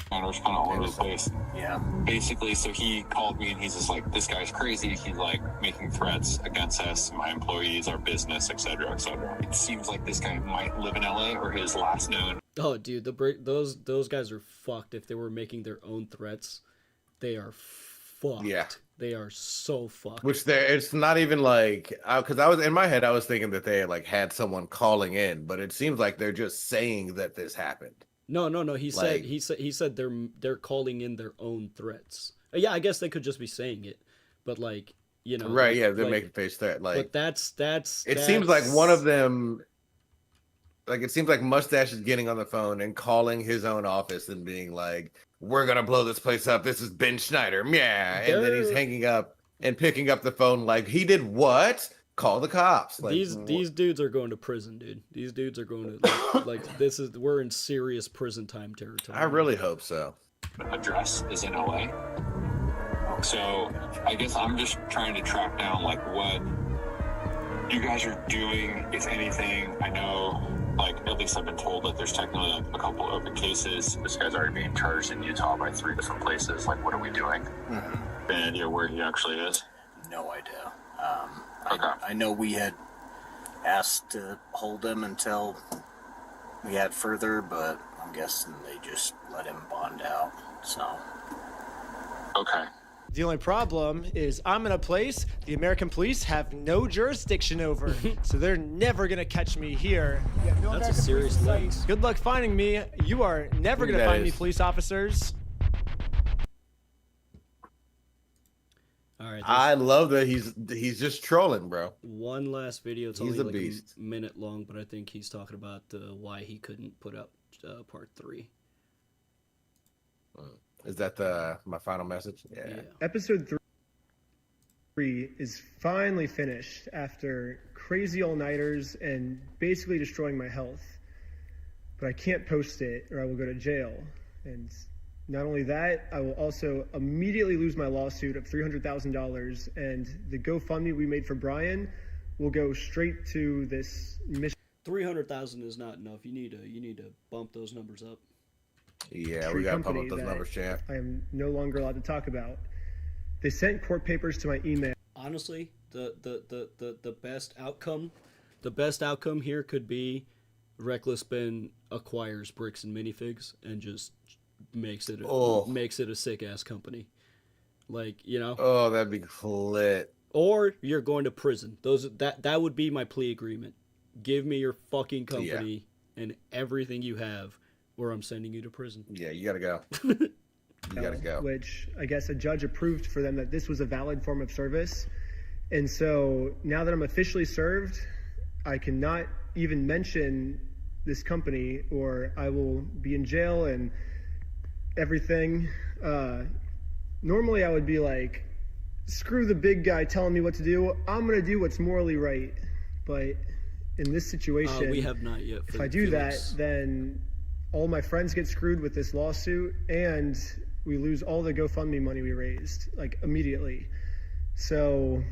Schneider's kind of all over the place. Yeah. Basically, so he called me and he's just like, this guy's crazy. He's like making threats against us, my employees, our business, etc., etc. It seems like this guy might live in LA, or his last known. Oh, dude, those guys are fucked. If they were making their own threats, they are fucked. Yeah. They are so fucked. Which it's not even like, because I was in my head, I was thinking that they had someone calling in, but it seems like they're just saying that this happened. No. He said they're calling in their own threats. Yeah, I guess they could just be saying it, but like, right? Yeah, they're making face threat. Like, but that's. It seems like one of them. Like, it seems like Mustache is getting on the phone and calling his own office and being like, "We're gonna blow this place up. This is Ben Schneider." Yeah, and then he's hanging up and picking up the phone like, "He did what? Call the cops." Like, these dudes are going to prison, dude. These dudes are going to like we're in serious prison time territory. I really hope so. Address is in LA. So I guess I'm just trying to track down like what you guys are doing, if anything. I know, like, at least I've been told that there's technically like a couple open cases. This guy's already being charged in Utah by 3 different places. Like, what are we doing? Mm-hmm. Any idea where he actually is? No idea. I know we had asked to hold him until we had further, but I'm guessing they just let him bond out. So. Okay. The only problem is I'm in a place the American police have no jurisdiction over, so they're never gonna catch me here. That's a serious lens. Good luck finding me. You are never gonna find me, police officers. All right. I love that he's just trolling, bro. One last video. It's He's only a like beast. a minute long, but I think he's talking about why he couldn't put out part 3. Is that my final message? Yeah. Episode 3 is finally finished after crazy all-nighters and basically destroying my health. But I can't post it or I will go to jail. And not only that, I will also immediately lose my lawsuit of $300,000, and the GoFundMe we made for Brian will go straight to this mission. 300,000 is not enough. You need to bump those numbers up. Yeah, we gotta pump up those numbers, champ. I am no longer allowed to talk about. They sent court papers to my email. Honestly, the best outcome here could be Reckless Ben acquires Bricks and Minifigs and just makes it a sick ass company. Like, you know. Oh, that'd be lit. Or you're going to prison. That would be my plea agreement. Give me your fucking company and everything you have, or I'm sending you to prison. Yeah, you gotta go. You gotta go. Which I guess a judge approved for them that this was a valid form of service. And so now that I'm officially served, I cannot even mention this company or I will be in jail and everything. Normally I would be like, screw the big guy telling me what to do. I'm going to do what's morally right. But in this situation, we have not yet. If I do that, then all my friends get screwed with this lawsuit and we lose all the GoFundMe money we raised, like immediately. So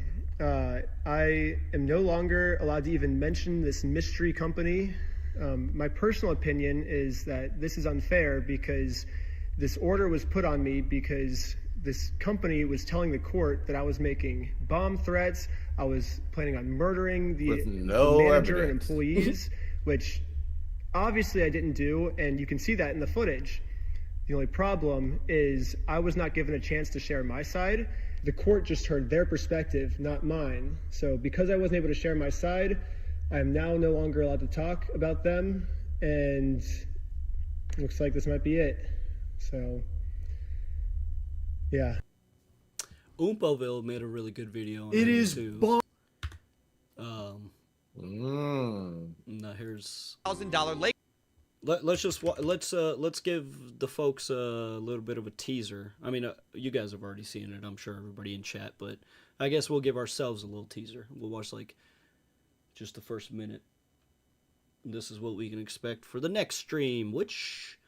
I am no longer allowed to even mention this mystery company. My personal opinion is that this is unfair because this order was put on me because this company was telling the court that I was making bomb threats. I was planning on murdering the manager and employees, which obviously I didn't do, and you can see that in the footage. The only problem is I was not given a chance to share my side. The court just heard their perspective, not mine. So because I wasn't able to share my side, I am now no longer allowed to talk about them, and it looks like this might be it. So, yeah. Oompoville made a really good video on It that is too. Now here's $1,000 late. Let's give the folks a little bit of a teaser. I mean, you guys have already seen it, I'm sure, everybody in chat, but I guess we'll give ourselves a little teaser. We'll watch like just the first minute. This is what we can expect for the next stream, which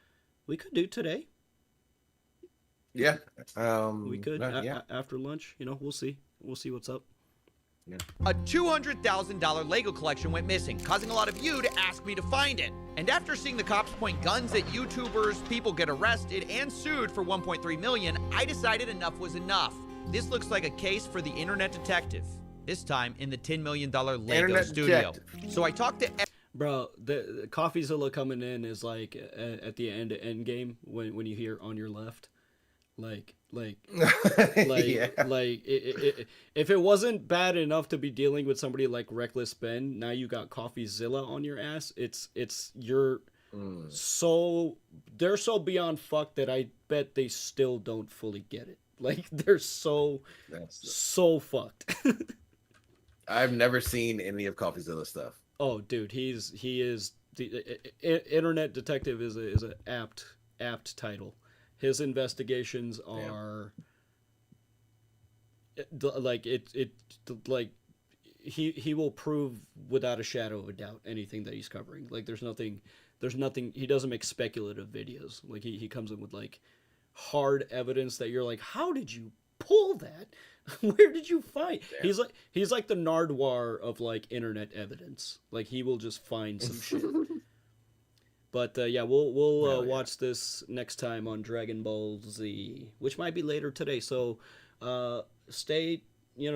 we could do today. Yeah. We could after lunch. You know, we'll see. We'll see what's up. Yeah. A $200,000 Lego collection went missing, causing a lot of you to ask me to find it. And after seeing the cops point guns at YouTubers, people get arrested and sued for $1.3 million, I decided enough was enough. This looks like a case for the Internet Detective. This time in the $10 million Lego Internet studio. Detective. So I talked to... Bro, the CoffeeZilla coming in is like at the end game when you hear on your left. Like, Yeah. if it wasn't bad enough to be dealing with somebody like Reckless Ben, now you got CoffeeZilla on your ass. You're so they're so beyond fucked that I bet they still don't fully get it. Like they're so fucked. I've never seen any of CoffeeZilla stuff. Oh, dude, he is the Internet Detective is a apt title. His investigations are like he will prove without a shadow of a doubt anything that he's covering. Like there's nothing he doesn't make speculative videos. Like he comes in with like hard evidence that you're like, how did you pull that? Where did you find? Damn. He's like the Nardwuar of like internet evidence. Like he will just find some shit. But yeah, we'll watch this next time on Dragon Ball Z, which might be later today. So stay,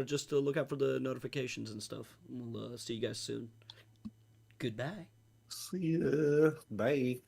just to look out for the notifications and stuff. We'll see you guys soon. Goodbye. See ya. Bye.